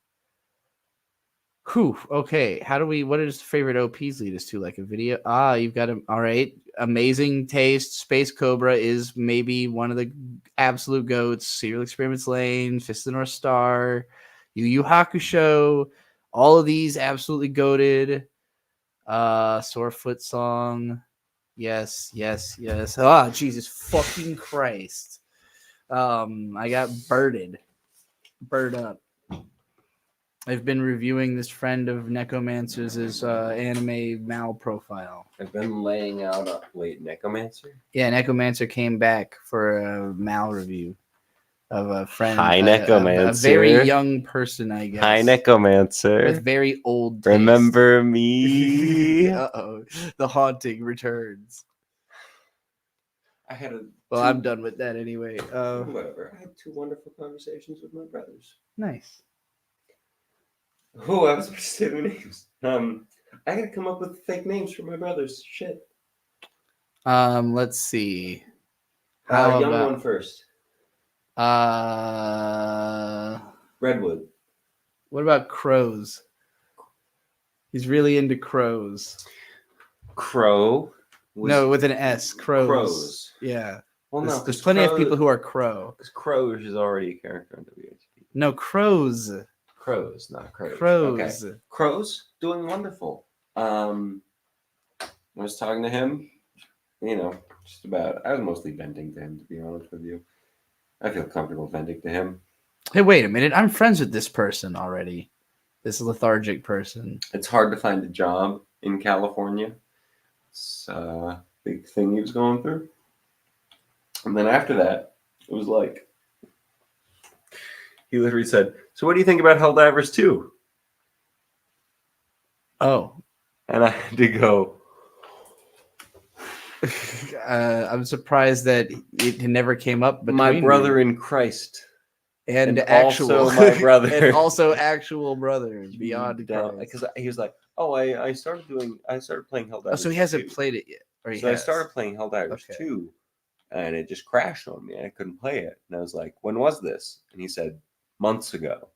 Whew, okay. What does favorite OPs lead us to? Like a video? You've got them. All right. Amazing taste. Space Cobra is maybe one of the absolute goats. Serial Experiments Lane, Fist of the North Star, Yu Yu Hakusho. All of these absolutely goated. Sorefoot Song. Yes. Jesus fucking Christ. I got birded. Bird up. I've been reviewing this friend of Necromancer's anime Mal profile. I've been laying out Necromancer? Yeah, Necromancer came back for a Mal review of a friend. Hi, Necromancer. A very young person, I guess. Hi, Necromancer. With very old taste. Remember me? Uh-oh. The haunting returns. Well, I'm done with that anyway. Whatever. I had 2 wonderful conversations with my brothers. Nice. Oh, I was supposed to say their names. I gotta come up with fake names for my brothers. Shit. Let's see. Young one first. Redwood. What about crows? He's really into crows. Crow. No, with an S. Crows. Crows. Yeah. Well, there's plenty of people who are crow. Because Crows is already a character on WHP. No, crows. Crows, not crows. Crows. Okay. Crows doing wonderful. I was talking to him, just about. I was mostly venting to him, to be honest with you. I feel comfortable venting to him. Hey, wait a minute. I'm friends with this person already. This lethargic person. It's hard to find a job in California. It's a big thing he was going through. And then after that, it was like, he literally said, "So what do you think about Helldivers 2?" Oh. And I had to go. I'm surprised that it never came up. My brother in Christ. And actual. Also my brother. And also actual brother. Beyond Christ. Because he was like, I started playing Helldivers. Oh, so he hasn't 2. played it yet. I started playing Helldivers 2. And it just crashed on me. I couldn't play it. And I was like, when was this? And he said, months ago.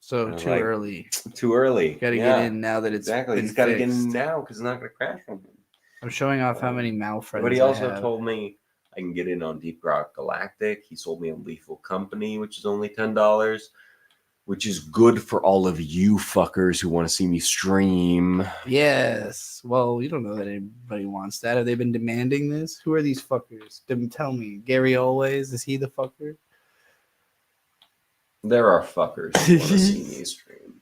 So I was too like, early. Too early. Got to get in now that it's exactly. been He's got to get in fixed. now because it's not going to crash on him. I'm showing off how many Mal friends But he I also have. told me I can get in on Deep Rock Galactic. He sold me a Lethal Company, which is only $10, which is good for all of you fuckers who want to see me stream. Yes. Well, you don't know that anybody wants that. Have they been demanding this? Who are these fuckers? Tell me. Gary Always? Is he the fucker? There are fuckers who want to see me stream.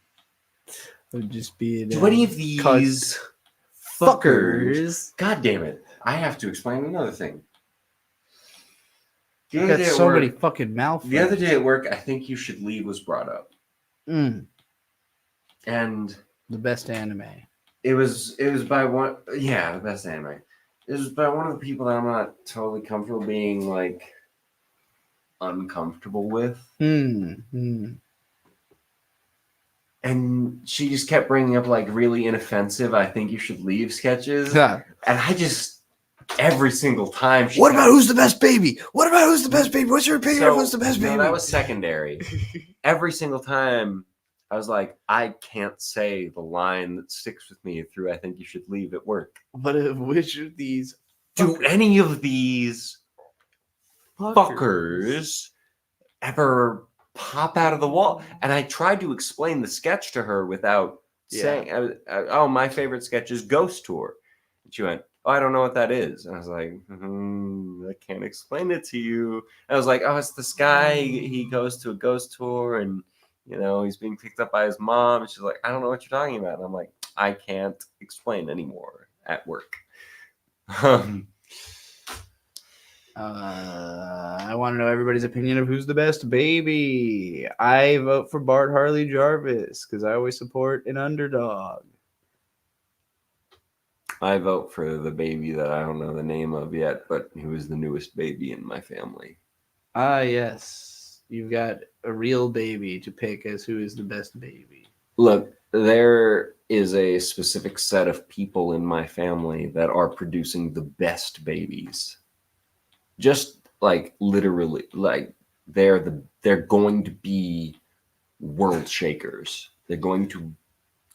Would just be Do any of these fuckers? God damn it! I have to explain another thing. You got so many fucking Mal friends. The other day at work, I think You Should Leave was brought up, and the best anime. It was by one. Yeah, the best anime. It was by one of the people that I'm not totally comfortable being like uncomfortable with. And she just kept bringing up like really inoffensive I think you should leave sketches. Yeah. And I just every single time What about Who's the Best Baby? What about Who's the Best Baby? What's your opinion of Who's the Best Baby? No, that was secondary. Every single time I was like, I can't say the line that sticks with me through I think you should leave at work. But which of these do any of these fuckers ever pop out of the wall? And I tried to explain the sketch to her without saying, oh, my favorite sketch is Ghost Tour. And she went, oh, I don't know what that is. And I was like, I can't explain it to you. And I was like, oh, it's this guy. He goes to a ghost tour and, you know, he's being picked up by his mom. And she's like, I don't know what you're talking about. And I'm like, I can't explain anymore at work. I want to know everybody's opinion of Who's the Best Baby. I vote for Bart Harley Jarvis because I always support an underdog. I vote for the baby that I don't know the name of yet, but who is the newest baby in my family. Ah, yes. You've got a real baby to pick as who is the best baby. Look, there is a specific set of people in my family that are producing the best babies. Just like literally, like they're going to be world shakers. They're going to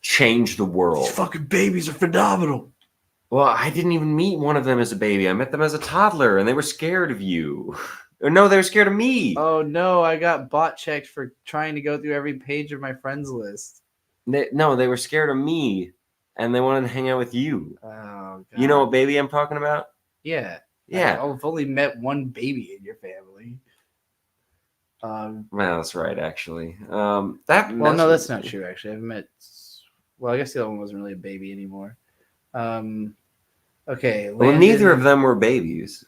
change the world. These fucking babies are phenomenal. Well, I didn't even meet one of them as a baby. I met them as a toddler, and they were scared of you. Or no, they were scared of me. Oh no, I got bot checked for trying to go through every page of my friends list. They were scared of me, and they wanted to hang out with you. Oh, God. You know what baby I'm talking about? Yeah. Yeah. I've only met one baby in your family. Well, that's right, actually. Well, no, that's not true. Actually, I've met. Well, I guess the other one wasn't really a baby anymore. Okay. Well, neither of them were babies.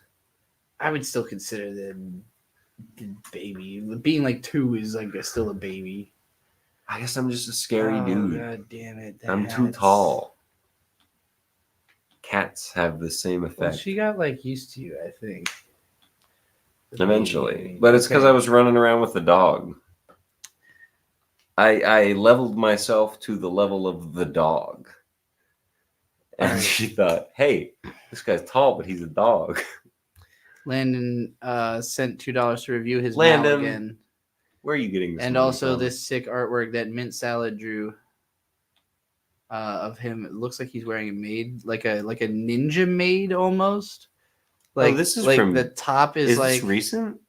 I would still consider them baby. Being like 2 is like still a baby. I guess I'm just a scary dude. God damn it! I'm too tall. Cats have the same effect. Well, she got like used to you, I think. Eventually, but it's because I was running around with the dog. I leveled myself to the level of the dog, and she thought, "Hey, this guy's tall, but he's a dog." Landon sent $2 to review his Landon, Mal again. Where are you getting this? And also from? This sick artwork that Mint Salad drew of him. It looks like he's wearing a maid, like a ninja maid almost. Like this is like from the top is like this recent.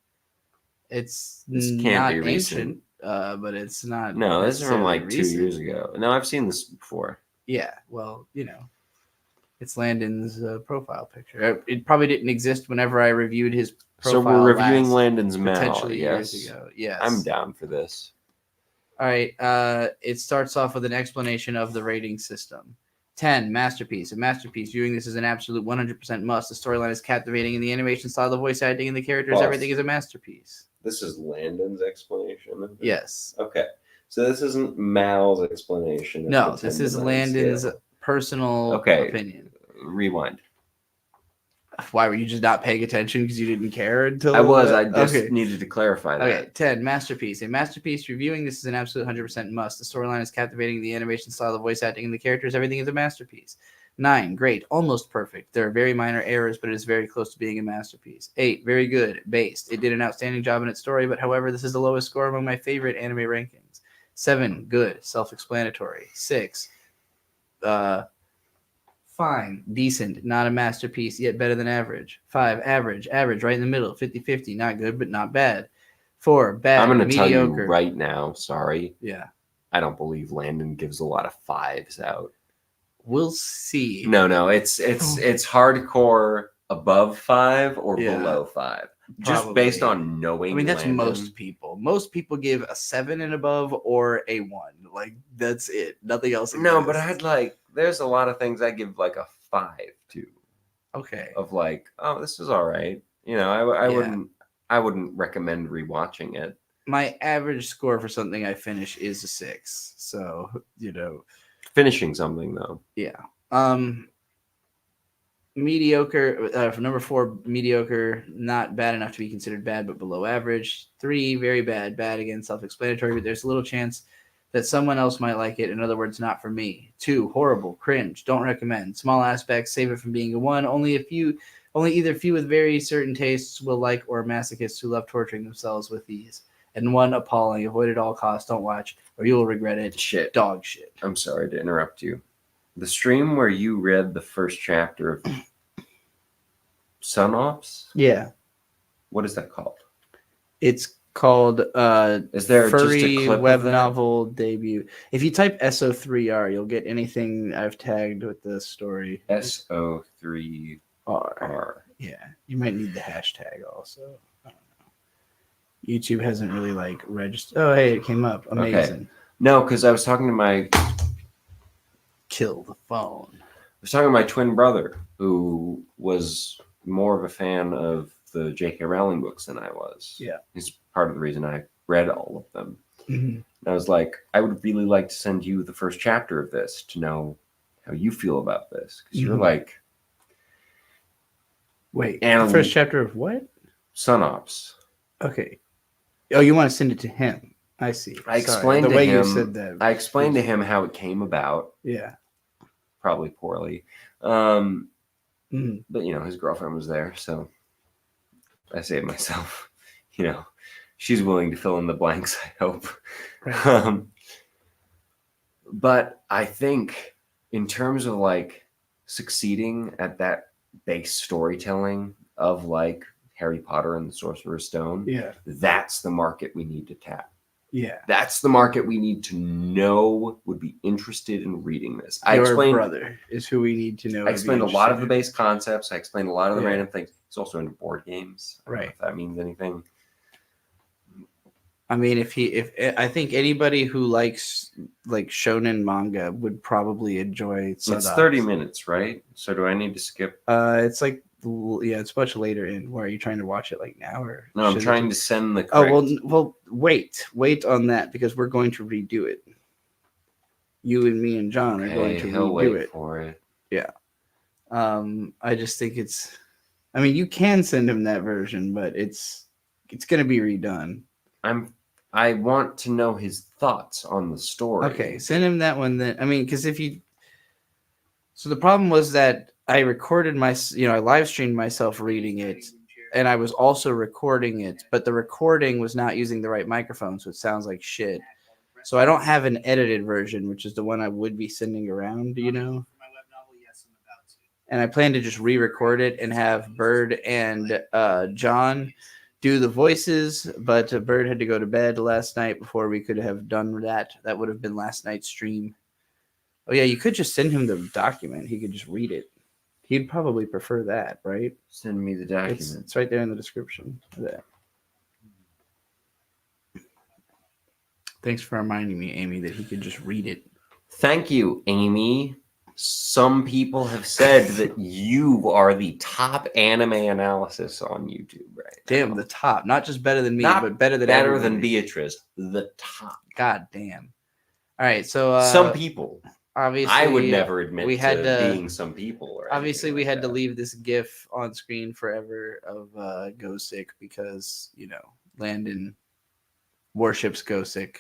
It's this not can't be ancient, recent. but it's not. No, this is from like recent. 2 years ago. No, I've seen this before. Yeah, well, you know, it's Landon's profile picture. It probably didn't exist whenever I reviewed his profile. So we're reviewing Landon's Mal. Potentially Yes. years ago. Yes, I'm down for this. All right. It starts off with an explanation of the rating system. 10, masterpiece. A masterpiece. Viewing this as an absolute 100% must. The storyline is captivating, and the animation style, the voice acting, and the characters, Pause. everything is a masterpiece. This is Landon's explanation. Yes. Okay. So this isn't Mal's explanation. of No, the this 10 is to 9 Landon's scale. personal Okay. opinion. Rewind. Why were you just not paying attention because you didn't care until I was. I just okay. needed to clarify that. Okay, 10, masterpiece. A masterpiece. Reviewing this is an absolute 100% must. The storyline is captivating, the animation style, the voice acting, and the characters, everything is a masterpiece. 9, great, almost perfect. There are very minor errors, but it is very close to being a masterpiece. 8, very good, based. It did an outstanding job in its story, but however, this is the lowest score among my favorite anime rankings. 7, good, self-explanatory. 6, fine, decent, not a masterpiece, yet better than average. 5, average, right in the middle, 50-50, not good, but not bad. 4, bad, I'm going to mediocre. tell you right now, sorry. Yeah. I don't believe Landon gives a lot of 5s out. We'll see. No, it's hardcore above 5 or below 5. Just Probably. based on knowing. I mean, that's Landon. most people. Most people give a 7 and above or a 1. Like, that's it. Nothing else exists. No, but I'd like, there's a lot of things I give like a 5 to. Okay. Of like, oh, this is all right. You know, I wouldn't recommend rewatching it. My average score for something I finish is a 6. So, you know. Finishing something, though. Yeah. Mediocre. For number 4, mediocre. Not bad enough to be considered bad, but below average. 3, very bad. Bad, again, self-explanatory. But there's a little chance that someone else might like it. In other words, not for me. 2, horrible. Cringe. Don't recommend. Small aspects. Save it from being a 1. Only either few with very certain tastes will like, or masochists who love torturing themselves with these. And 1, appalling. Avoid at all costs. Don't watch, or you will regret it. Shit. Dog shit. I'm sorry to interrupt you. The stream where you read the first chapter of Sun Ops? Yeah. What is that called? It's called Is there Furry just a clip Web of that? Novel Debut. If you type SO3R, you'll get anything I've tagged with the story. SO3R. Yeah. You might need the hashtag also. I don't know. YouTube hasn't really like registered. Oh, hey, it came up. Amazing. Okay. No, because I was talking to my Kill the phone. I was talking to my twin brother, who was more of a fan of the J.K. Rowling books than I was. Yeah. He's part of the reason I read all of them. Mhm. And I was like, I would really like to send you the first chapter of this to know how you feel about this. Because you're Mhm. like... Wait, And- the first chapter of what? Sun Ops. Okay. Oh, you want to send it to him? I see. I Sorry, explained the to way him, you said that. I explained to him how it came about, Yeah. probably poorly. Mhm. But, you know, his girlfriend was there, so I saved myself. You know, she's willing to fill in the blanks, I hope. Right. But I think in terms of like succeeding at that base storytelling of like Harry Potter and the Sorcerer's Stone, Yeah. that's the market we need to tap. Yeah. That's the market we need to know would be interested in reading this. I Your explained, brother is who we need to know. I to be explained a lot of the interested. base concepts. I explained a lot of the Yeah. random things. It's also into board games. I don't know Right. if that means anything. I mean, if I think anybody who likes like shonen manga would probably enjoy. It's Sun Ops. 30 minutes, right? So do I need to skip? It's like it's much later in. Why are you trying to watch it like now or? No, I'm should it trying be- to send the Oh correct... well, wait on that because we're going to redo it. You and me and John are going to he'll redo wait it. for it. Yeah. I just think it's. I mean, you can send him that version, but it's going to be redone. I want to know his thoughts on the story. Okay, send him that one then. I mean, because if you. So the problem was that I recorded I live streamed myself reading it, and I was also recording it, but the recording was not using the right microphone, so it sounds like shit. So I don't have an edited version, which is the one I would be sending around, you know? And I plan to just re-record it and have Bird and John do the voices, but Bird had to go to bed last night before we could have done that. That would have been last night's stream. Oh yeah, you could just send him the document. He could just read it. He'd probably prefer that, right? Send me the document. It's right there in the description of that. Thanks for reminding me, Amy, that he could just read it. Thank you, Amy. Some people have said that you are the top anime analysis on YouTube right Damn, now. the top. Not just better than me, Not but better than better everybody. than Beatrice. The top. God damn. All right, so Some people. obviously I would never admit we had to being some people. Or obviously anything we like had to that. leave this GIF on screen forever of Gosick because Landon worships Gosick.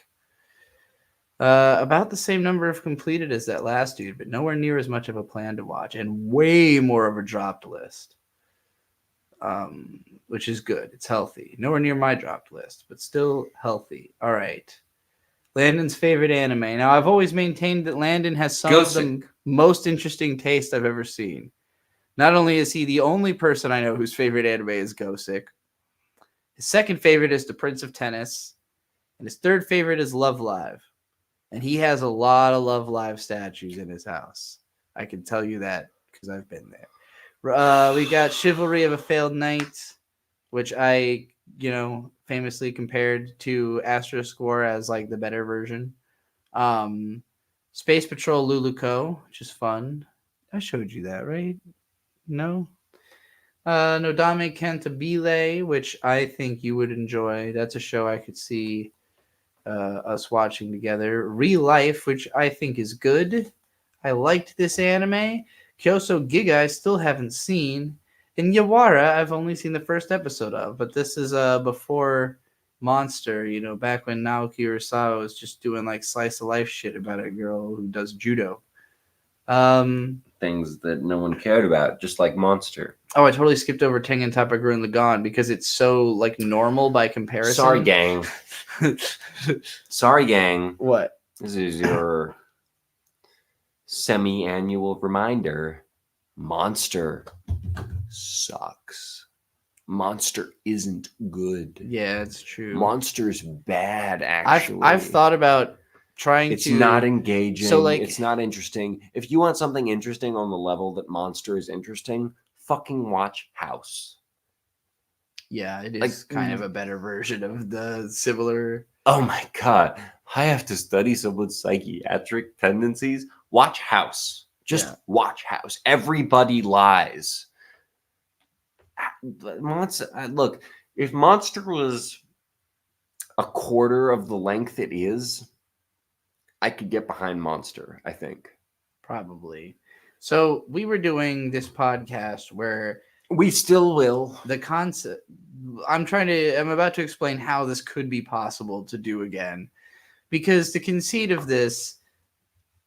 About the same number of completed as that last dude, but nowhere near as much of a plan to watch, and way more of a dropped list. Which is good. It's healthy. Nowhere near my dropped list, but still healthy. All right. Landon's favorite anime. Now, I've always maintained that Landon has some of the most interesting taste I've ever seen. Not only is he the only person I know whose favorite anime is Gosick, his second favorite is The Prince of Tennis, and his third favorite is Love Live. And he has a lot of Love Live statues in his house. I can tell you that because I've been there. We got Chivalry of a Failed Knight, which I, famously compared to Asterisk War as like the better version. Space Patrol Luluco, which is fun. I showed you that, right? No? Nodame Cantabile, which I think you would enjoy. That's a show I could see us watching together. Real Life, which I think is good. I liked this anime. Kyoso Giga I still haven't seen. And Yawara I've only seen the first episode of, but this is before Monster, back when Naoki Urasawa was just doing like slice of life shit about a girl who does judo. Things that no one cared about, just like Monster. Oh, I totally skipped over Tengen Toppa Gurren Lagann because it's so like normal by comparison. Sorry, gang. Sorry, gang. What? This is your semi-annual reminder. Monster sucks. Monster isn't good. Yeah, it's true. Monster's bad, actually. I've thought about trying it's to... It's not engaging. So, like... It's not interesting. If you want something interesting on the level that Monster is interesting, fucking watch House. Yeah, it is kind of a better version of the similar... Oh my god. I have to study someone's psychiatric tendencies. Watch House. Just watch House. Everybody lies. Look, if Monster was a quarter of the length it is, I could get behind Monster, I think. Probably. So we were doing this podcast where... We still will. The concept... I'm about to explain how this could be possible to do again. Because the conceit of this...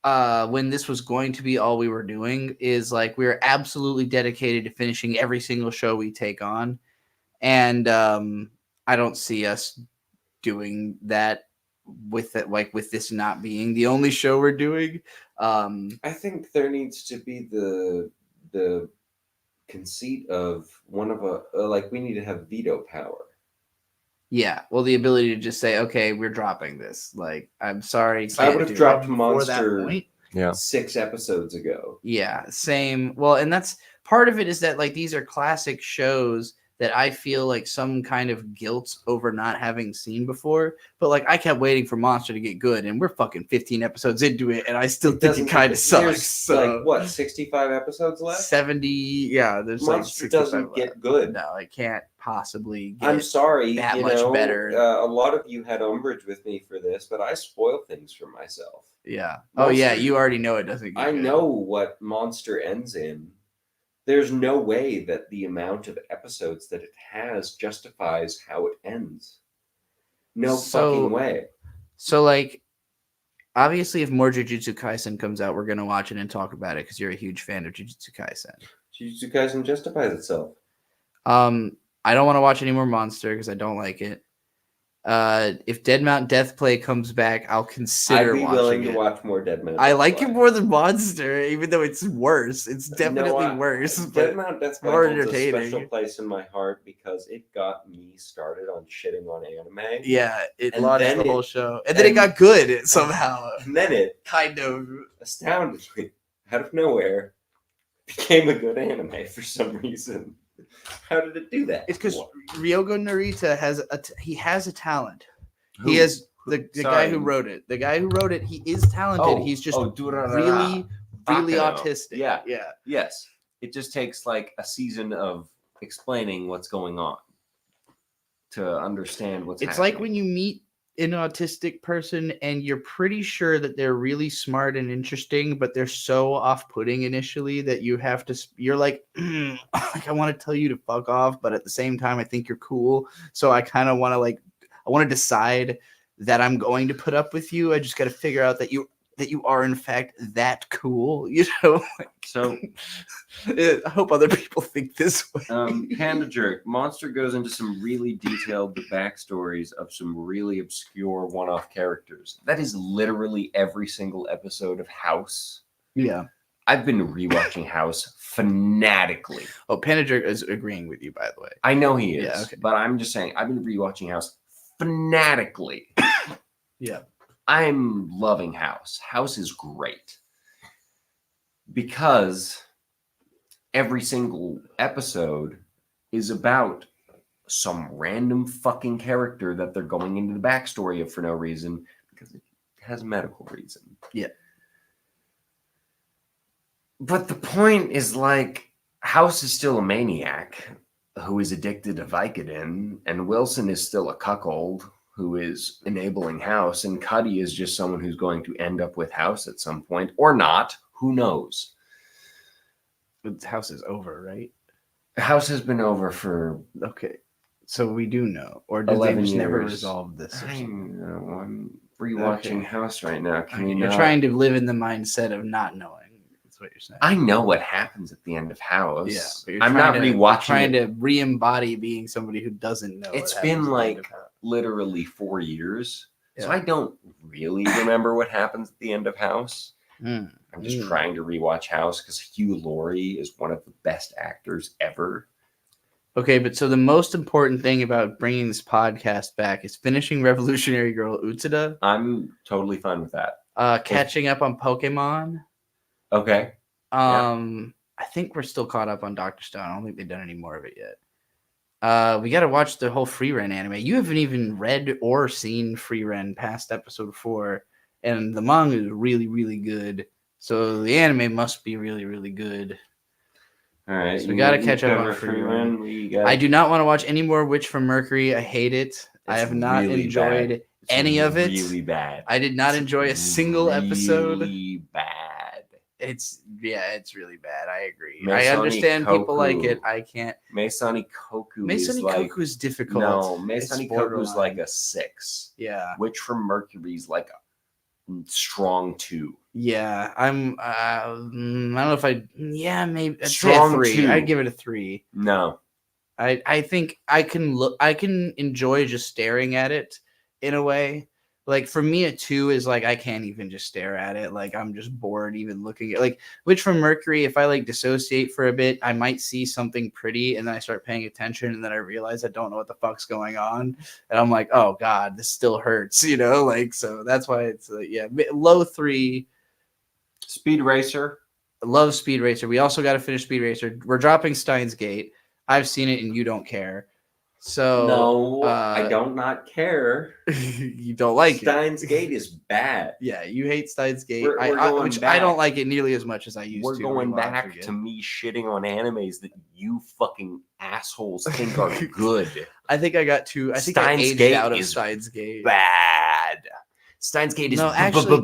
when this was going to be all we were doing is like we were absolutely dedicated to finishing every single show we take on, and I don't see us doing that with it, like with this not being the only show we're doing. I think there needs to be the conceit of one of we need to have veto power. Yeah, well, the ability to just say, okay, we're dropping this. Like, I'm sorry. I would have dropped Monster 6 episodes ago. Yeah, same. Well, and that's part of it is that, like, these are classic shows that I feel like some kind of guilt over not having seen before. But, like, I kept waiting for Monster to get good, and we're fucking 15 episodes into it, and I still think it kind of sucks. So, like, what, 65 episodes left? 70, yeah. There's Monster like doesn't get good. No, it can't possibly get I'm sorry, that much better. A lot of you had umbrage with me for this, but I spoil things for myself. Yeah. Monster, yeah, you already know it doesn't get I good. know what Monster ends in. There's no way that the amount of episodes that it has justifies how it ends. No fucking way. So, like, obviously, if more Jujutsu Kaisen comes out, we're going to watch it and talk about it because you're a huge fan of Jujutsu Kaisen. Jujutsu Kaisen justifies itself. I don't want to watch any more Monster because I don't like it. If Dead Mount Death Play comes back, I'll consider watching it. I'd be willing to watch more Dead Mount. I like it more than Monster, even though it's worse. It's definitely worse. Dead Mount Death Play holds a special place in my heart because it got me started on shitting on anime. Yeah, it launched the whole show. And then it got good somehow. And then it kind of astoundingly, out of nowhere, became a good anime for some reason. How did it do that? It's because Ryogo Narita has a talent. He has the guy who wrote it. The guy who wrote it, he is talented. He's just really autistic. Yeah. Yeah. Yes. It just takes like a season of explaining what's going on to understand what's happening. It's like when you meet an autistic person and you're pretty sure that they're really smart and interesting, but they're so off-putting initially that you're like, like, I want to tell you to fuck off, but at the same time, I think you're cool. So I kind of want to I want to decide that I'm going to put up with you. I just got to figure out that you that you are in fact that cool. You know, So I hope other people think this way. Panda Jerk Monster goes into some really detailed backstories of some really obscure one-off characters. That is literally every single episode of House. Yeah. I've been rewatching House fanatically. Oh, Panda Jerk is agreeing with you, by the way. I know he is, Yeah, okay. but I'm just saying I've been rewatching House fanatically. Yeah. I'm loving House. House is great because every single episode is about some random fucking character that they're going into the backstory of for no reason because it has a medical reason. Yeah. But the point is, like, House is still a maniac who is addicted to Vicodin, and Wilson is still a cuckold who is enabling House, and Cuddy is just someone who's going to end up with House at some point, or not. Who knows? The House is over, right? House has been over for Okay. So we do know. Or did 11 they just never years. resolve this? I know. I'm rewatching Okay. House right now. Can you You're not? trying to live in the mindset of not knowing. That's what you're saying. I know what happens at the end of House. Yeah, but you're I'm not trying to- rewatching Trying it. to re-embody being somebody who doesn't know. It's what been happens at the like end of House. literally 4 years. So Yeah. I don't really remember what happens at the end of House. Mm. I'm just trying to rewatch House because Hugh Laurie is one of the best actors ever. Okay, but so the most important thing about bringing this podcast back is finishing Revolutionary Girl Utsura, I'm totally fine with that. catching up on Pokemon. Okay. I think we're still caught up on Dr. Stone. I don't think they've done any more of it yet. We got to watch the whole Free Ren anime. You haven't even read or seen Free Ren past episode 4, and the manga is really, really good. So the anime must be really, really good. All right. So we got to catch up cover on Free Ren. We got I do not want to watch any more Witch from Mercury. I hate it. I have not really enjoyed bad. any of it. Really bad. I did not enjoy a single episode. Really bad. It's really bad. I agree. Masani I understand people like Koku. it. I can't. Meisani Koku is Masani like Koku is difficult. no. It's Meisani Koku is borderline. like a 6. Yeah. Witch from Mercury's like a strong 2. Yeah. I don't know if maybe I'd say a Strong 3. 2. I'd give it a 3. No. I think I can enjoy just staring at it in a way. Like for me, a 2 is like I can't even just stare at it. Like I'm just bored even looking at like Witch from Mercury. If I like dissociate for a bit, I might see something pretty and then I start paying attention and then I realize I don't know what the fuck's going on. And I'm like, oh God, this still hurts, you know? Like, so that's why it's low 3. Speed Racer. Love Speed Racer. We also got to finish Speed Racer. We're dropping Steins Gate. I've seen it and you don't care. So No, I don't not care. you don't like Steins it. Gate is bad. Yeah, you hate Steins Gate. We're going Which back. I don't like it nearly as much as I used We're to. going rewatching back it. to me shitting on animes that you fucking assholes think are good. I think I got too. I think I Steins aged Gate out of is Steins Gate. Bad. Steins Gate is No, actually-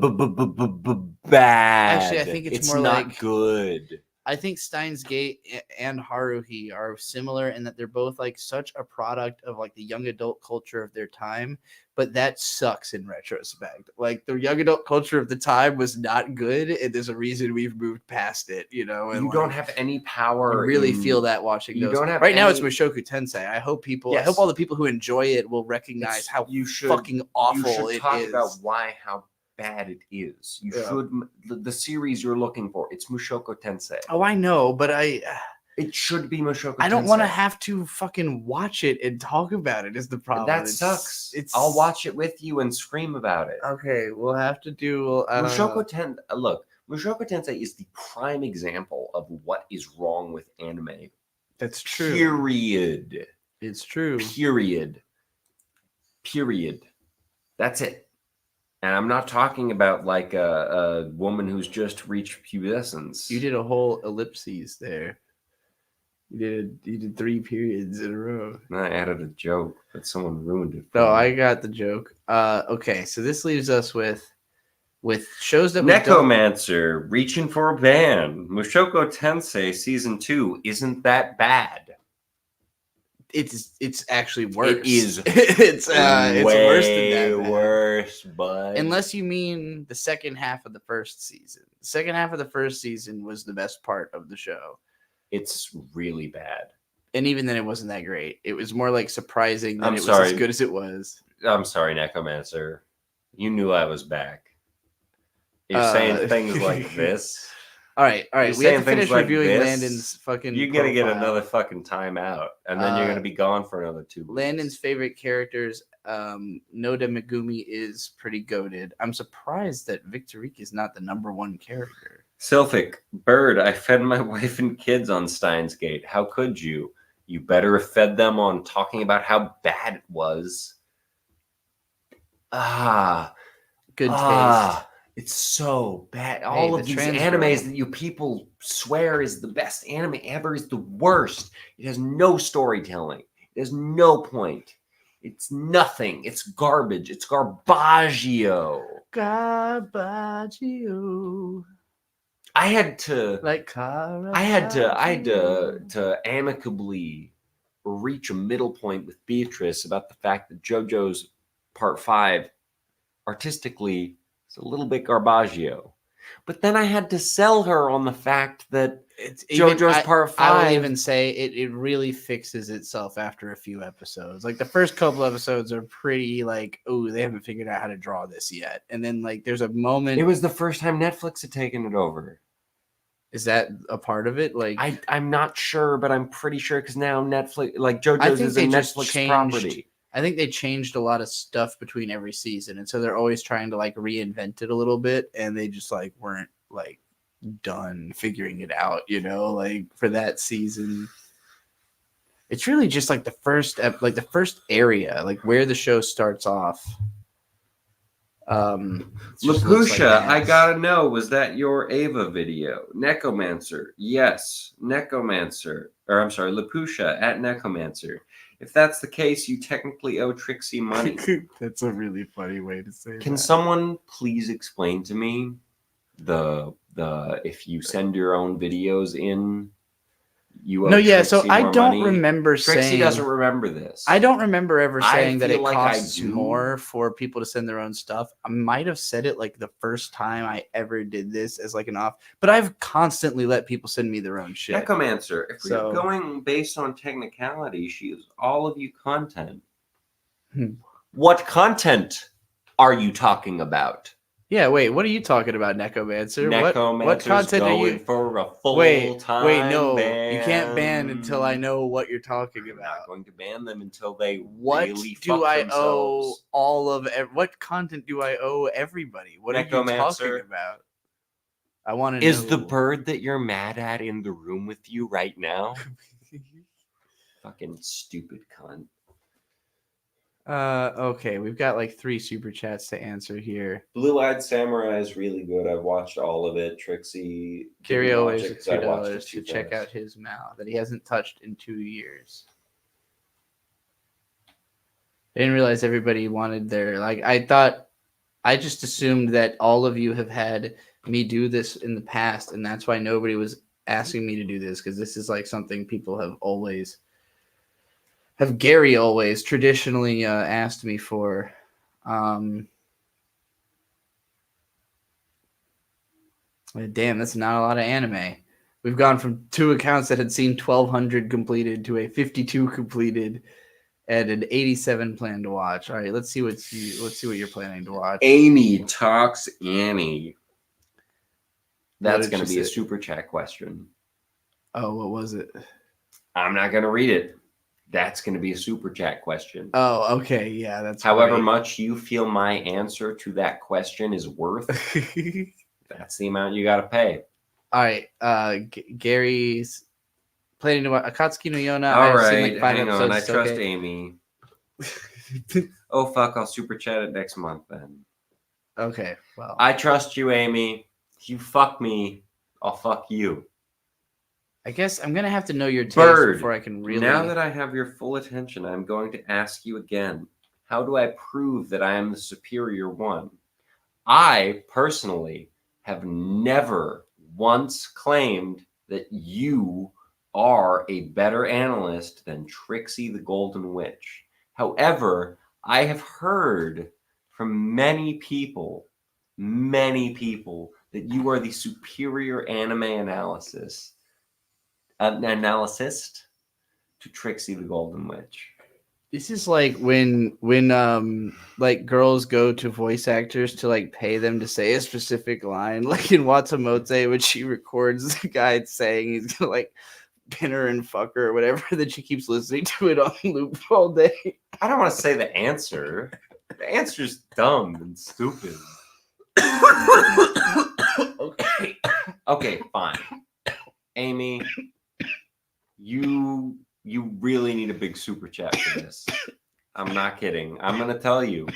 bad. Actually, I think it's more not like- good. I think Steins Gate and Haruhi are similar in that they're both like such a product of like the young adult culture of their time, but that sucks in retrospect. Like the young adult culture of the time was not good, and there's a reason we've moved past it, you know. And You don't have any power. I really in- feel that watching you those. don't have Right now, it's any- Mushoku Tensei. I hope people, I Yes. hope all the people who enjoy it will recognize how you should fucking awful you should it talk is. about how bad it is. You Yeah. should the series you're looking for. It's Mushoku Tensei. Oh, I know, but It should be Mushoku. I don't want to Tensei. have to fucking watch it and talk about it. Is the problem? That sucks. It's I'll watch it with you and scream about it. Okay, we'll have to do. Look, Mushoku Tensei is the prime example of what is wrong with anime. That's true. Period. It's true. Period. That's it. And I'm not talking about like a woman who's just reached pubescence. You did a whole ellipses there. You did 3 periods in a row. I added a joke, but someone ruined it. No, I got the joke. Okay, so this leaves us with shows that we don't. Necromancer reaching for a ban. Mushoku Tensei season 2 isn't that bad. it's actually worse. It is. It's way worse than that, man. worse, bud. Unless you mean the second half of the first season. The second half of the first season was the best part of the show. It's really bad. And even then, it wasn't that great. It was more like surprising that I'm it was sorry. as good as it was. I'm sorry, Necromancer. You knew I was back. You're saying things like this. All right. You're We have to saying finish things like reviewing this, Landon's fucking. You're gonna get profile. another fucking timeout, and then you're gonna be gone for another 2 weeks. Landon's favorite characters. Noda Megumi is pretty goated. I'm surprised that Victorique is not the number one character. Sylphic, Bird, I fed my wife and kids on Steins Gate. How could you? You better have fed them on talking about how bad it was. Good taste. It's so bad. All of these animes that you people swear is the best anime ever is the worst. It has no storytelling. It has no point. It's nothing. It's garbage. It's garbaggio. Garbaggio. I had to amicably reach a middle point with Beatrice about the fact that JoJo's Part 5 artistically is a little bit garbaggio. But then I had to sell her on the fact that JoJo's Part 5. I will even say it really fixes itself after a few episodes. Like the first couple episodes are pretty like, oh, they haven't figured out how to draw this yet. And then like there's a moment. It was the first time Netflix had taken it over. Is that a part of it? Like I'm not sure, but I'm pretty sure because now Netflix, like JoJo's is a Netflix property. I think they changed a lot of stuff between every season, and so they're always trying to like reinvent it a little bit, and they just like weren't like done figuring it out, you know, like for that season. It's really just like the first area, like where the show starts off. Lapusha, I gotta know, was that your Ava video? Necromancer, yes. Necromancer, or I'm sorry, Lapusha at Necromancer. If that's the case, you technically owe Trixie money. That's a really funny way to say Can that. someone please explain to me the if you send your own videos in, you owe Trixie so I more don't money? remember Trixie saying. doesn't remember this. I don't remember ever saying that feel it like I costs do. more for people to send their own stuff. I might have said it like the first time I ever did this as like an off, but I've constantly let people send me their own shit. Necromancer, if we're going based on technicality, she is all of you content. What content are you talking about? Yeah, wait, what are you talking about, Necromancer? What content are you for a full time? Wait, no, ban. you can't ban until I know what you're talking I'm about. not going to ban them until they What really do fuck I themselves. owe all of? What content do I owe everybody? What are you Necromancer. talking about? I want to know. Is the bird that you're mad at in the room with you right now? Fucking stupid cunt. Okay, we've got like 3 super chats to answer here. Blue-Eyed Samurai is really good. I've watched all of it. Trixie. Gary didn't watch always it with 'cause I watched $2 it too to check fast. out his mouth that he hasn't touched in 2 years. I didn't realize everybody wanted their I just assumed that all of you have had me do this in the past, and that's why nobody was asking me to do this, because this is like something people have Gary always traditionally asked me for. Damn, that's not a lot of anime. We've gone from 2 accounts that had seen 1,200 completed to a 52 completed and an 87 planned to watch. All right, let's see what you're planning to watch. Amy Talks Annie. That's did going to you be a say? super chat question. Oh, what was it? I'm not going to read it. That's going to be a super chat question. Oh, okay, yeah, that's However right. much you feel my answer to that question is worth, that's the amount you got to pay. All right, Gary's planning to watch Akatsuki no Yona. All I've seen right, like 5 hang episodes. on. I it's trust okay. Amy. Oh, fuck. I'll super chat it next month then. Okay, well, I trust you, Amy. If you fuck me, I'll fuck you. I guess I'm gonna have to know your taste Bird, before I can really. Now that I have your full attention, I'm going to ask you again. How do I prove that I am the superior one? I, personally, have never once claimed that you are a better analyst than Trixie the Golden Witch. However, I have heard from many people, that you are the superior anime analyst to Trixie the Golden Witch. This is like when like girls go to voice actors to like pay them to say a specific line, like in Watsumote when she records the guy saying he's gonna like pin her and fuck her or whatever, that she keeps listening to it on loop all day. I don't want to say the answer. The answer's dumb and stupid. Okay, fine. Amy, you really need a big super chat for this. I'm not kidding. I'm going to tell you.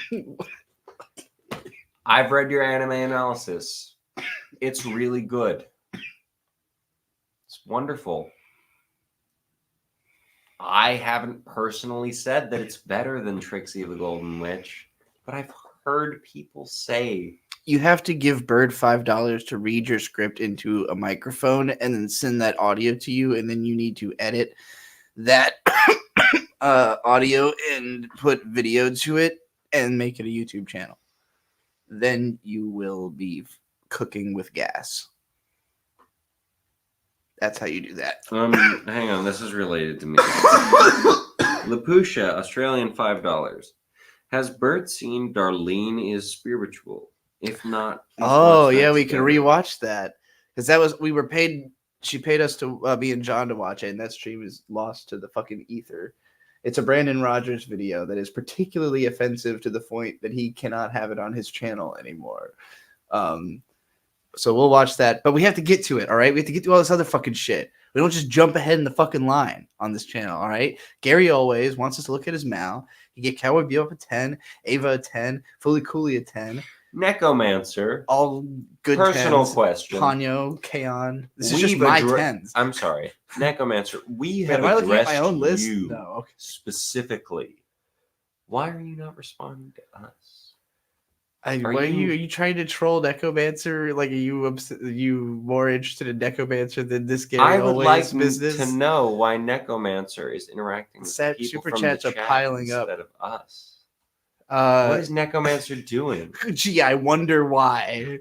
I've read your anime analysis. It's really good. It's wonderful. I haven't personally said that it's better than Trixie the Golden Witch, but I've heard people say you have to give Bird $5 to read your script into a microphone and then send that audio to you, and then you need to edit that audio and put video to it and make it a YouTube channel. Then you will be cooking with gas. That's how you do that. Hang on, this is related to me. Lapusha, Australian $5. Has Bert seen Darlene is Spiritual? If not, oh yeah, we can rewatch that because that was we were paid. She paid us to me and John to watch it, and that stream is lost to the fucking ether. It's a Brandon Rogers video that is particularly offensive to the point that he cannot have it on his channel anymore. So we'll watch that, but we have to get to it. All right, we have to get to all this other fucking shit. We don't just jump ahead in the fucking line on this channel. All right, Gary always wants us to look at his Mal. You get Cowboy Bebop a 10, Ava a 10, Fully Cooley a 10. Necomancer. All good personal 10s. question. Ponyo, Kaon. This is just my 10s. I'm sorry. Necomancer. We Wait, have am I looking at addressed my own list? you No, okay. specifically. Why are you not responding to us? Are you trying to troll Necomancer? Like, are you more interested in Necomancer than this Gary I would Always like business? to know why Necomancer is interacting with people super from chats the are chat piling up. instead of us. What is Necomancer doing? Gee, I wonder why.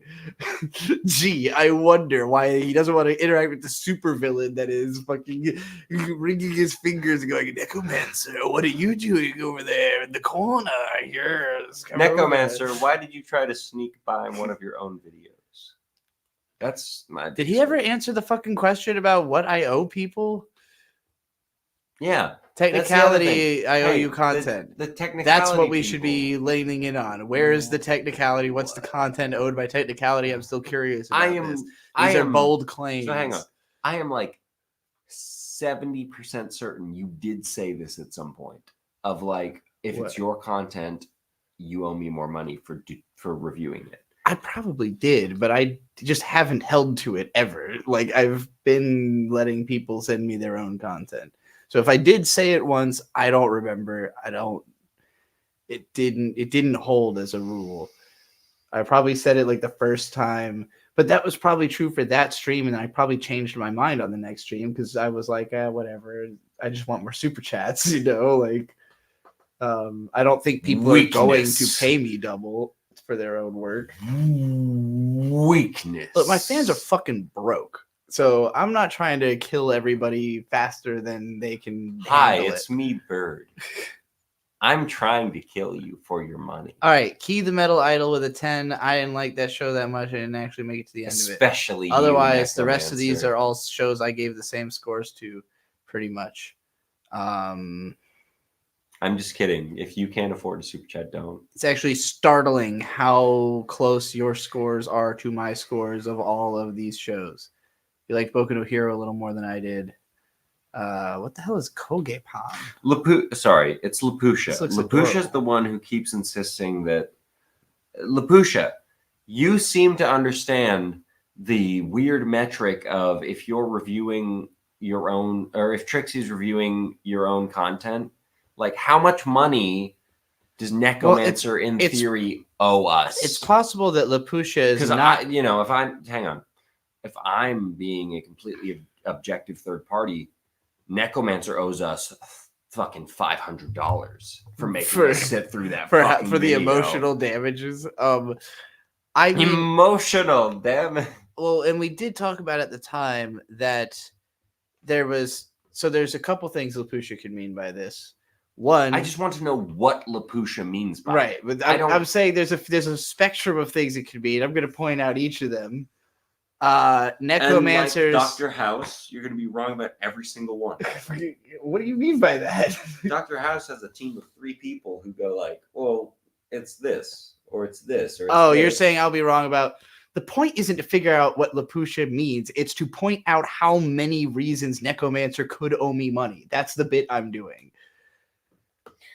Gee, I wonder why he doesn't want to interact with the supervillain that is fucking wringing his fingers and going, Necomancer, what are you doing over there in the corner? Yes. Necomancer, why did you try to sneak by one of your own videos? That's my. Did he ever answer the fucking question about what I owe people? Yeah. Technicality, I owe you content. The technicality. That's what we should be leaning in on. Where is the technicality? What's the content owed by technicality? I'm still curious about this. These are bold claims. So hang on. I am like 70% certain you did say this at some point. Of like, if it's your content, you owe me more money for reviewing it. I probably did, but I just haven't held to it ever. Like, I've been letting people send me their own content. So if I did say it once, I don't remember. It didn't hold as a rule. I probably said it like the first time, but that was probably true for that stream. And I probably changed my mind on the next stream because I was like, whatever. I just want more super chats, you know, like, I don't think people are going to pay me double for their own work. Weakness. Look, my fans are fucking broke. So I'm not trying to kill everybody faster than they can. Hi, it's me, Bird. I'm trying to kill you for your money. All right, Key the Metal Idol with a 10. I didn't like that show that much. I didn't actually make it to the end of it. Especially otherwise, the rest of these are all shows I gave the same scores to, pretty much. I'm just kidding. If you can't afford a super chat, don't. It's actually startling how close your scores are to my scores of all of these shows. You liked Boku no Hero a little more than I did. What the hell is Kogepon? Sorry, it's Lapusha. Lapusha's the one who keeps insisting that Lapusha, you seem to understand the weird metric of if you're reviewing your own, or if Trixie's reviewing your own content, like how much money does Necomancer in theory owe us? It's possible that Lapusha is not. If I'm being a completely objective third party, Necromancer owes us fucking $500 for making us sit through that for fucking the video. emotional damages. I mean, Emotional, damn it. well, and we did talk about at the time that there's a couple things Lapusha could mean by this. One, I just want to know what Lapusha means by right, it. but I'm saying there's a spectrum of things it could mean. I'm going to point out each of them. Necromancers. Like Dr. House, you're going to be wrong about every single one. What do you mean by that? Dr. House has a team of 3 people who go like, well, it's this, or it's this, or it's oh, this. you're saying I'll be wrong about... The point isn't to figure out what Lapusha means. It's to point out how many reasons Necromancer could owe me money. That's the bit I'm doing.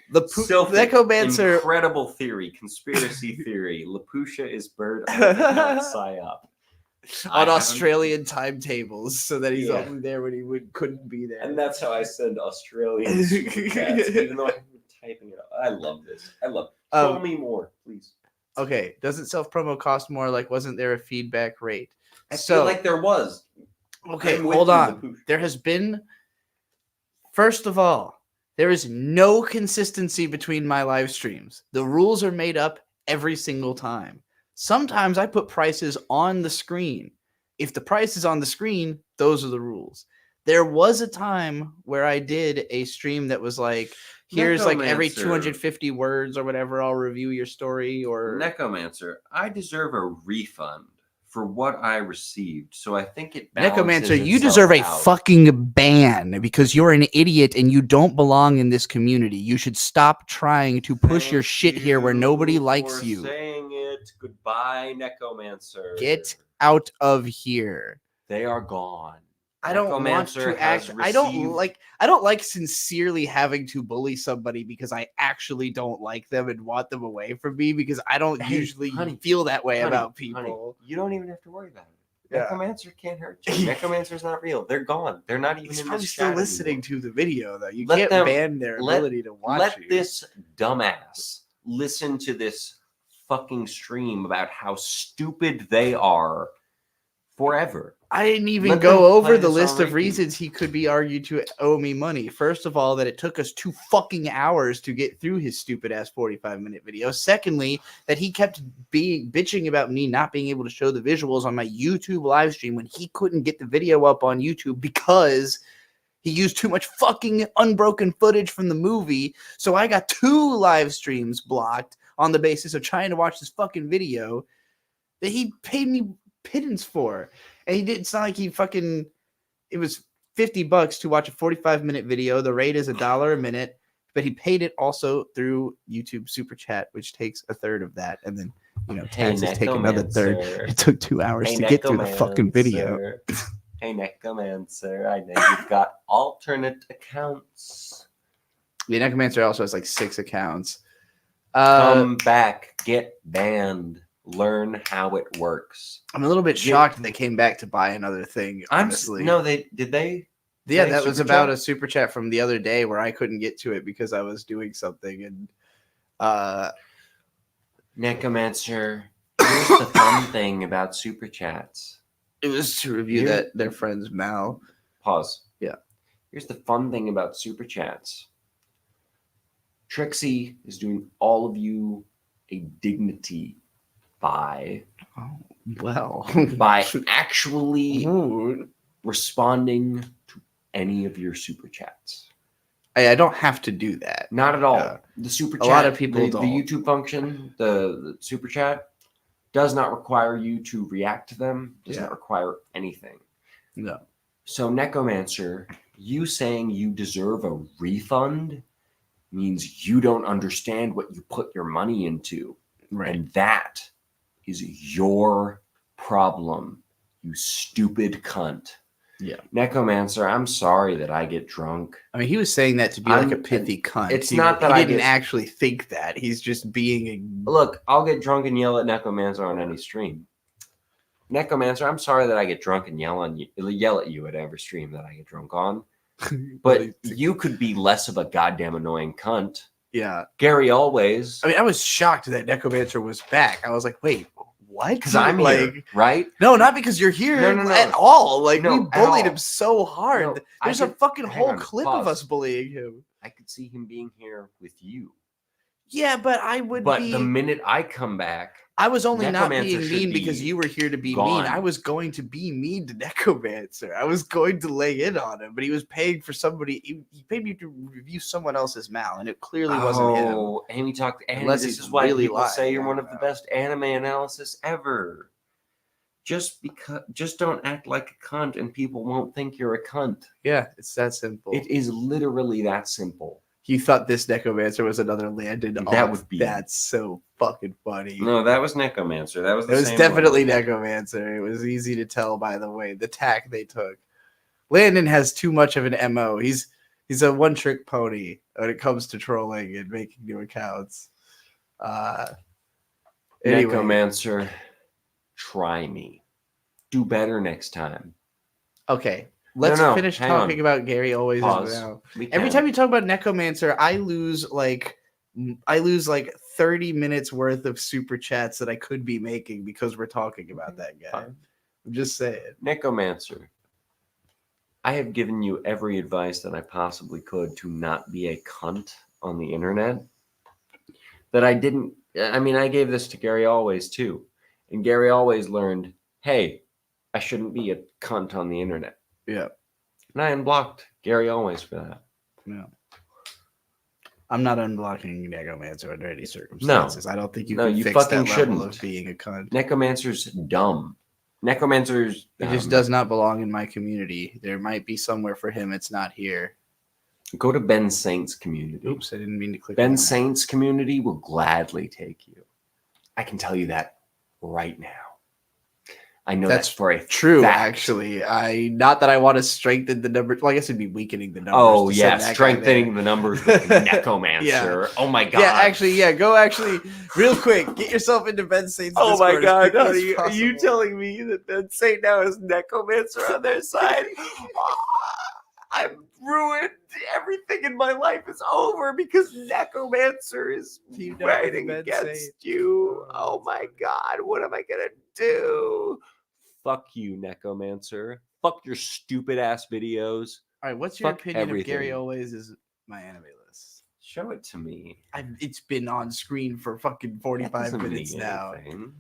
Necromancer... Incredible theory, conspiracy theory. Lapusha is bird not psyop. On Australian timetables, so that he's only there when he couldn't be there. And that's how I send Australian super chats, even though I'm typing it up. I love this. I love it. Show me more, please. Okay, doesn't self-promo cost more? Like, wasn't there a feedback rate? I feel like there was. Okay, hold on. There has been... First of all, there is no consistency between my live streams. The rules are made up every single time. Sometimes I put prices on the screen. If the price is on the screen, those are the rules. There was a time where I did a stream that was like, here's like every 250 words or whatever, I'll review your story. Or Necromancer, I deserve a refund for what I received. So I think it Necromancer, you deserve a fucking ban because you're an idiot and you don't belong in this community. You should stop trying to push your shit here where nobody likes you. Saying it. Goodbye, Necromancer. Get out of here. They are gone. I don't want to act. I don't like sincerely having to bully somebody because I actually don't like them and want them away from me because I don't usually feel that way about people. You don't even have to worry about it. Necromancer can't hurt you. Necromancer's not real. They're gone. They're not even. He's probably still listening to the video though. You can't ban their ability to watch. Let this dumbass listen to this fucking stream about how stupid they are forever. I didn't even go over the list of reasons he could be argued to owe me money. First of all, that it took us 2 fucking hours to get through his stupid ass 45-minute video. Secondly, that he kept bitching about me not being able to show the visuals on my YouTube live stream when he couldn't get the video up on YouTube because he used too much fucking unbroken footage from the movie. So I got 2 live streams blocked on the basis of trying to watch this fucking video that he paid me pittance for. And he did. It's not like he fucking. It was $50 to watch a 45-minute video. The rate is $1 a minute, but he paid it also through YouTube Super Chat, which takes a third of that, and then taxes take another third. It took 2 hours to get through the fucking video. Hey, Necromancer, I know you've got alternate accounts. Yeah, Necromancer also has like 6 accounts. Come back, get banned. Learn how it works. I'm a little bit shocked they came back to buy another thing. Honestly, Yeah, that was about a super chat from the other day where I couldn't get to it because I was doing something. And Necromancer, here's the fun thing about super chats. It was to review their friend's Mal. Pause. Yeah. Here's the fun thing about super chats. Trixie is doing all of you a dignity by actually responding to any of your super chats. I don't have to do that. Not at all. The super chat, a lot of people don't. The YouTube function, the super chat, does not require you to react to them. Does not require anything. No. So Necromancer, you saying you deserve a refund means you don't understand what you put your money into. Right. And that is your problem, you stupid cunt. Yeah. Necromancer, I'm sorry that I get drunk. I mean, he was saying that to be like a pithy cunt. It's not that he didn't actually think that. He's just being a... Look, I'll get drunk and yell at Necromancer on any stream. Necromancer, I'm sorry that I get drunk and yell at you at every stream that I get drunk on. But you could be less of a goddamn annoying cunt. Yeah. Gary Always. I mean, I was shocked that Necromancer was back. I was like, wait, what? Because I'm like, here, right? No, not because you're here No. at all. Like, No, we at bullied all. him so hard. No, There's I a could- fucking hang whole on, clip of pause. us bullying him. I could see him being here with you. Yeah, but I would But be. the minute I come back, I was only not Necromancer being should mean be because you were here to be gone. mean. I was going to be mean to Necromancer. I was going to lay in on him, but he was paying for somebody. He paid me to review someone else's Mal, and it clearly wasn't him. Oh, Amy talked to Annie. Unless This he's is why really people say lying, you're I one don't of the know. best anime analysis ever. Just don't act like a cunt, and people won't think you're a cunt. Yeah, it's that simple. It is literally that simple. You thought this Necromancer was another Landon. That would be- That's so fucking funny. No, that was Necromancer. That was It the was same definitely one. Necromancer. It was easy to tell by the way the tack they took. Landon has too much of an MO. He's a one-trick pony when it comes to trolling and making new accounts. Anyway, Necromancer, try me. Do better next time. okay. Let's No, finish hang talking on. about Gary Always Pause. Is Now. We Every can. time you talk about Necromancer, I lose like 30 minutes worth of super chats that I could be making because we're talking about that guy. Fine. I'm just saying. Necromancer, I have given you every advice that I possibly could to not be a cunt on the internet. That I didn't. I mean, I gave this to Gary Always too, and Gary Always learned, hey, I shouldn't be a cunt on the internet. Yeah. And I unblocked Gary Always for that. No. I'm not unblocking Necromancer under any circumstances. I don't think you No, can you fix fucking that level shouldn't. of being a cunt. Necromancer's dumb. Necromancer's It just does not belong in my community. There might be somewhere for him. It's not here. Go to Ben Saint's community. Oops, I didn't mean to click. Ben on that. Saint's community will gladly take you. I can tell you that right now. I know That's that's for a True, fact. actually. Not that I want to strengthen the numbers. Well, I guess it'd be weakening the numbers. Oh to yeah, send that guy strengthening there. the numbers with Necromancer. Yeah. Oh my god. Yeah, actually, yeah. Go actually, real quick. Get yourself into Ben Saint's. Oh my Discord as god. quickly as Are you possible. telling me that Ben Saint now has Necromancer on their side? I've ruined everything in my life. Is over because Necromancer is Teamed up with writing Ben against Saint. you. Oh my god, what am I gonna do? Fuck you, Necromancer. Fuck your stupid ass videos. All right, what's your Fuck opinion of Gary everything. Always is my anime list? Show it to me. It's been on screen for fucking 45 Doesn't minutes mean now. anything.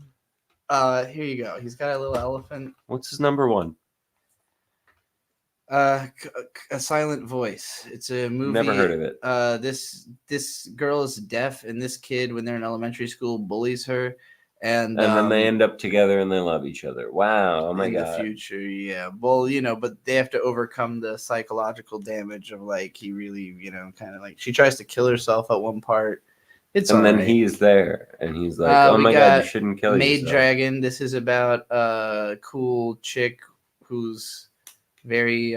Here you go. He's got a little elephant. What's his number one? A Silent Voice. It's a movie. Never heard of it. This girl is deaf, and this kid, when they're in elementary school, bullies her, and And then they end up together and they love each other. Wow. Oh my in god. the future, yeah. Well, but they have to overcome the psychological damage of like he really, kind of like she tries to kill herself at one part. It's And then alright. he's there and he's like, oh We my god, you got shouldn't kill Maid yourself. Dragon. This is about a cool chick who's very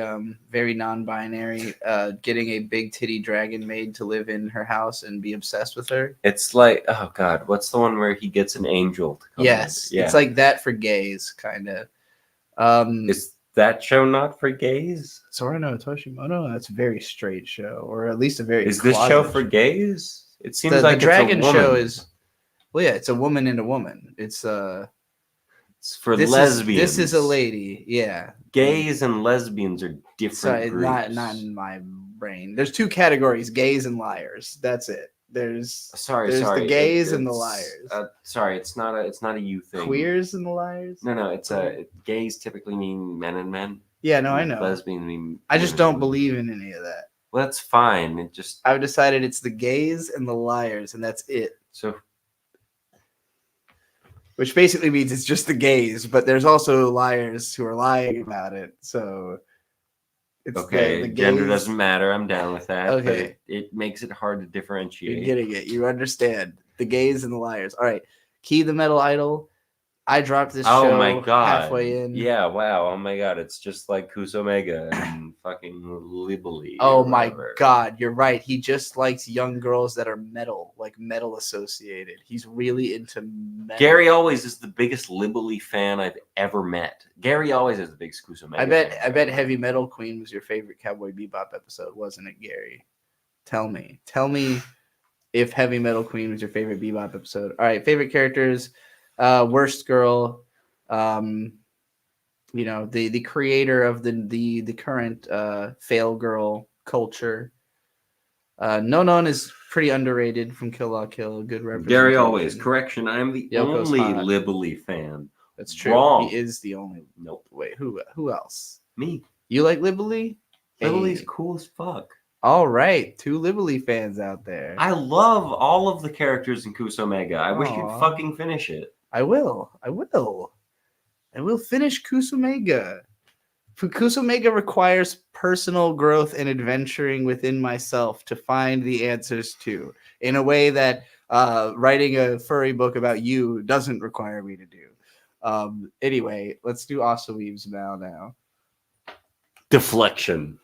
very non-binary, getting a big titty dragon maid to live in her house and be obsessed with her. It's like, oh god, what's the one where he gets an angel to come Yes, in? Yeah. it's like that for gays, kind of. Is that show not for gays? Sora no Toshimono, that's a very straight show, or at least a very. Is this show closet for gays? It seems The like dragon it's a show woman. is. Well, yeah, it's a woman and a woman. It's It's for this lesbians. This is a lady. Yeah. Gays and lesbians are different Sorry, groups. not in my brain. There's two categories: gays and liars. That's it. There's Sorry. the gays and the it's- liars. Sorry, it's not a you thing. queers and the liars. No, it's gays typically mean men and men. Yeah, no, I know. Lesbians mean. I just women don't and women. believe in any of that. Well, that's fine. It just I've decided it's the gays and the liars, and that's it. so Which basically means it's just the gays, but there's also liars who are lying about it. So it's okay. the Gender gays- doesn't matter. I'm down with that. but Okay. it makes it hard to You're differentiate. getting it. You understand the gays and the liars. All right. Key the Metal Idol. I dropped this Oh show my god! halfway in. Yeah, wow. Oh my god! It's just like Kusomega and fucking Libely. Oh or my whatever. god, you're right. He just likes young girls that are metal, like metal associated. He's really into metal. Gary Always is the biggest Libely fan I've ever met. Gary Always is the biggest Kusomega. I bet fan. Heavy Metal Queen was your favorite Cowboy Bebop episode, wasn't it, Gary? Tell me if Heavy Metal Queen was your favorite Bebop episode. All right, favorite characters. Worst girl. You know, the creator of the current fail girl culture. Nonon is pretty underrated from Kill La Kill. Good representation. Gary Always, correction. I am the Yoko's only hot. Libely fan. That's true. Wrong. He is the only. Nope. Wait, who else? Me. You like Libely? Libely's Hey. cool as fuck. All right, 2 Libely fans out there. I love all of the characters in Kusomega. I wish you'd Aw. fucking finish it. I will finish Kusumega. Kusumega requires personal growth and adventuring within myself to find the answers to, in a way that writing a furry book about you doesn't require me to do. Anyway, let's do Asoeebs now. Deflection.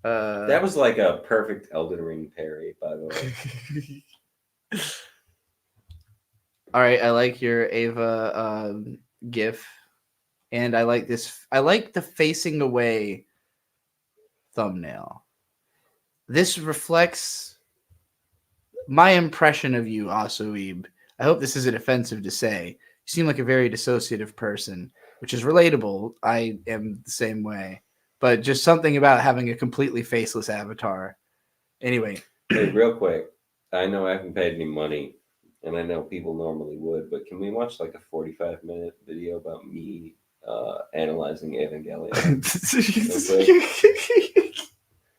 That That was like a perfect Elden Ring parry, by the way. All right, I like your Ava gif, and I like this. I like the facing away thumbnail. This reflects my impression of you, Asoeeb. I hope this isn't offensive to say. You seem like a very dissociative person, which is relatable. I am the same way, but just something about having a completely faceless avatar. Anyway, Hey, real quick. I know I haven't paid any money, and I know people normally would, but can we watch like a 45-minute video about me analyzing Evangelion?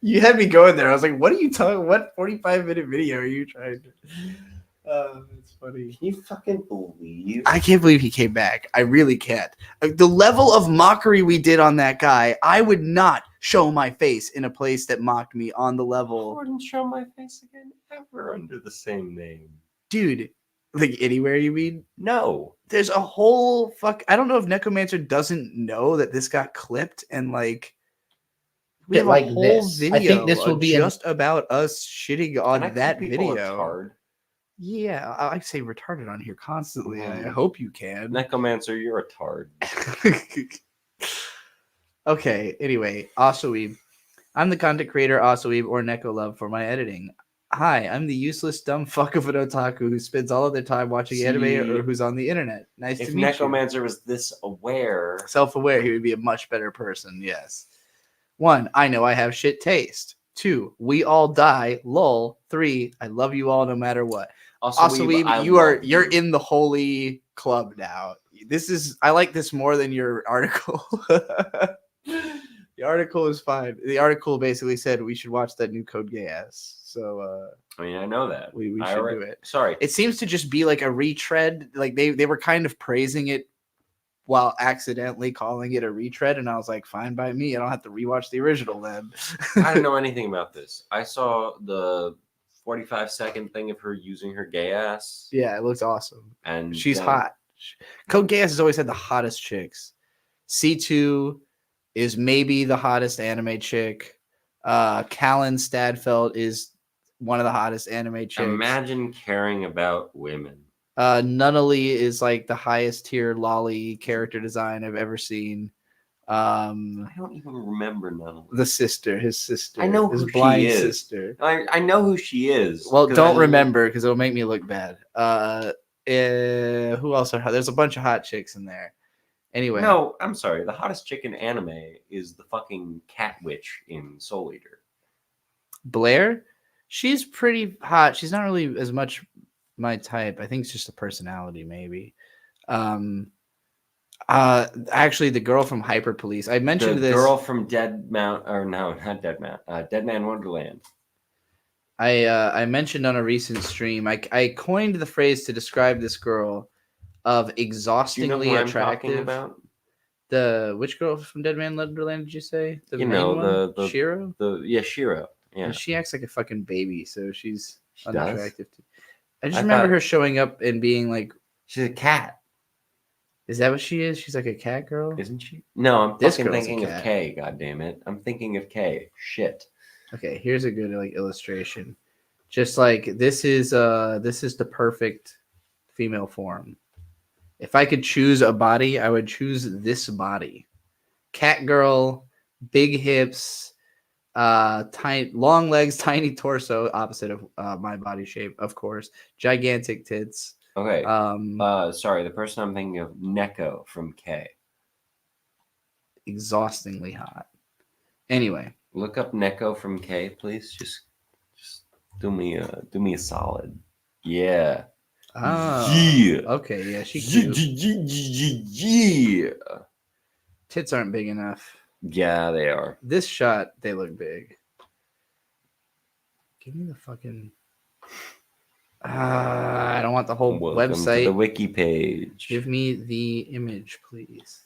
You had me going there. I was like, what are you talking? What 45-minute video are you trying to? It's funny. Can you fucking believe? I can't believe he came back. I really can't. The level of mockery we did on that guy, I would not show my face in a place that mocked me on the I level. wouldn't show my face again ever under the same name. Dude, like anywhere you mean? No. There's a whole I don't know if Necromancer doesn't know that this got clipped and like we Bit have like a whole this. video I think this will be just about us shitting on Can I call that people a video. tard? Yeah, I say retarded on here constantly. I Mhm. hope you can. Necromancer, you're a tard. Okay, anyway, Asoeeb. I'm the content creator Asoeeb or Neko Love for my editing. Hi, I'm the useless dumb fuck of an otaku who spends all of their time watching anime or who's on the internet. Nice If to meet Necromancer was this aware, you. Self-aware, he would be a much better person, yes. 1, I know I have shit taste. 2, we all die. Lol. 3, I love you all no matter what. Asoeeb, you're in the holy club now. I like this more than your article. The article is fine. The article basically said we should watch that new Code Geass. So I mean, I know that. we I should already- do it. Sorry. It seems to just be like a retread. Like they were kind of praising it while accidentally calling it a retread, and I was like, fine by me. I don't have to rewatch the original then. I don't know anything about this. I saw the 45-second thing of her using her gay ass, Yeah, it looks awesome. and She's then- hot. Code Geass has always had the hottest chicks. C2 is maybe the hottest anime chick. Callan Stadfeld is one of the hottest anime chicks. Imagine caring about women. Nunnally is like the highest tier lolly character design I've ever seen. I don't even remember none of them. His sister. I know his who she blind is. sister. I know who she is. Well, 'cause don't I- remember because it'll make me look bad. Who else are hot? There's a bunch of hot chicks in there. Anyway, No, I'm sorry. The hottest chick in anime is the fucking cat witch in Soul Eater. Blair, she's pretty hot. She's not really as much my type. I think it's just a personality, maybe. Actually, the girl from Hyper Police. I mentioned The this. girl from Dead Mount, or no, not Dead Mount. Dead Man Wonderland. I mentioned on a recent stream. I coined the phrase to describe this girl of Do you know exhaustingly who I'm talking attractive. about? Which girl from Dead Man Wonderland did you say? The You main know, one? the- Shiro. Shiro. Yeah. And she acts like a fucking baby, so she's She does? unattractive. I just I remember thought- her showing up and being like, She's a cat, "Is that what she is? She's like a cat girl." isn't she? No, I'm This fucking girl's a thinking of cat. K. God damn it! I'm thinking of K. Shit. Okay, here's a good like illustration. Just like this is the perfect female form. If I could choose a body, I would choose this body. Cat girl, big hips, tiny long legs, tiny torso, opposite of my body shape, of course. Gigantic tits. Okay. Um, Sorry, the person I'm thinking of, Neko from K. exhaustingly hot. Anyway, Look up Neko from K, please. Just do me a solid. Yeah. oh, okay, yeah, she cute. Yeah. Tits aren't big enough. Yeah, they are. This shot, they look big. Give me the fucking. I don't want the whole Welcome website. to the wiki page. Give me the image, please.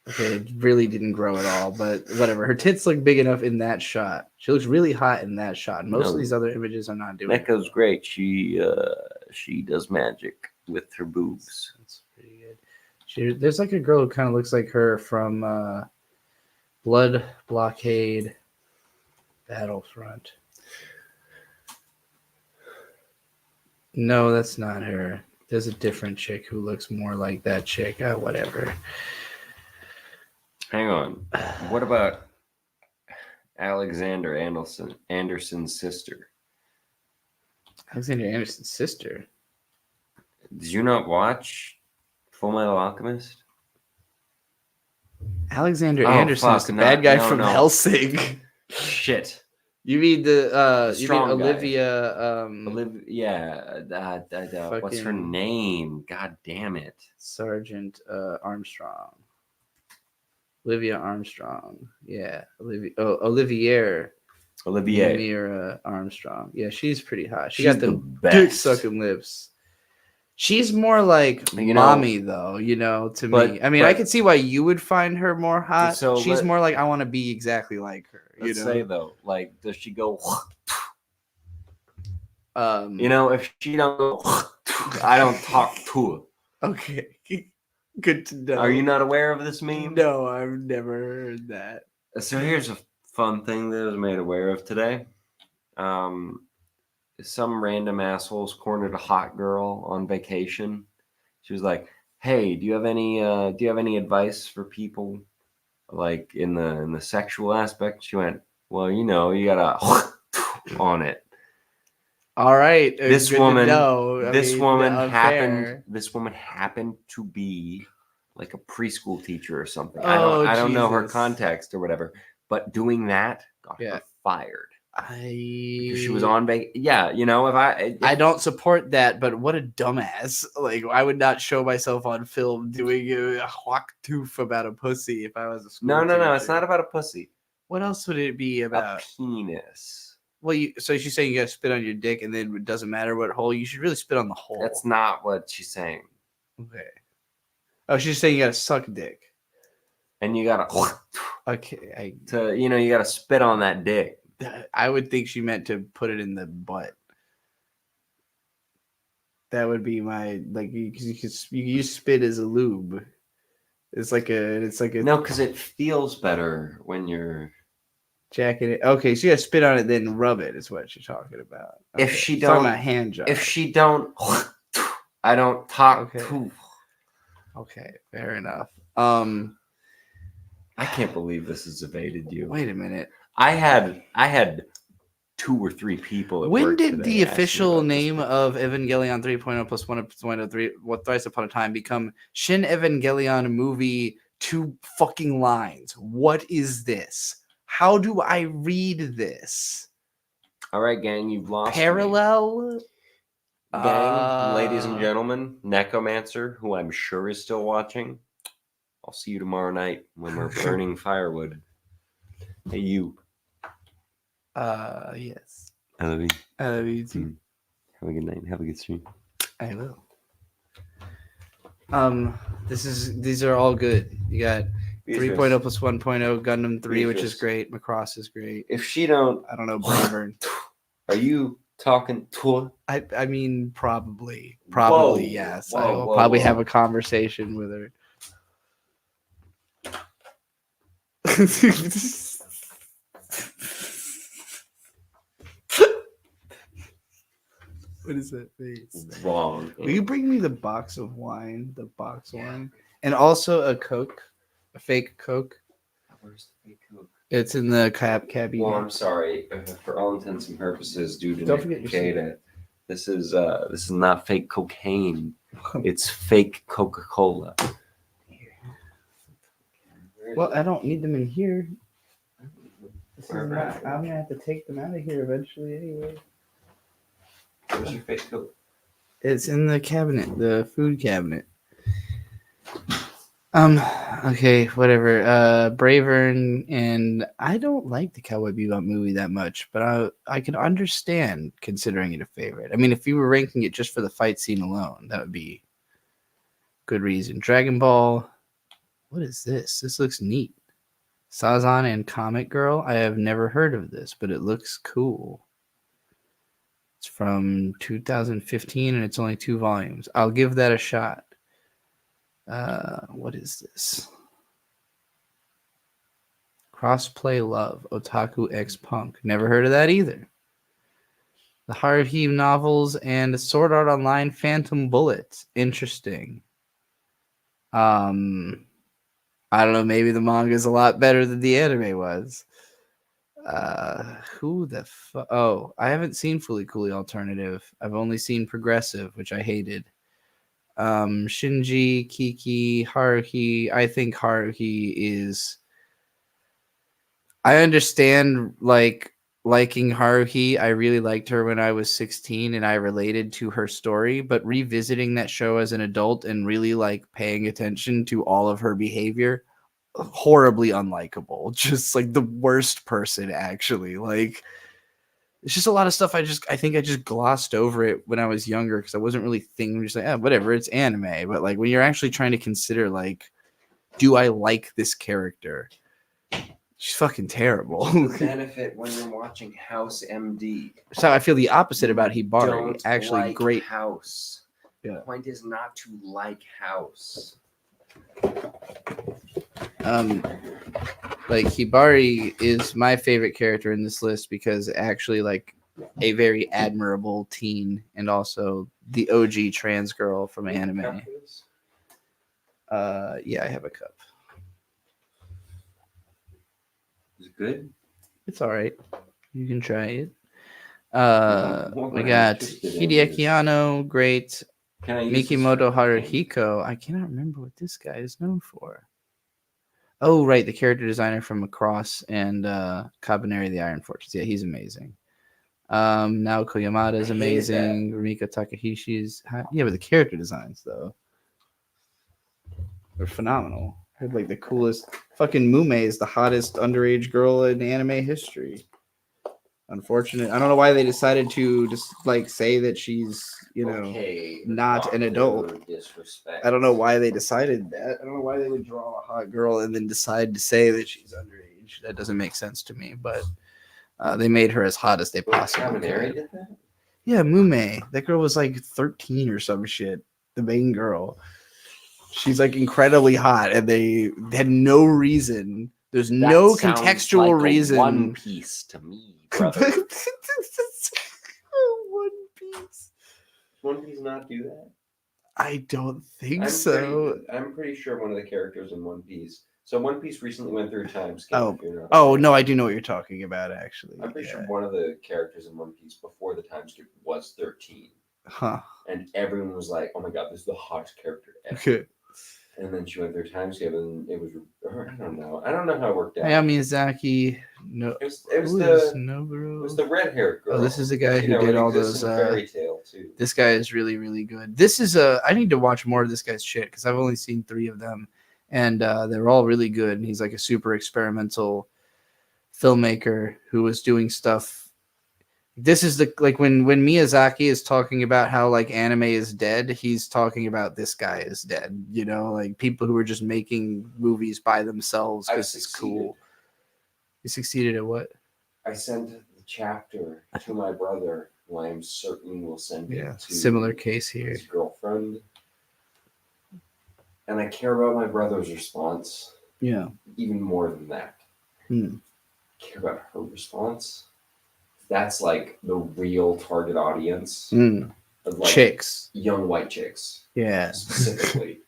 Okay, it really didn't grow at all, but whatever. Her tits look big enough in that shot. She looks really hot in that shot. Most of No. these other images are not doing it. Neko's great. She does magic with her boobs. That's pretty good. There's like a girl who kind of looks like her from Blood Blockade Battlefront. No, that's not her. There's a different chick who looks more like that chick. Whatever. Hang on. What about Alexander Anderson's sister? Alexander Anderson's sister. Did you not watch Full Metal Alchemist? Alexander Oh, Anderson is fuck, the no, bad guy no, from no. Helsing. Shit. You mean the you mean strong guy. Olivia what's her fucking- name? God damn it. Sergeant Armstrong. Olivia Armstrong. Yeah. Olivier Armstrong. Yeah, she's pretty hot. She She's got the the best. dick sucking lips. She's more like You know- mommy though, to But- me. I mean, I but- can see why you would find her more hot. So She's let- more like I want to be exactly like her. Let's say though, like, does she go? You If she don't go, I don't talk to Okay. Good to know. her. Are you not aware of this meme? No, I've never heard that. So here's a fun thing that I was made aware of today. Some random assholes cornered a hot girl on vacation. She was like, "Hey, do you have any advice for people like in the sexual aspect?" She went, "Well, you gotta on it." All right. This good to woman, know. this woman fair. happened to be like a preschool teacher or something. Oh, I don't know her Jesus. context or whatever, but doing that got Yeah. her fired. Because She was on yeah, if I don't support that, but what a dumbass. Like, I would not show myself on film doing a hawk tooth about a pussy if I was a school no, it's teacher. not about a pussy. What else would it be about? A penis. Well, so she's saying you gotta spit on your dick and then it doesn't matter what hole. You should really spit on the hole. That's not what she's saying. Okay. Oh, she's saying you gotta suck dick. And you gotta Okay. you gotta spit on that dick. I would think she meant to put it in the butt. That would be my you use spit as a lube. It's like a No, because it feels better when you're. jacking it. Okay, so you gotta spit on it, then rub it. Is what you're talking about. If Okay. she It's talking don't- about hand job. If she don't, I don't talk Okay. to. Okay, fair enough. I can't believe this has evaded you. Wait a minute. I had 2 or 3 people. At When work did today the ask me official about this name before. of Evangelion 3.0 plus 1.03 what thrice upon a time become Shin Evangelion movie 2 fucking lines? What is this? How do I read this? All right, gang, you've lost me. Parallel? Gang, ladies and gentlemen, Necromancer, who I'm sure is still watching. I'll see you tomorrow night when we're burning firewood. Hey, you. Yes. I love you. I love you too. Have a good night. Have a good stream. I will. These are all good. You got 3.0 plus 1.0, Gundam 3, which is Beatrice. great. Macross is great. If she don't, I don't know, Bravern. are you talking to her? I mean, probably, Whoa. yes. Whoa, I will whoa, probably whoa. have a conversation with her. What is that face? Wrong. Will you bring me the box of wine? The box wine, and also a Coke, a fake Coke. Where's the fake Coke? It's in the cabbie. Well, I'm sorry. For all intents and purposes, due to Don't forget your Cicada, This is not fake cocaine. It's fake Coca-Cola. Well, I don't need them in here. I'm gonna have to take them out of here eventually anyway. Where's your face coat? It's in the cabinet, the food cabinet. Okay, whatever. Bravern, and I don't like the Cowboy Bebop movie that much, but I can understand considering it a favorite. I mean, if you were ranking it just for the fight scene alone, that would be good reason. Dragon Ball. What is this? This looks neat. Sazan and Comic Girl. I have never heard of this, but it looks cool. It's from 2015 and it's only 2 volumes. I'll give that a shot. What is this? Crossplay Love, Otaku X Punk. Never heard of that either. The Haruhi novels and Sword Art Online Phantom Bullet. Interesting. I don't know, maybe the manga is a lot better than the anime was. Who the fuck? Oh, I haven't seen Fully Cooley Alternative. I've only seen Progressive, which I hated. Shinji, Kiki, Haruhi. I think Haruhi is. I understand liking Haruhi. I really liked her when I was 16 and I related to her story, but revisiting that show as an adult and really paying attention to all of her behavior, horribly unlikable. Just the worst person, actually. It's just a lot of stuff I think I just glossed over it when I was younger because I wasn't really thinking, just whatever, it's anime. But when you're actually trying to consider do I like this character? She's fucking terrible. Benefit when you're watching House MD. So I feel the opposite about Hibari. Don't Actually, like great. House. Yeah. The point is not to like House. Hibari is my favorite character in this list because actually a very admirable teen and also the OG trans girl from anime. Yeah, I have a cup. Is it good? It's all right. You can try it. We got Hideaki Anno, great. Mikimoto Haruhiko. I cannot remember what this guy is known for. Oh, right, the character designer from Macross and Kabaneri the Iron Fortress. Yeah, he's amazing. Naoko Yamada is amazing. Rumiko Takahishi's. Yeah, but the character designs, though, they're phenomenal. I heard the coolest. Fucking Mume is the hottest underage girl in anime history. Unfortunate. I don't know why they decided to just say that she's not an adult. I don't know why they decided that. I don't know why they would draw a hot girl and then decide to say that she's underage. That doesn't make sense to me. But they made her as hot as they possibly could. Yeah, Mume. That girl was 13 or some shit. The main girl. She's incredibly hot, and they had no reason. There's no contextual reason. One Piece to me, brother. One Piece. One Piece not do that? I don't think so. I'm pretty sure one of the characters in One Piece. So One Piece recently went through a time skip. Oh no, I do know what you're talking about. Actually, I'm pretty sure one of the characters in One Piece before the time skip was 13. Huh. And everyone was like, "Oh my god, this is the hottest character ever." Okay. And then she went through time skip, and it was. I don't know how it worked out. Hayao Miyazaki. No, it was the red haired girl. Oh, this is the guy who did all those. Fairy Tail too. This guy is really, really good. This is I need to watch more of this guy's shit because I've only seen 3 of them, and they're all really good. And he's a super experimental filmmaker who was doing stuff. This is when Miyazaki is talking about how anime is dead, he's talking about this guy is dead. People who are just making movies by themselves because it's cool. You succeeded at what? I sent the chapter to my brother, who I am certain will send it to similar case here. His girlfriend. And I care about my brother's response. Yeah. Even more than that. I care about her response. That's the real target audience. Of chicks. Young white chicks. Yeah. Specifically.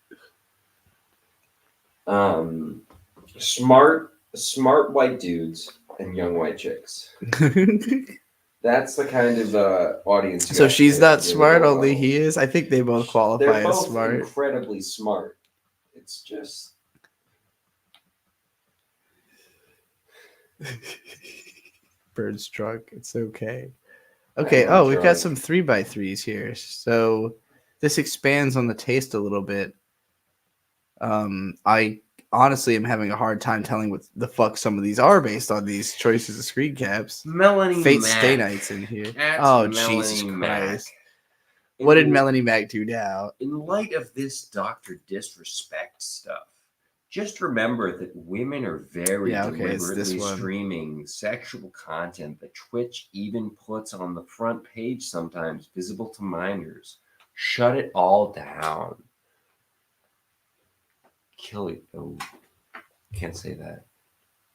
Smart white dudes and young white chicks. That's the kind of audience. So she's not smart, only he is. I think they both qualify They're as both smart. incredibly smart. It's just Bird's drunk. It's okay. Okay. Oh, we've got some 3x3s here. So this expands on the taste a little bit. I honestly am having a hard time telling what the fuck some of these are based on these choices of screen caps. Melanie Fate Mac. Stay Night's in here. That's Oh, Melanie Jesus Mac. Christ. What did Melanie Mac do now? In light of this Dr. Disrespect stuff, just remember that women are very deliberately streaming sexual content that Twitch even puts on the front page sometimes, visible to minors. Shut it all down. Kill it. Oh, can't say that.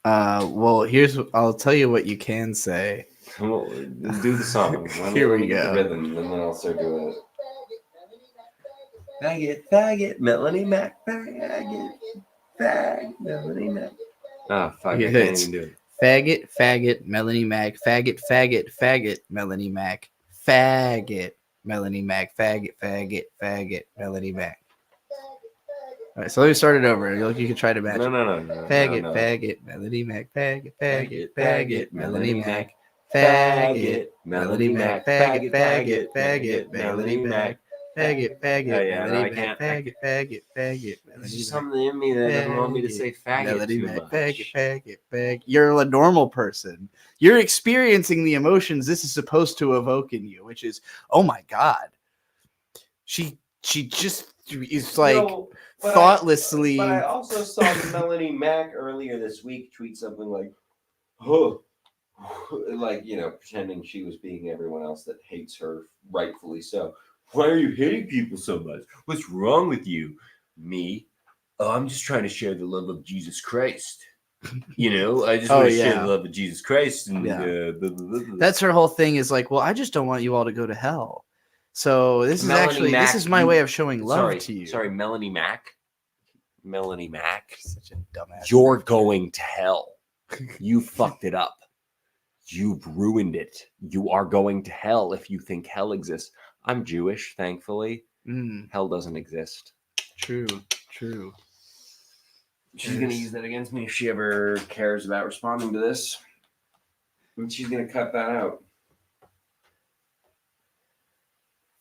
Well, I'll tell you what you can say. Well, do the song. Here we go. The rhythm, and then I'll start doing it. Faggot, faggot, Melanie Mac, faggot, faggot, Melanie Mac. Oh, fuck, I can't even do it. Faggot, faggot, Melanie Mac, faggot, faggot, faggot, Melanie Mac, faggot, Melanie Mac, faggot, faggot, faggot, Melanie Mac. All right, so let me start it over. You can try to match. No. Faggot, faggot, Melanie Mac, faggot, faggot, faggot, Melanie Mac, faggot, Melanie Mac, faggot, faggot, faggot, Melanie Mac, faggot, faggot, yeah, Melanie I Mac, can't. faggot, faggot, faggot, There's just something in me that doesn't want me to say faggot Melody too Mac, much. faggot, faggot. You're a normal person. You're experiencing the emotions this is supposed to evoke in you, which is, oh my god, she just is like thoughtlessly. But I also saw Melanie Mac earlier this week tweet something like, "Oh," like pretending she was being everyone else that hates her, rightfully so. Why are you hating people so much? What's wrong with you? Me? Oh, I'm just trying to share the love of Jesus Christ. I just want to share the love of Jesus Christ. And that's her whole thing. Is like, well, I just don't want you all to go to hell. So this is my way of showing love to you. Sorry, Melanie Mac. Melanie Mac. Such a dumbass. You're going to hell. You fucked it up. You've ruined it. You are going to hell if you think hell exists. I'm Jewish, thankfully. Hell doesn't exist. True. She's going to use that against me if she ever cares about responding to this. And she's going to cut that out.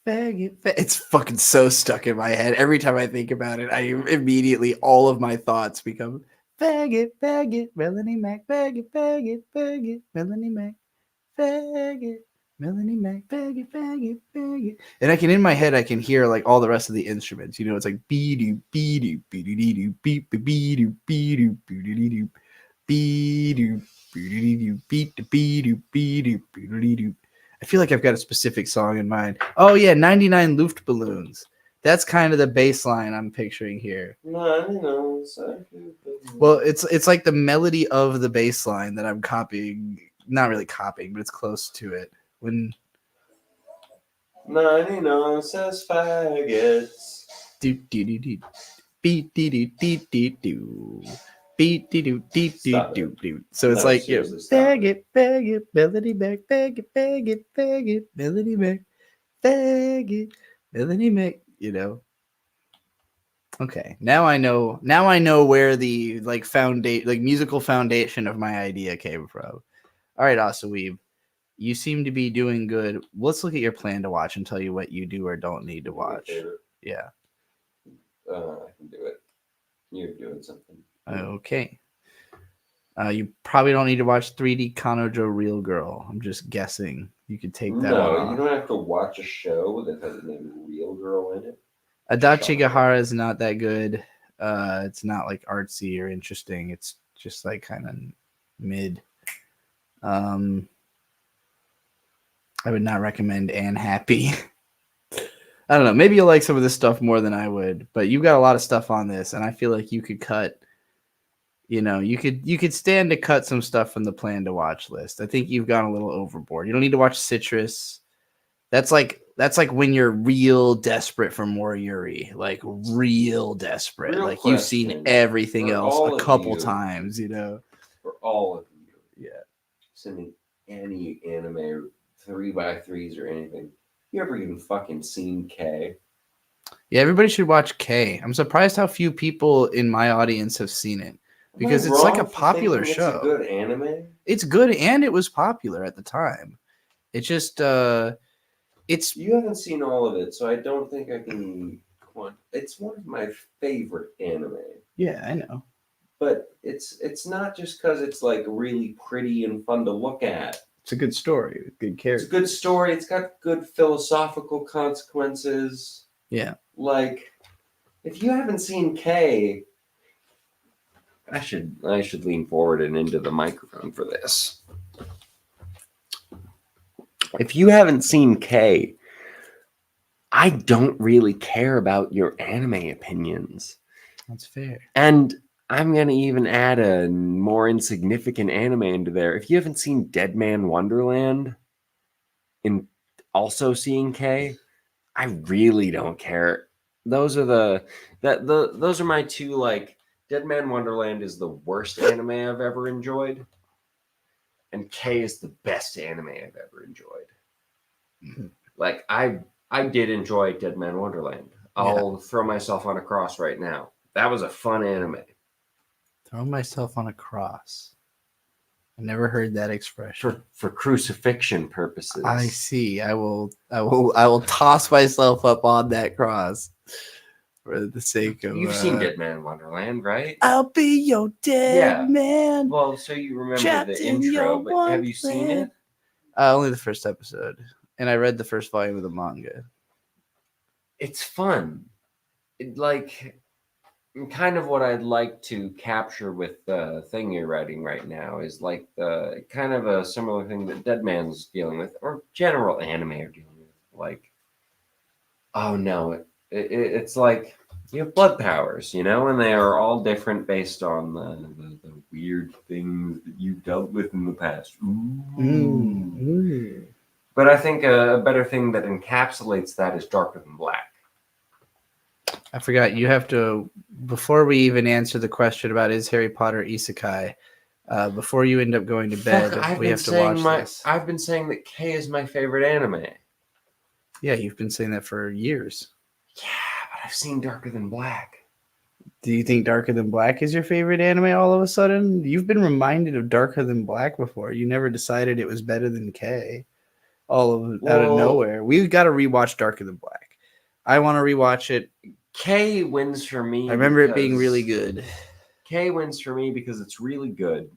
Faggot. It's fucking so stuck in my head. Every time I think about it, all of my thoughts become faggot, faggot, Melanie Mac, faggot, faggot, faggot, Melanie Mac, faggot, Melanie Mac, faggot, faggot, faggot. And in my head, I can hear like all the rest of the instruments. It's like be-doo, be-doo, be-doo-dee-doo, be-doo, be-doo, be-doo, be-doo-dee-doo, be-doo, be-doo-dee-doo, be-doo, be-doo, be-doo, be-doo-dee-doo. I feel like I've got a specific song in mind. Oh yeah, 99 Luftballons. That's kind of the bass line I'm picturing here. No. Well, it's like the melody of the bass line that I'm copying. Not really copying, but it's close to it. When 99 says faggots. Do do do do. Beat do do do do do. Beat do do do do do do. So it's like faggot, faggot, Melanie Mac, faggot, faggot, faggot, Melanie Mac, faggot, Melanie Mac. Okay, now I know where the musical foundation of my idea came from. All right, Asaweeb, you seem to be doing good. Let's look at your plan to watch and tell you what you do or don't need to watch. Yeah. I can do it. You're doing something. Okay. You probably don't need to watch 3D Kanojo Real Girl. I'm just guessing. You could take that one off. You don't have to watch a show that has the name Real Girl in it. Adachi Gahara is not that good. It's not like artsy or interesting. It's just like kind of mid. I would not recommend Anne Happy. I don't know. Maybe you'll like some of this stuff more than I would, but you've got a lot of stuff on this, and I feel like you could cut. You could stand to cut some stuff from the plan to watch list. I think you've gone a little overboard. You don't need to watch Citrus. That's like when you're real desperate for more Yuri, like real desperate. Real like question. You've seen everything else a couple times, For all of you. Yeah. Send me any anime 3x3s or anything. You ever even fucking seen K? Yeah, everybody should watch K. I'm surprised how few people in my audience have seen it because it's like a popular show. It's a good anime. It's good and it was popular at the time. It just it's You haven't seen all of it, so I don't think I can. It's one of my favorite anime. yeah, I know. But it's not just because it's like really pretty and fun to look at. It's a good story, good It's character. a good story. It's got good philosophical consequences. Yeah. Like, if you haven't seen K, I should lean forward and into the microphone for this. If you haven't seen K, I don't really care about your anime opinions. That's fair. And I'm going to even add a more insignificant anime into there. If you haven't seen Dead Man Wonderland and also seeing K, I really don't care. Those are those are my two, like, Dead Man Wonderland is the worst anime I've ever enjoyed. And K is the best anime I've ever enjoyed. Mm-hmm. Like, I did enjoy Dead Man Wonderland. I'll throw myself on a cross right now. That was a fun anime. Throw myself on a cross. I never heard that expression. For crucifixion purposes. I see. I will toss myself up on that cross for the sake of. You've seen Dead Man Wonderland, right? I'll be your dead man. Well, so you remember Trapped the in intro, your but have you seen it? Only the first episode, and I read the first volume of the manga. It's fun. Kind of what I'd like to capture with the thing you're writing right now is like the kind of a similar thing that Dead Man's dealing with, or general anime are dealing with. Like, oh no, it's like you have blood powers, and they are all different based on the weird things that you've dealt with in the past. Ooh. But I think a better thing that encapsulates that is Darker Than Black. I forgot. You have to, before we even answer the question about is Harry Potter isekai, before you end up going to bed, we have to watch this. I've been saying that K is my favorite anime. Yeah, you've been saying that for years. Yeah, but I've seen Darker Than Black. Do you think Darker Than Black is your favorite anime all of a sudden? You've been reminded of Darker Than Black before. You never decided it was better than K. Out of nowhere. We've got to rewatch Darker Than Black. I want to rewatch it. K wins for me. I remember it being really good. K wins for me because it's really good.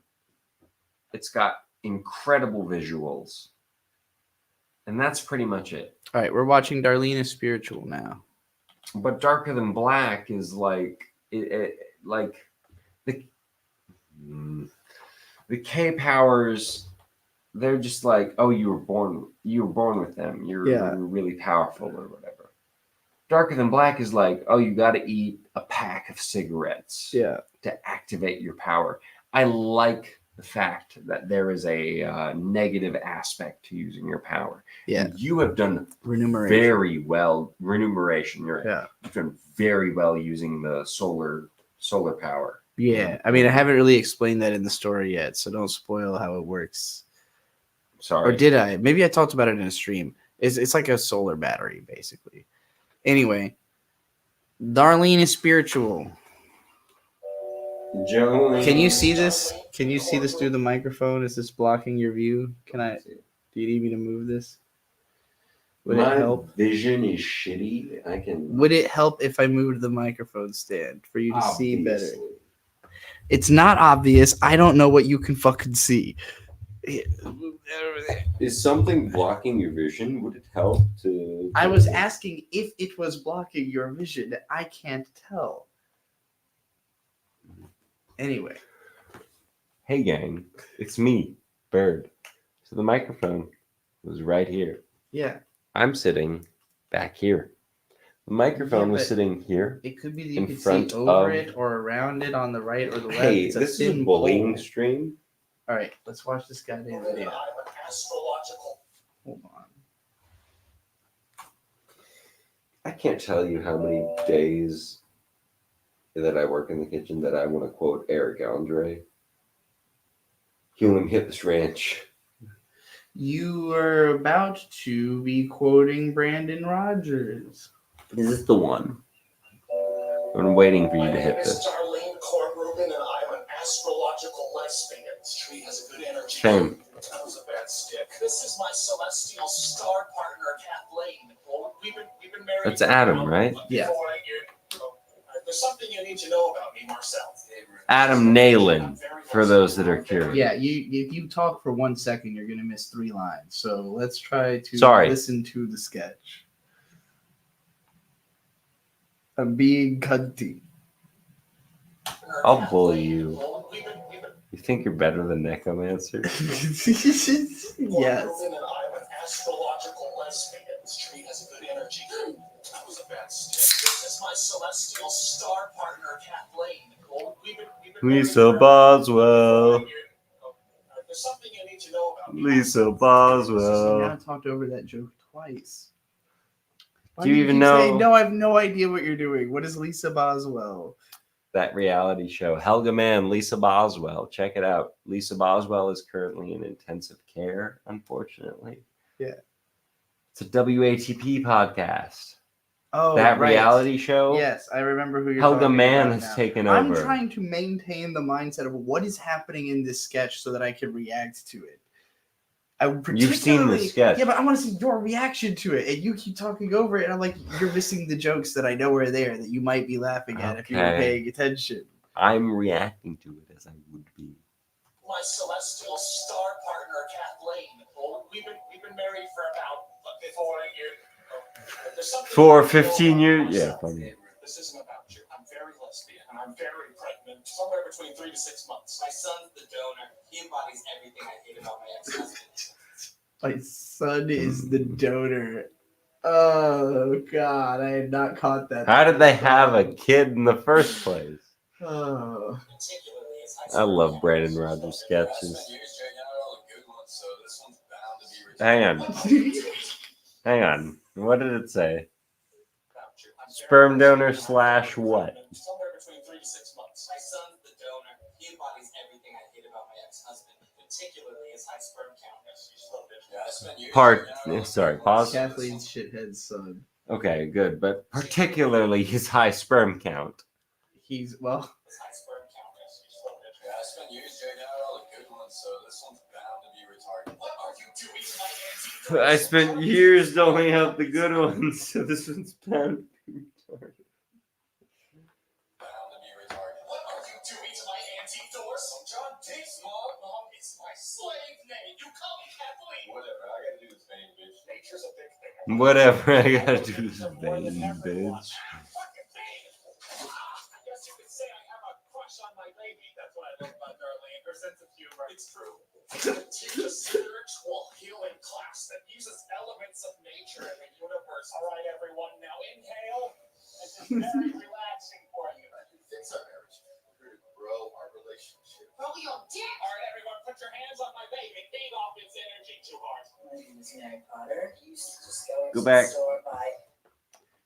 It's got incredible visuals. And that's pretty much it. All right, we're watching Darlene is Spiritual now. But Darker Than Black is like the K powers. They're just like, oh, you were born with them. You're really powerful or whatever. Darker Than Black is like, oh, you got to eat a pack of cigarettes to activate your power. I like the fact that there is a negative aspect to using your power. Yeah, and you have done very well. Remuneration. You've done very well using the solar power. Yeah, I mean, I haven't really explained that in the story yet, so don't spoil how it works. Sorry, or did I? Maybe I talked about it in a stream. It's like a solar battery, basically. Anyway, Darlene is Spiritual. Can you see this? Can you see this through the microphone? Is this blocking your view? Do you need me to move this? Would it help? Vision is shitty. Would it help if I moved the microphone stand for you to see better? It's not obvious. I don't know what you can fucking see. Is something blocking your vision? Would it help to? I was asking if it was blocking your vision. I can't tell. Anyway. Hey gang, it's me, Bird. So the microphone was right here. Yeah. I'm sitting back here. The microphone was sitting here. It could be that you could see over it or around it on the right or the left. Hey, this is a bullying stream. All right, let's watch this goddamn video. Hold on. I can't tell you how many days that I work in the kitchen that I want to quote Eric Andre. Human hit this ranch. You are about to be quoting Brandon Rogers. Is this the one? I'm waiting for you to hit this. Darlene Corbin, and I'm an astrological lesbian. This tree has a good energy. Shame. That was a bad stick. This is my celestial star partner, Kathleen. Well, we've been married. That's Adam, right? Yeah. There's something you need to know about me, Marcel. Adam Nayland, for those that are curious. Yeah, if you talk for 1 second, you're gonna miss 3 lines. So let's try to listen to the sketch. I'm being cunty. I'll bully you. You think you're better than Necromancer? Yes. I'm an astrological lesbian. This tree has a good energy. That was a bad stick. This is my celestial star partner, Kathleen. Well, we've been Lisa Boswell. There's something you need to know about me. Lisa You Boswell. now talked over that joke twice. Why Do you did even keep know saying, no, I have no idea what you're doing. What is Lisa Boswell? that reality show? Helga Mann, Lisa Boswell. Check it out. Lisa Boswell is currently in intensive care, unfortunately. Yeah. It's a WATP podcast. Oh, that right. reality show. Yes, I remember who you're Helga talking Mann about has now. taken I'm over. trying to maintain the mindset of what is happening in this sketch so that I can react to it. You've seen the sketch. Yeah, but I want to see your reaction to it. And you keep talking over it, and I'm like, you're missing the jokes that I know are there that you might be laughing at if you were Okay. paying attention. I'm reacting to it as I would be. My celestial star partner, Kathleen. Well, we've been married for about 4 years. There's something For you need to know 15 about years? myself. Yeah, funny. This isn't about you. I'm very lesbian, and I'm very pregnant. Somewhere between 3 to 6 months. My son's the donor. He embodies everything I hate about my ex-husband. My son is the donor. Oh, God, I had not caught that. How did they have a kid in the first place? Oh. I love Brandon Rogers sketches. Hang on. Hang on. What did it say? Sperm donor / what? Somewhere between 3 to 6 months. My son's the donor. He embodies everything I hate about my ex-husband, particularly his high sperm count. Sorry, pause. Kathleen's shithead son. Okay, good. But particularly his high sperm count. He's, well, His high sperm count. I spent years checking out all the good ones, so this one's bound to be retarded. What are you doing to my I spent years doling out the good ones, so this one's bound to be retarded. Bound to be retarded. What are you doing to my auntie Doris? John Diggs, Mom, it's my slave name. You call me Kathleen. Whatever, I gotta do this thing, bitch. Nature's a big thing. Whatever, I gotta do this vein, bitch. Fucking thing. I guess you could say I have a crush on my baby. That's what I love about Darlene. Her sense of humor. It's true. I teach a spiritual healing class that uses elements of nature and the universe. All right, everyone, now inhale. This is very relaxing for you. Fix our marriage. We're here to grow our relationship. Grow your dick. All right, everyone, put your hands on my baby. Feed off its energy too hard. My name is Harry Potter. You used to just go Go into back. the store, buy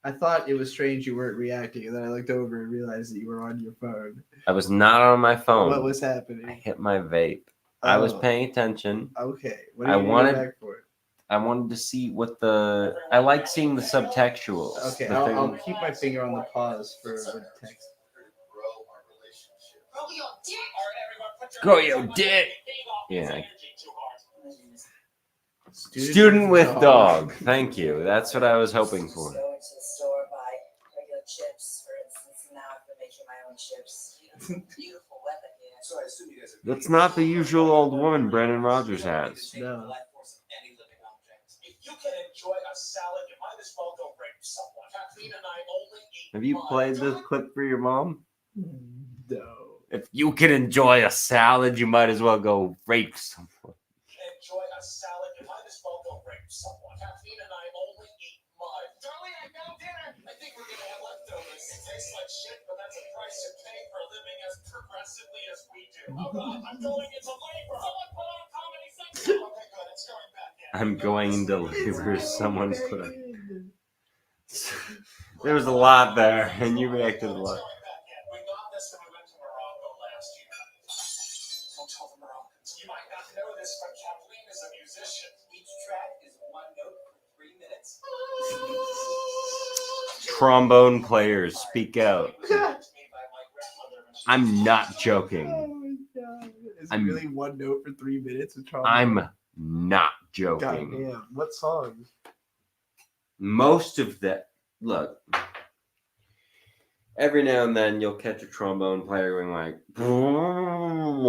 I thought it was strange you weren't reacting, and then I looked over and realized that you were on your phone. I was not on my phone. What was I happening? hit my vape. I was Oh. paying attention. Okay. What I did you go wanted- back for? I wanted to see what the. I like seeing the subtextuals. Okay, The I'll thing- keep my finger on the pause for the text. We're here to grow our relationship. Grow your dick. All right, everyone, put your Grow hands your on my dick. baby. Feed off its Yeah. energy too hard. my name is Student with dog. Thank you. That's what I was hoping Just for. go into the store, buy regular chips, for instance. Now I've been making my own chips. Beautiful weather here. So I assume you guys are. That's not the usual old woman Brandon Rogers has. No. If you can enjoy a salad, you might as well go rape someone. Kathleen and I only eat Have you mud. played this clip for your mom? No. If you can enjoy a salad, you might as well go rape someone. Enjoy a salad, you might as well go rape someone. Kathleen and I only eat mud. Darling, I know dinner. I think we're gonna have leftovers. It tastes like shit, but that's a price you pay for living as progressively as we do. Oh God, I'm going into labor. Someone put on Comedy Central. Okay, good. It's going back in. I'm going into labor. Someone put a. There was a lot there, and you reacted a lot. We got this when we went to Morocco last year. Don't tell the Moroccans. You might not know this, but Kathleen is a musician. Each track is one note for 3 minutes. Trombone players, speak out. I'm not joking. Oh my god. Is it I'm- really one note for 3 minutes of trombone? I'm not joking. Goddamn. What songs? Most of the look. Every now and then you'll catch a trombone player going like, doing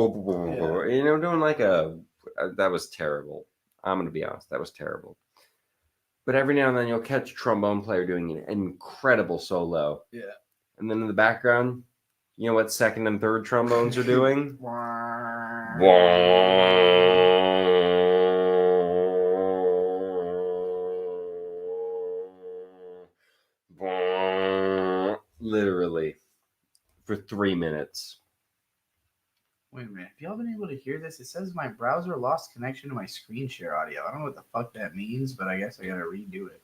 like that was terrible. I'm gonna be honest, that was terrible. But every now and then you'll catch a trombone player doing an incredible solo. Yeah. And then in the background, you know what second and third trombones are doing? Literally for 3 minutes. Wait a minute. Have y'all been able to hear this? It says my browser lost connection to my screen share audio. I don't know what the fuck that means, but I guess I gotta redo it.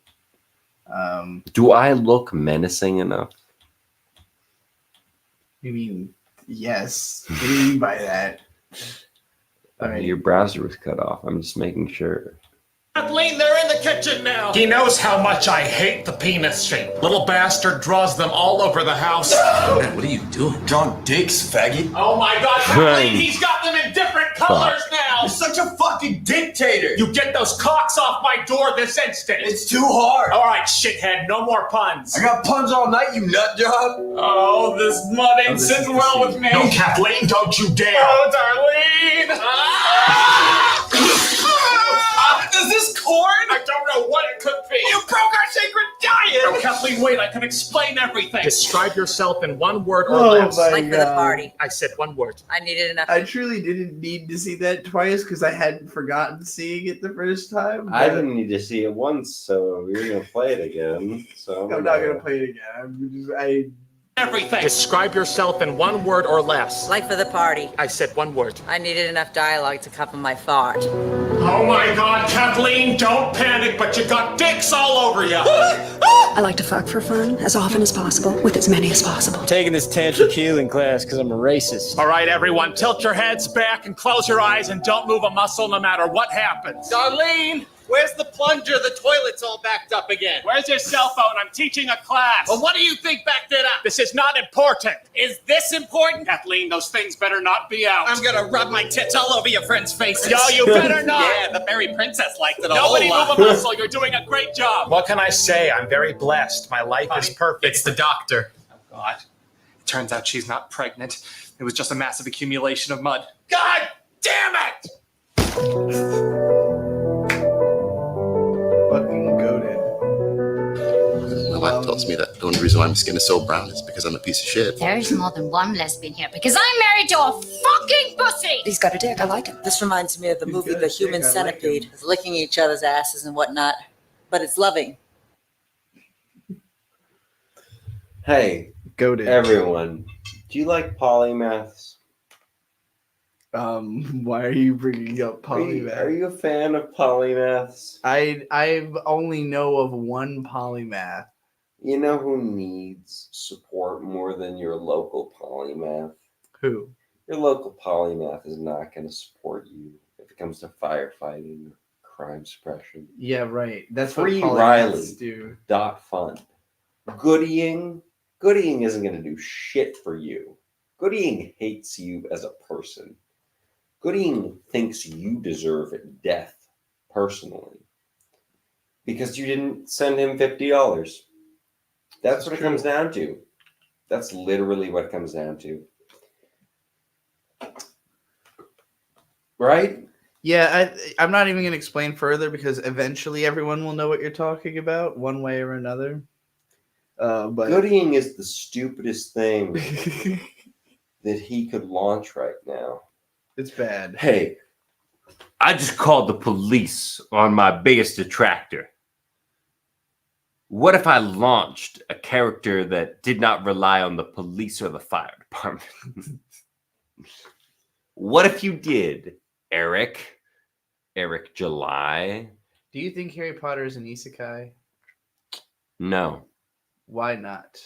Do I look menacing enough? You mean yes? What do you mean by that? All right. Your browser was cut off. I'm just making sure. Kathleen, they're in the kitchen now. He knows how much I hate the penis shape. Little bastard draws them all over the house. Man, what are you doing? John Dicks, faggot. Oh my god, Kathleen, he's got them in different colors now. You're such a fucking dictator. You get those cocks off my door this instant. It's too hard. All right, shithead, no more puns. I got puns all night, you nut job. Oh, this mud ain't sitting well with me. No, Kathleen, don't you dare. Oh, Darlene. Is this corn? I don't know what it could be. You broke our sacred diet. No, Kathleen, wait, I can explain everything. Describe yourself in one word or Oh less. my Like for the God. party. I said one word. I needed enough. I truly didn't need to see that twice because I hadn't forgotten seeing it the first time. I but didn't need to see it once, so we were gonna play it again. So I'm not gonna play it again. Everything. Describe yourself in one word or less. Like for the party. I said one word. I needed enough dialogue to cover my fart. Oh my god, Kathleen, don't panic, but you got dicks all over you. I like to fuck for fun as often as possible with as many as possible. Taking this tantric healing class because I'm a racist. All right, everyone, tilt your heads back and close your eyes and don't move a muscle no matter what happens. Darlene, where's the plunger? The toilet's all backed up again. Where's your cell phone? I'm teaching a class. Well, what do you think backed it up? This is not important. Is this important? Kathleen, those things better not be out. I'm gonna rub my tits all over your friends' faces. No, you better not. Yeah, the fairy princess liked it a Nobody whole lot. move a muscle. You're doing a great job. What can I say? I'm very blessed. My life is perfect. It's the doctor. Oh, God. It turns out she's not pregnant. It was just a massive accumulation of mud. God damn it! Fucking goated. My wife tells me that the only reason why my skin is so brown is because I'm a piece of shit. There's more than one lesbian here because I'm married to a fucking pussy. He's got a dick. I like him. This reminds me of the movie got The a dick, Human I like Centipede. It's licking each other's asses and whatnot. But it's loving. Hey, Goated. everyone, do you like polymaths? Why are you bringing up Are polymath? you a fan of polymaths? I only know of one polymath. You know who needs support more than your local polymath? Who? Your local polymath is not going to support you if it comes to firefighting, crime suppression. Yeah, right. That's Free what Riley. polymaths do. .fund. Goodying isn't going to do shit for you. Goodying hates you as a person. Goodying thinks you deserve death personally because you didn't send him $50. That's what it comes down to. That's literally what it comes down to. Right? Yeah, I'm not even going to explain further because eventually everyone will know what you're talking about one way or another. But Goodying is the stupidest thing that he could launch right now. It's bad. Hey, I just called the police on my biggest detractor. What if I launched a character that did not rely on the police or the fire department? What if you did, Eric July? Do you think Harry Potter is an isekai? No. Why not?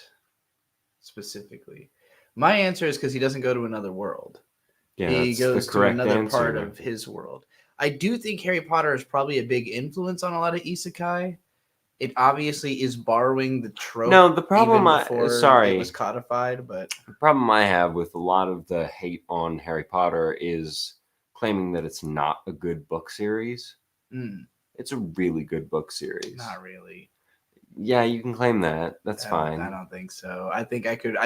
Specifically. My answer is because he doesn't go to another world. Yeah, he that's the goes to correct another part answer. of his world. I do think Harry Potter is probably a big influence on a lot of isekai. It obviously is borrowing the trope. No, the problem even before sorry. it was codified, but The problem I have with a lot of the hate on Harry Potter is claiming that it's not a good book series. It's a really good book series. Not really. Yeah, you can claim that. That's fine. I don't think so. I think I could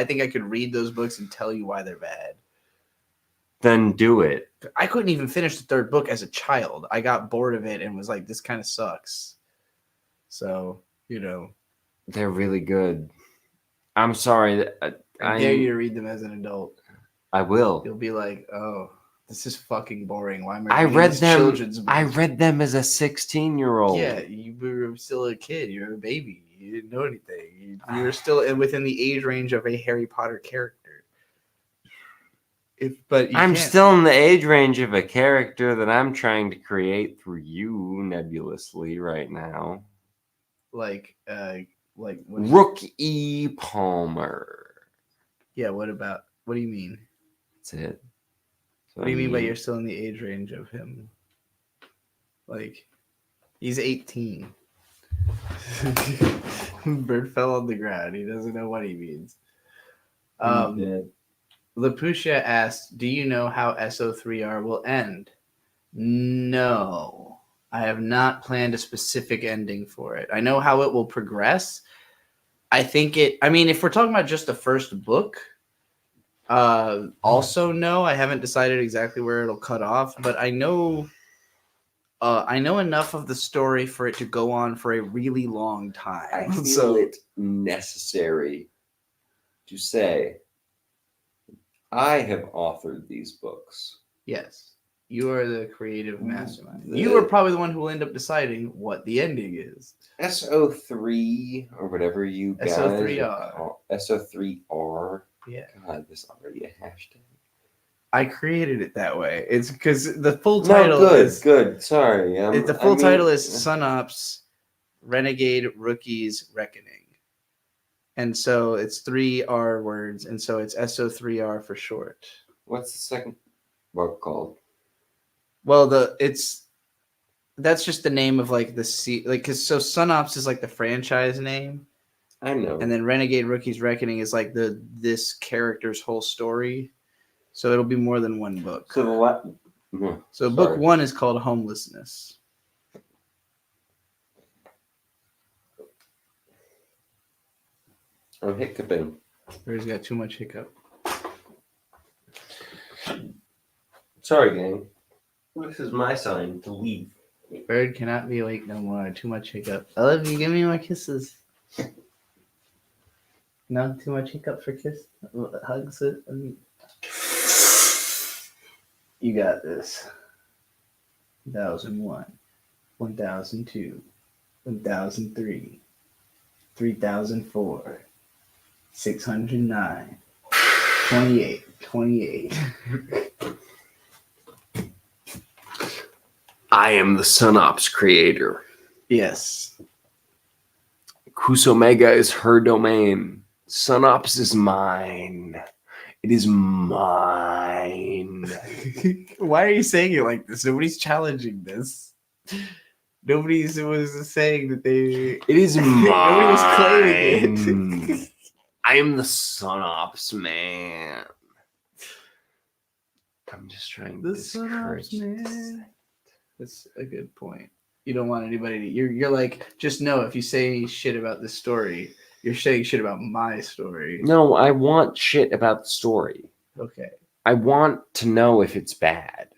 read those books and tell you why they're bad. Then do it. I couldn't even finish the third book as a child. I got bored of it and was like, this kind of sucks. So, They're really good. I'm sorry. I dare you to read them as an adult. I will. You'll be like, oh, this is fucking boring. Why am I reading read this them. children's book? I read them as a 16-year-old. Yeah, you were still a kid. You were a baby. You didn't know anything. You were still within the age range of a Harry Potter character. I'm still in the age range of a character that I'm trying to create through you nebulously right now. Like Rook E. Palmer. Yeah, what do you mean? That's it. What do you mean by you're still in the age range of him? Like, he's 18. Bird fell on the ground. He doesn't know what he means. Lapucia asked, do you know how SO3R will end? No. I have not planned a specific ending for it. I know how it will progress. If we're talking about just the first book, also no, I haven't decided exactly where it'll cut off, but I know enough of the story for it to go on for a really long time. I feel it necessary to say I have authored these books. Yes. You are the creative mastermind. You are probably the one who will end up deciding what the ending is. SO3 or whatever you guys SO3R. SO3R. Yeah. God, there's already a hashtag. I created it that way. It's because the full title is good. Sorry. The full title is Sunops Renegade Rookies Reckoning. And so it's 3 R words, and so it's SO3R for short. What's the second book called? Well, that's just the name of because Sunops is like the franchise name. I know. And then Renegade Rookies Reckoning is like this character's whole story. So it'll be more than one book. So what? So book 1 is called Homelessness. I'm hiccuping. He's got too much hiccup. Sorry, gang. This is my sign to leave. Bird cannot be awake no more. Too much hiccup. I love you. Give me my kisses. No, too much hiccup for kiss. Hugs it. You got this. 1001, 1002, 1003, 3004, 609, 28. I am the Sunops creator. Yes. Kusomega is her domain. Sunops is mine. It is mine. Why are you saying it like this? Nobody's challenging this. Nobody was saying that they. It is mine. Nobody was claiming it. I am the Sunops man. I'm just trying to discourage man. That's a good point. You don't want anybody to. You're like, just know if you say shit about this story, you're saying shit about my story. No, I want shit about the story. Okay. I want to know if it's bad.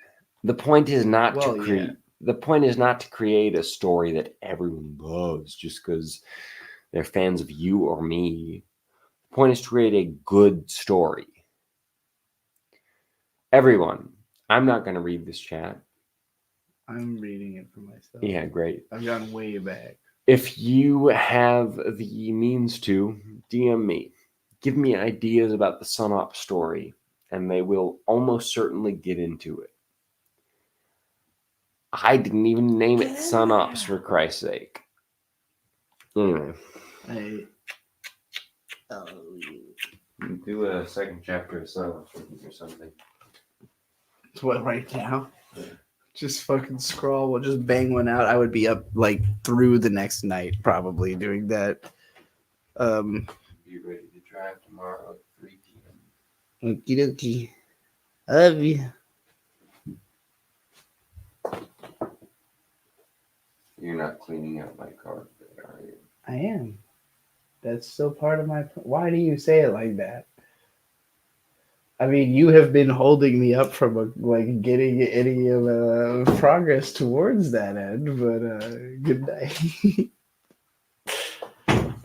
The point is not to create. Yeah. The point is not to create a story that everyone loves just because they're fans of you or me. The point is to create a good story. Everyone, I'm not going to read this chat. I'm reading it for myself. Yeah, great. I've gone way back. If you have the means to, DM me. Give me ideas about the Sunops story, and they will almost certainly get into it. I didn't even name it Sunops, for Christ's sake. Anyway. Do a second chapter of Sunops or something. What, right now? Just fucking scroll. We'll just bang one out. I would be up like through the next night, probably doing that. Be ready to drive tomorrow at 3 p.m. Okie dokie. I love you. You're not cleaning out my car today, are you? I am. That's still part of my. Why do you say it like that? I mean, you have been holding me up from like getting any progress towards that end. But good night. All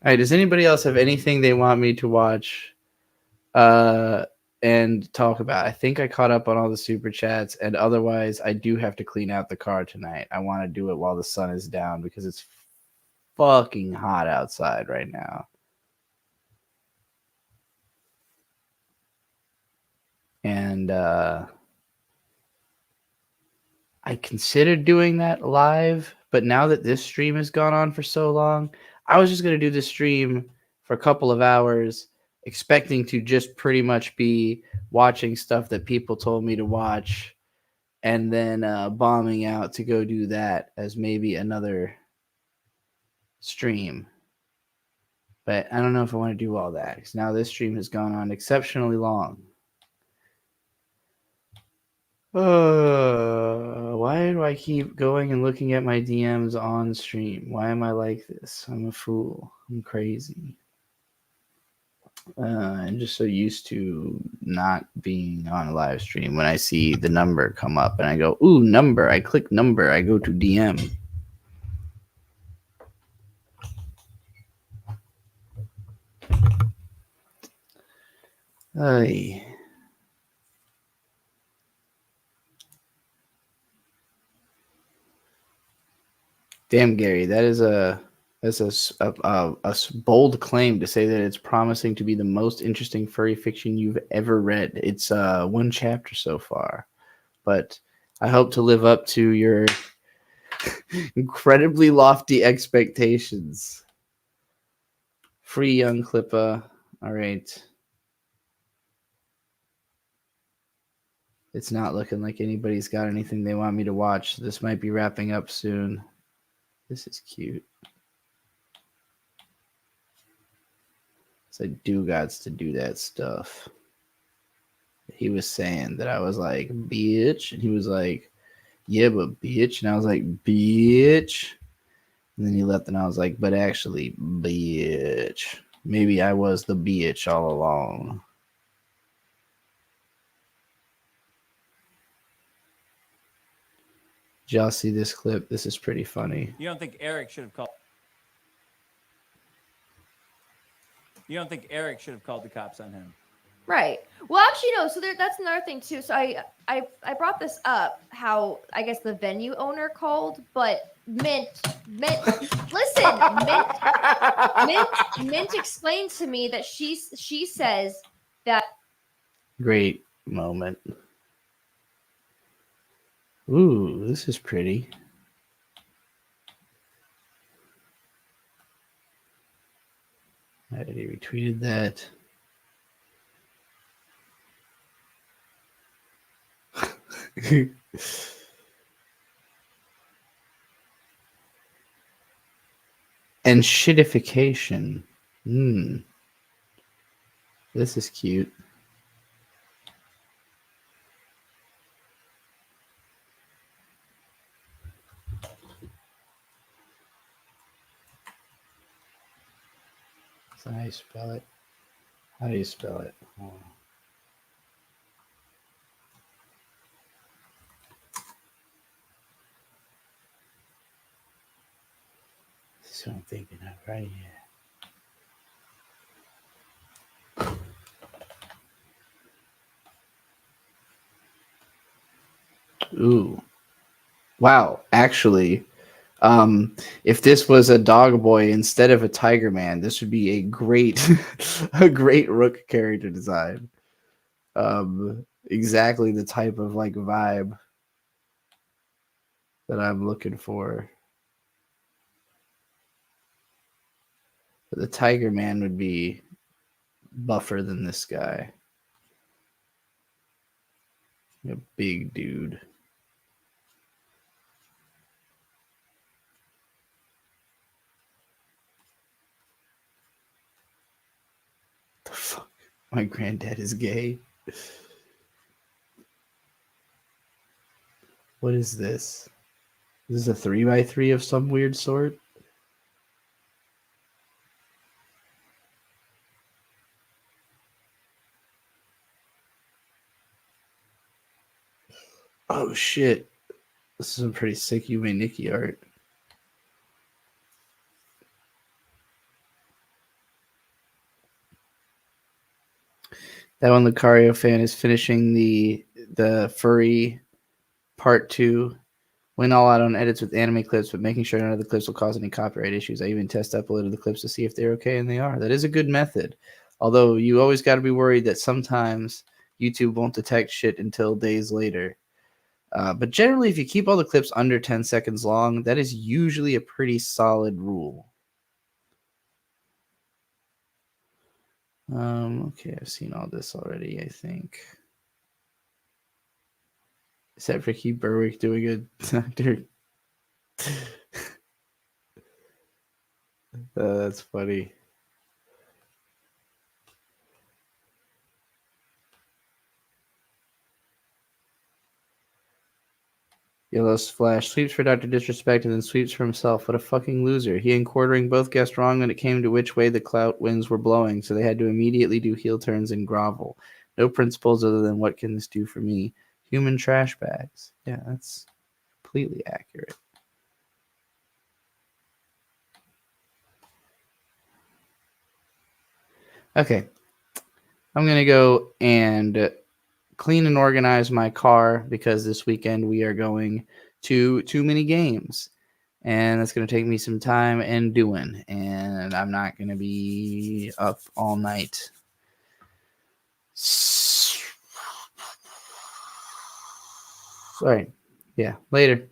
right. Does anybody else have anything they want me to watch and talk about? I think I caught up on all the super chats, and otherwise, I do have to clean out the car tonight. I want to do it while the sun is down because it's fucking hot outside right now. And I considered doing that live, but now that this stream has gone on for so long, I was just going to do the stream for a couple of hours, expecting to just pretty much be watching stuff that people told me to watch, and then bombing out to go do that as maybe another stream. But I don't know if I want to do all that, because now this stream has gone on exceptionally long. Why do I keep going and looking at my DMs on stream? Why am I like this? I'm a fool. I'm crazy. I'm just so used to not being on a live stream. When I see the number come up and I go, ooh, number. I click number. I go to DM. Ay. Damn, Gary, that is a bold claim to say that it's promising to be the most interesting furry fiction you've ever read. It's one chapter so far, but I hope to live up to your incredibly lofty expectations. Free young Clippa. All right. It's not looking like anybody's got anything they want me to watch. This might be wrapping up soon. This is cute. So I do gots to do that stuff. He was saying that I was like, bitch. And he was like, yeah, but bitch. And I was like, bitch. And then he left and I was like, but actually, bitch. Maybe I was the bitch all along. Did y'all see this clip? This is pretty funny. You don't think Eric should have called? You don't think Eric should have called the cops on him? Right. Well, actually, no. So that's another thing too. So I brought this up. How I guess the venue owner called, but Mint. Listen, Mint explained to me that she says that. Great moment. Ooh, this is pretty. I already retweeted that. And shitification. This is cute. So how do you spell it? How do you spell it? Oh. This is what I'm thinking of right here. Ooh. Wow. Actually, if this was a dog boy instead of a tiger man, this would be a great Rook character design. Exactly the type of like vibe that I'm looking for. But the tiger man would be buffer than this guy. A big dude. The fuck? My granddad is gay. What is this? This is a 3x3 of some weird sort. Oh shit. This is some pretty sick Yume Nikki art. That one Lucario fan is finishing the furry part 2. Went all out on edits with anime clips, but making sure none of the clips will cause any copyright issues. I even test uploaded the clips to see if they're okay, and they are. That is a good method. Although you always got to be worried that sometimes YouTube won't detect shit until days later. But generally, if you keep all the clips under 10 seconds long, that is usually a pretty solid rule. Okay, I've seen all this already, I think. Is that Ricky Berwick doing a doctor? That's funny. Yellow Flash sweeps for Dr. Disrespect and then sweeps for himself. What a fucking loser. He and Quartering both guessed wrong when it came to which way the clout winds were blowing, so they had to immediately do heel turns and grovel. No principles other than what can this do for me? Human trash bags. Yeah, that's completely accurate. Okay. I'm going to go and clean and organize my car because this weekend we are going to too many games. And that's going to take me some time and doing. And I'm not going to be up all night. Sorry. Yeah, later.